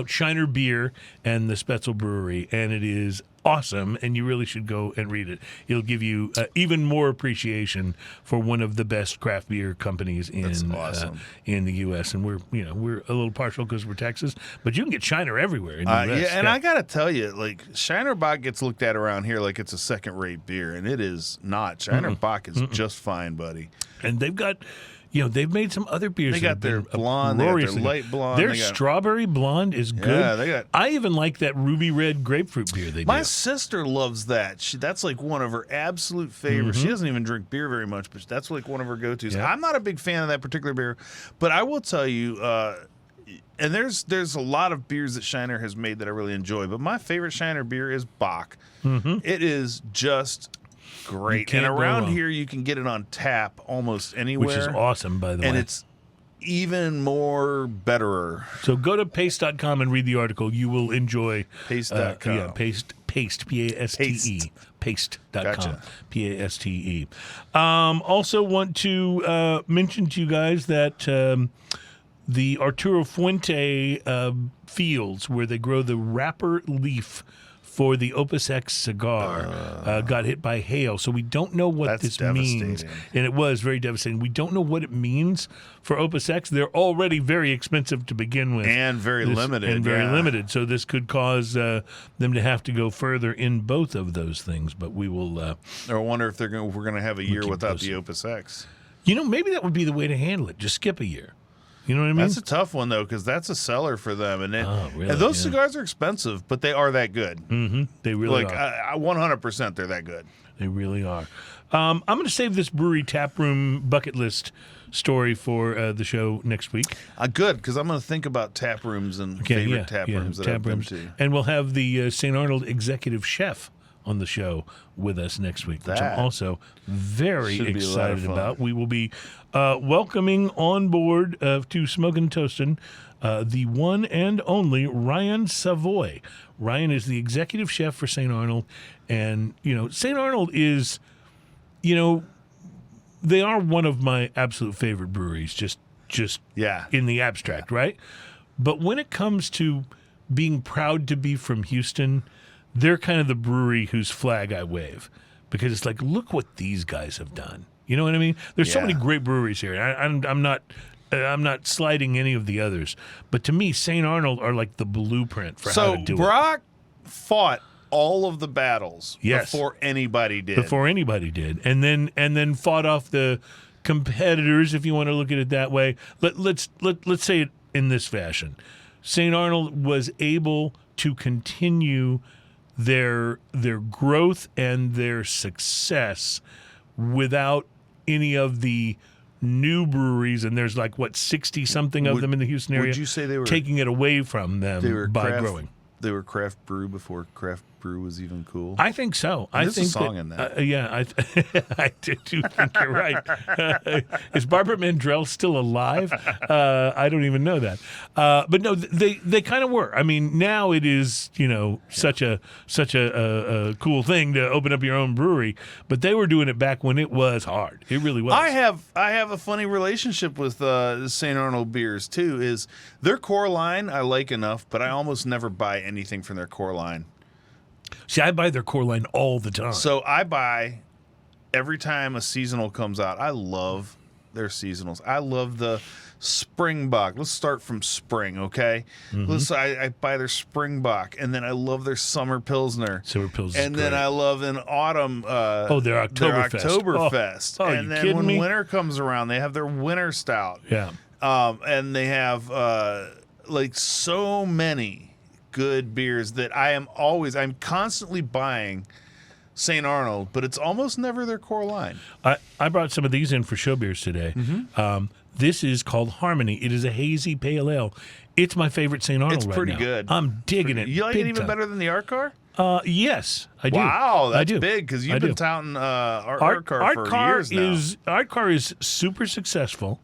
[SPEAKER 2] Shiner Beer and the Spetzel Brewery, and it is awesome, and you really should go and read it. It'll give you even more appreciation for one of the best craft beer companies in the U.S. And we're a little partial because we're Texas, but you can get Shiner everywhere in the U.S.
[SPEAKER 3] Yeah, and I gotta tell you, like Shiner Bock gets looked at around here like it's a second-rate beer, and it is not. Shiner Bock is just fine, buddy.
[SPEAKER 2] And they've got. They've made some other beers.
[SPEAKER 3] They got their blonde, they got their light blonde.
[SPEAKER 2] Their strawberry blonde is good.
[SPEAKER 3] Yeah,
[SPEAKER 2] I even like that ruby red grapefruit beer they do.
[SPEAKER 3] My sister loves that. That's like one of her absolute favorites. She doesn't even drink beer very much, but that's like one of her go-tos.
[SPEAKER 2] Yeah.
[SPEAKER 3] I'm not a big fan of that particular beer, but I will tell you, and there's a lot of beers that Shiner has made that I really enjoy, but my favorite Shiner beer is Bock. It is just great. And around here, you can get it on tap almost anywhere.
[SPEAKER 2] Which is awesome, by the way.
[SPEAKER 3] And it's even more betterer.
[SPEAKER 2] So go to paste.com and read the article. You will enjoy
[SPEAKER 3] Paste.com.
[SPEAKER 2] Paste, P-A-S-T-E. Paste.com.
[SPEAKER 3] Gotcha.
[SPEAKER 2] P-A-S-T-E. Also want to mention to you guys that the Arturo Fuente fields where they grow the wrapper leaf for the Opus X cigar got hit by hail. So we don't know what this means. And it was very devastating. We don't know what it means for Opus X. They're already very expensive to begin with.
[SPEAKER 3] And very limited.
[SPEAKER 2] So this could cause them to have to go further in both of those things. But we will...
[SPEAKER 3] or I wonder if we're going to have a year without the Opus X.
[SPEAKER 2] Maybe that would be the way to handle it. Just skip a year. You know what I mean?
[SPEAKER 3] That's a tough one, though, because that's a seller for them. And,
[SPEAKER 2] really?
[SPEAKER 3] And those cigars are expensive, but they are that good.
[SPEAKER 2] Mm-hmm. They really
[SPEAKER 3] are. 100% they're that good.
[SPEAKER 2] They really are. I'm going to save this brewery taproom bucket list story for the show next week.
[SPEAKER 3] Good, because I'm going to think about tap rooms and favorite tap rooms that I've been to.
[SPEAKER 2] And we'll have the St. Arnold executive chef on the show with us next week, which I'm also very excited about. We will be welcoming on board to Smokin' Toastin' the one and only Ryan Savoy. Ryan is the executive chef for St. Arnold, and St. Arnold is, they are one of my absolute favorite breweries, just in the abstract, right? But when it comes to being proud to be from Houston, they're kind of the brewery whose flag I wave, because it's like, look what these guys have done. You know what I mean? There's so many great breweries here. I'm not sliding any of the others, but to me, St. Arnold are like the blueprint for how to do it.
[SPEAKER 3] So Brock fought all of the battles before anybody did.
[SPEAKER 2] And then fought off the competitors, if you want to look at it that way. Let's say it in this fashion. St. Arnold was able to continue their growth and their success without any of the new breweries, and there's 60 something of them in the Houston area.
[SPEAKER 3] Would you say they were
[SPEAKER 2] taking it away from them by growing?
[SPEAKER 3] They were craft brew before craft brew was even cool.
[SPEAKER 2] I think so.
[SPEAKER 3] There's a song in that.
[SPEAKER 2] I do think you're right. Is Barbara Mandrell still alive? I don't even know that. But no, they kind of were. I mean, now it is such a cool thing to open up your own brewery. But they were doing it back when it was hard. It really was.
[SPEAKER 3] I have a funny relationship with St. Arnold beers too. Is their core line I like enough, but I almost never buy anything from their core line.
[SPEAKER 2] See, I buy their core line all the time.
[SPEAKER 3] So I buy every time a seasonal comes out. I love their seasonals. I love the Springbok. Let's start from spring, okay? Mm-hmm. I buy their Springbok, and then I love their Summer Pilsner. And then I love an autumn.
[SPEAKER 2] Their Oktoberfest.
[SPEAKER 3] And then when winter comes around, they have their Winter Stout.
[SPEAKER 2] Yeah.
[SPEAKER 3] And they have so many good beers that I'm constantly buying St. Arnold, but it's almost never their core line.
[SPEAKER 2] I brought some of these in for show beers today. Mm-hmm. This is called Harmony. It is a hazy pale ale. It's my favorite St. Arnold right now.
[SPEAKER 3] It's pretty good.
[SPEAKER 2] I'm digging it.
[SPEAKER 3] You like it even better than the Art Car?
[SPEAKER 2] Yes, I do.
[SPEAKER 3] Wow,
[SPEAKER 2] I
[SPEAKER 3] that's
[SPEAKER 2] do.
[SPEAKER 3] big because
[SPEAKER 2] I
[SPEAKER 3] you've been
[SPEAKER 2] do.
[SPEAKER 3] touting Art Car for years now.
[SPEAKER 2] Art Car is super successful,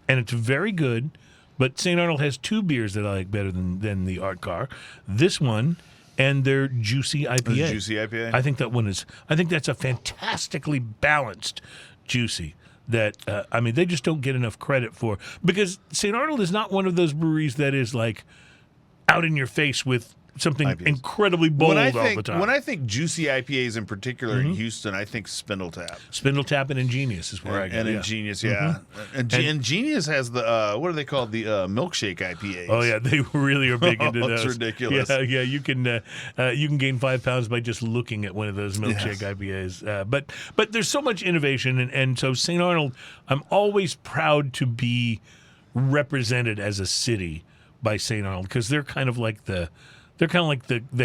[SPEAKER 2] and it's very good. But St. Arnold has two beers that I like better than the Art Car. This one and their Juicy IPA.
[SPEAKER 3] The Juicy IPA?
[SPEAKER 2] I think that one is. I think that's a fantastically balanced Juicy. That they just don't get enough credit for, because St. Arnold is not one of those breweries that is like out in your face with something
[SPEAKER 3] IPAs.
[SPEAKER 2] Incredibly bold all the time.
[SPEAKER 3] When I think juicy IPAs in particular in Houston, I think Spindle Tap.
[SPEAKER 2] Spindle Tap and Ingenious is where I go.
[SPEAKER 3] And
[SPEAKER 2] yeah.
[SPEAKER 3] Ingenious, yeah. And Ingenious has the, what are they called? The milkshake IPAs.
[SPEAKER 2] Oh, yeah, they really are big into those.
[SPEAKER 3] That's ridiculous.
[SPEAKER 2] Yeah, you can gain 5 pounds by just looking at one of those milkshake IPAs. But there's so much innovation, and so St. Arnold, I'm always proud to be represented as a city by St. Arnold, because they're kind of like the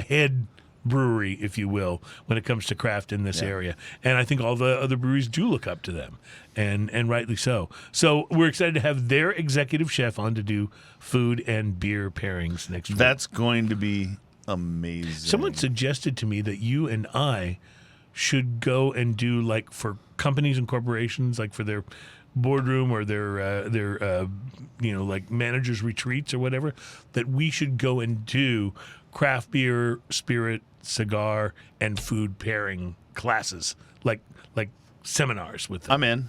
[SPEAKER 2] head brewery, if you will, when it comes to craft in this area. And I think all the other breweries do look up to them, and rightly so. So we're excited to have their executive chef on to do food and beer pairings next week.
[SPEAKER 3] That's going to be amazing.
[SPEAKER 2] Someone suggested to me that you and I should go and do, like, for companies and corporations, like for their boardroom or their like managers retreats or whatever, that we should go and do craft beer, spirit, cigar, and food pairing classes, like seminars with them.
[SPEAKER 3] I'm in.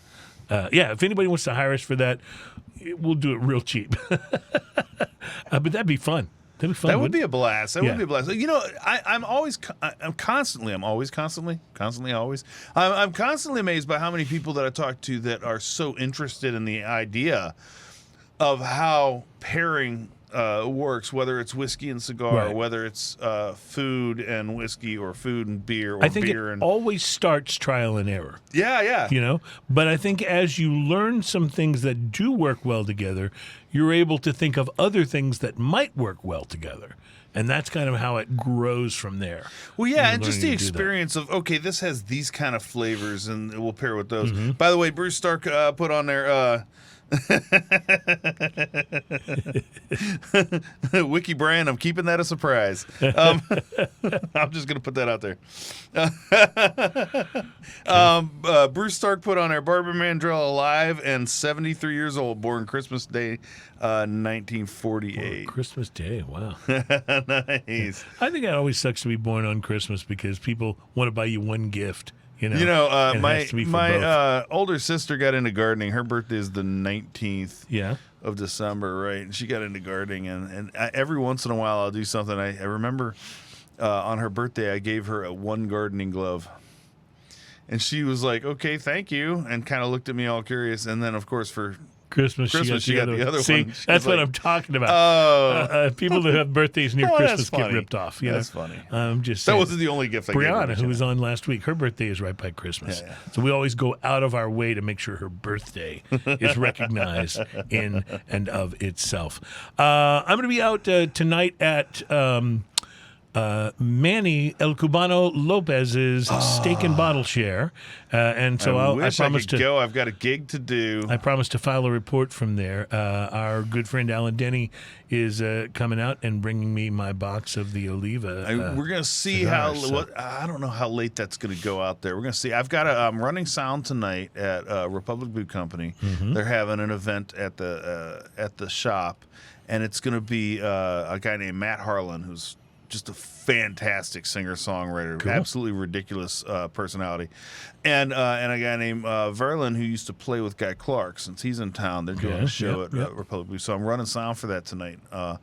[SPEAKER 2] If anybody wants to hire us for that, we'll do it real cheap. But that'd be fun. That'd be fun.
[SPEAKER 3] That would be a blast. That
[SPEAKER 2] Yeah.
[SPEAKER 3] would be a blast. You know, I'm constantly amazed by how many people that I talk to that are so interested in the idea of how pairing works, whether it's whiskey and cigar,
[SPEAKER 2] Right.
[SPEAKER 3] or whether it's food and whiskey, or food and beer, or
[SPEAKER 2] I think
[SPEAKER 3] beer
[SPEAKER 2] it
[SPEAKER 3] and
[SPEAKER 2] always starts trial and error.
[SPEAKER 3] yeah.
[SPEAKER 2] But I think as you learn some things that do work well together, you're able to think of other things that might work well together, and that's kind of how it grows from there.
[SPEAKER 3] Well, yeah,
[SPEAKER 2] You're
[SPEAKER 3] and just the
[SPEAKER 2] learning to do that.
[SPEAKER 3] experience of, okay, this has these kind of flavors, and we'll pair with those.
[SPEAKER 2] Mm-hmm.
[SPEAKER 3] By the way, Bruce Stark put on there Wiki Brand. I'm keeping that a surprise. I'm just going to put that out there. Bruce Stark put on there Bourbon Mandrel alive and 73 years old, born Christmas Day, 1948.
[SPEAKER 2] Christmas Day, wow.
[SPEAKER 3] Nice.
[SPEAKER 2] I think it always sucks to be born on Christmas because people want to buy you one gift. And it has to be for both.
[SPEAKER 3] My older sister got into gardening. Her birthday is the 19th of December, right? And she got into gardening, and every once in a while I'll do something. I remember on her birthday I gave her a one gardening glove. And she was like, okay, thank you, and kind of looked at me all curious. And then, of course, for
[SPEAKER 2] Christmas she got the other one. See,
[SPEAKER 3] She
[SPEAKER 2] that's
[SPEAKER 3] was
[SPEAKER 2] what
[SPEAKER 3] like,
[SPEAKER 2] I'm talking about.
[SPEAKER 3] Oh.
[SPEAKER 2] People that have birthdays near
[SPEAKER 3] Oh, that's
[SPEAKER 2] Christmas get
[SPEAKER 3] funny.
[SPEAKER 2] ripped off.
[SPEAKER 3] That's funny.
[SPEAKER 2] I'm just
[SPEAKER 3] That
[SPEAKER 2] saying.
[SPEAKER 3] wasn't the only gift I gave her.
[SPEAKER 2] Brianna, who was on last week, her birthday is right by Christmas.
[SPEAKER 3] Yeah.
[SPEAKER 2] So we always go out of our way to make sure her birthday is recognized in and of itself. I'm going to be out tonight at Manny El Cubano Lopez's Steak and Bottle Share. And so I promised to
[SPEAKER 3] go. I've got a gig to do.
[SPEAKER 2] I promised to file a report from there. Our good friend Alan Denny is coming out and bringing me my box of the Oliva.
[SPEAKER 3] We're gonna see
[SPEAKER 2] cigars,
[SPEAKER 3] I don't know how late that's gonna go out there. We're gonna see. I've got a running sound tonight at Republic Brew Company.
[SPEAKER 2] Mm-hmm.
[SPEAKER 3] They're having an event at the shop, and it's gonna be a guy named Matt Harlan, who's just a fantastic singer-songwriter,
[SPEAKER 2] Cool.
[SPEAKER 3] absolutely ridiculous personality, and a guy named Verlin, who used to play with Guy Clark. Since he's in town, they're doing a show at Republic Brew. So I'm running sound for that tonight, and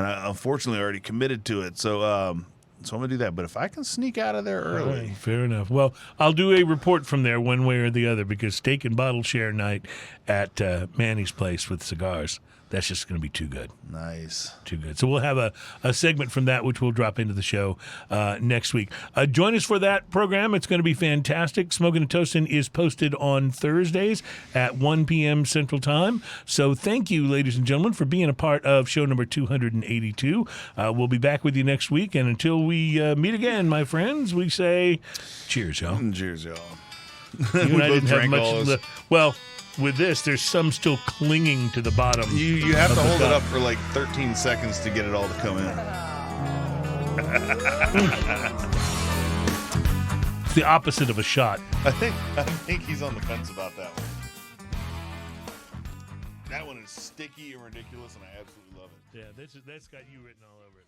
[SPEAKER 3] I unfortunately already committed to it. So I'm gonna do that. But if I can sneak out of there early,
[SPEAKER 2] fair enough. Well, I'll do a report from there one way or the other, because Steak and Bottle Share night at Manny's place with cigars, that's just going to be too good.
[SPEAKER 3] nice.
[SPEAKER 2] Too good. So we'll have a segment from that, which we'll drop into the show next week. Join us for that program. It's going to be fantastic. Smoking and Toasting is posted on Thursdays at 1 p.m. Central Time. So thank you, ladies and gentlemen, for being a part of show number 282. We'll be back with you next week. And until we meet again, my friends, we say cheers, y'all.
[SPEAKER 3] Cheers, y'all.
[SPEAKER 2] You and I
[SPEAKER 3] both
[SPEAKER 2] didn't have
[SPEAKER 3] drank
[SPEAKER 2] much
[SPEAKER 3] all this.
[SPEAKER 2] left. Well, with this, there's some still clinging to the bottom.
[SPEAKER 3] You have
[SPEAKER 2] of
[SPEAKER 3] to
[SPEAKER 2] the
[SPEAKER 3] hold it
[SPEAKER 2] cup.
[SPEAKER 3] up for like 13 seconds to get it all to come in.
[SPEAKER 2] It's the opposite of a shot.
[SPEAKER 3] I think he's on the fence about that one. That one is sticky and ridiculous, and I absolutely love it.
[SPEAKER 2] Yeah, that's got you written all over it.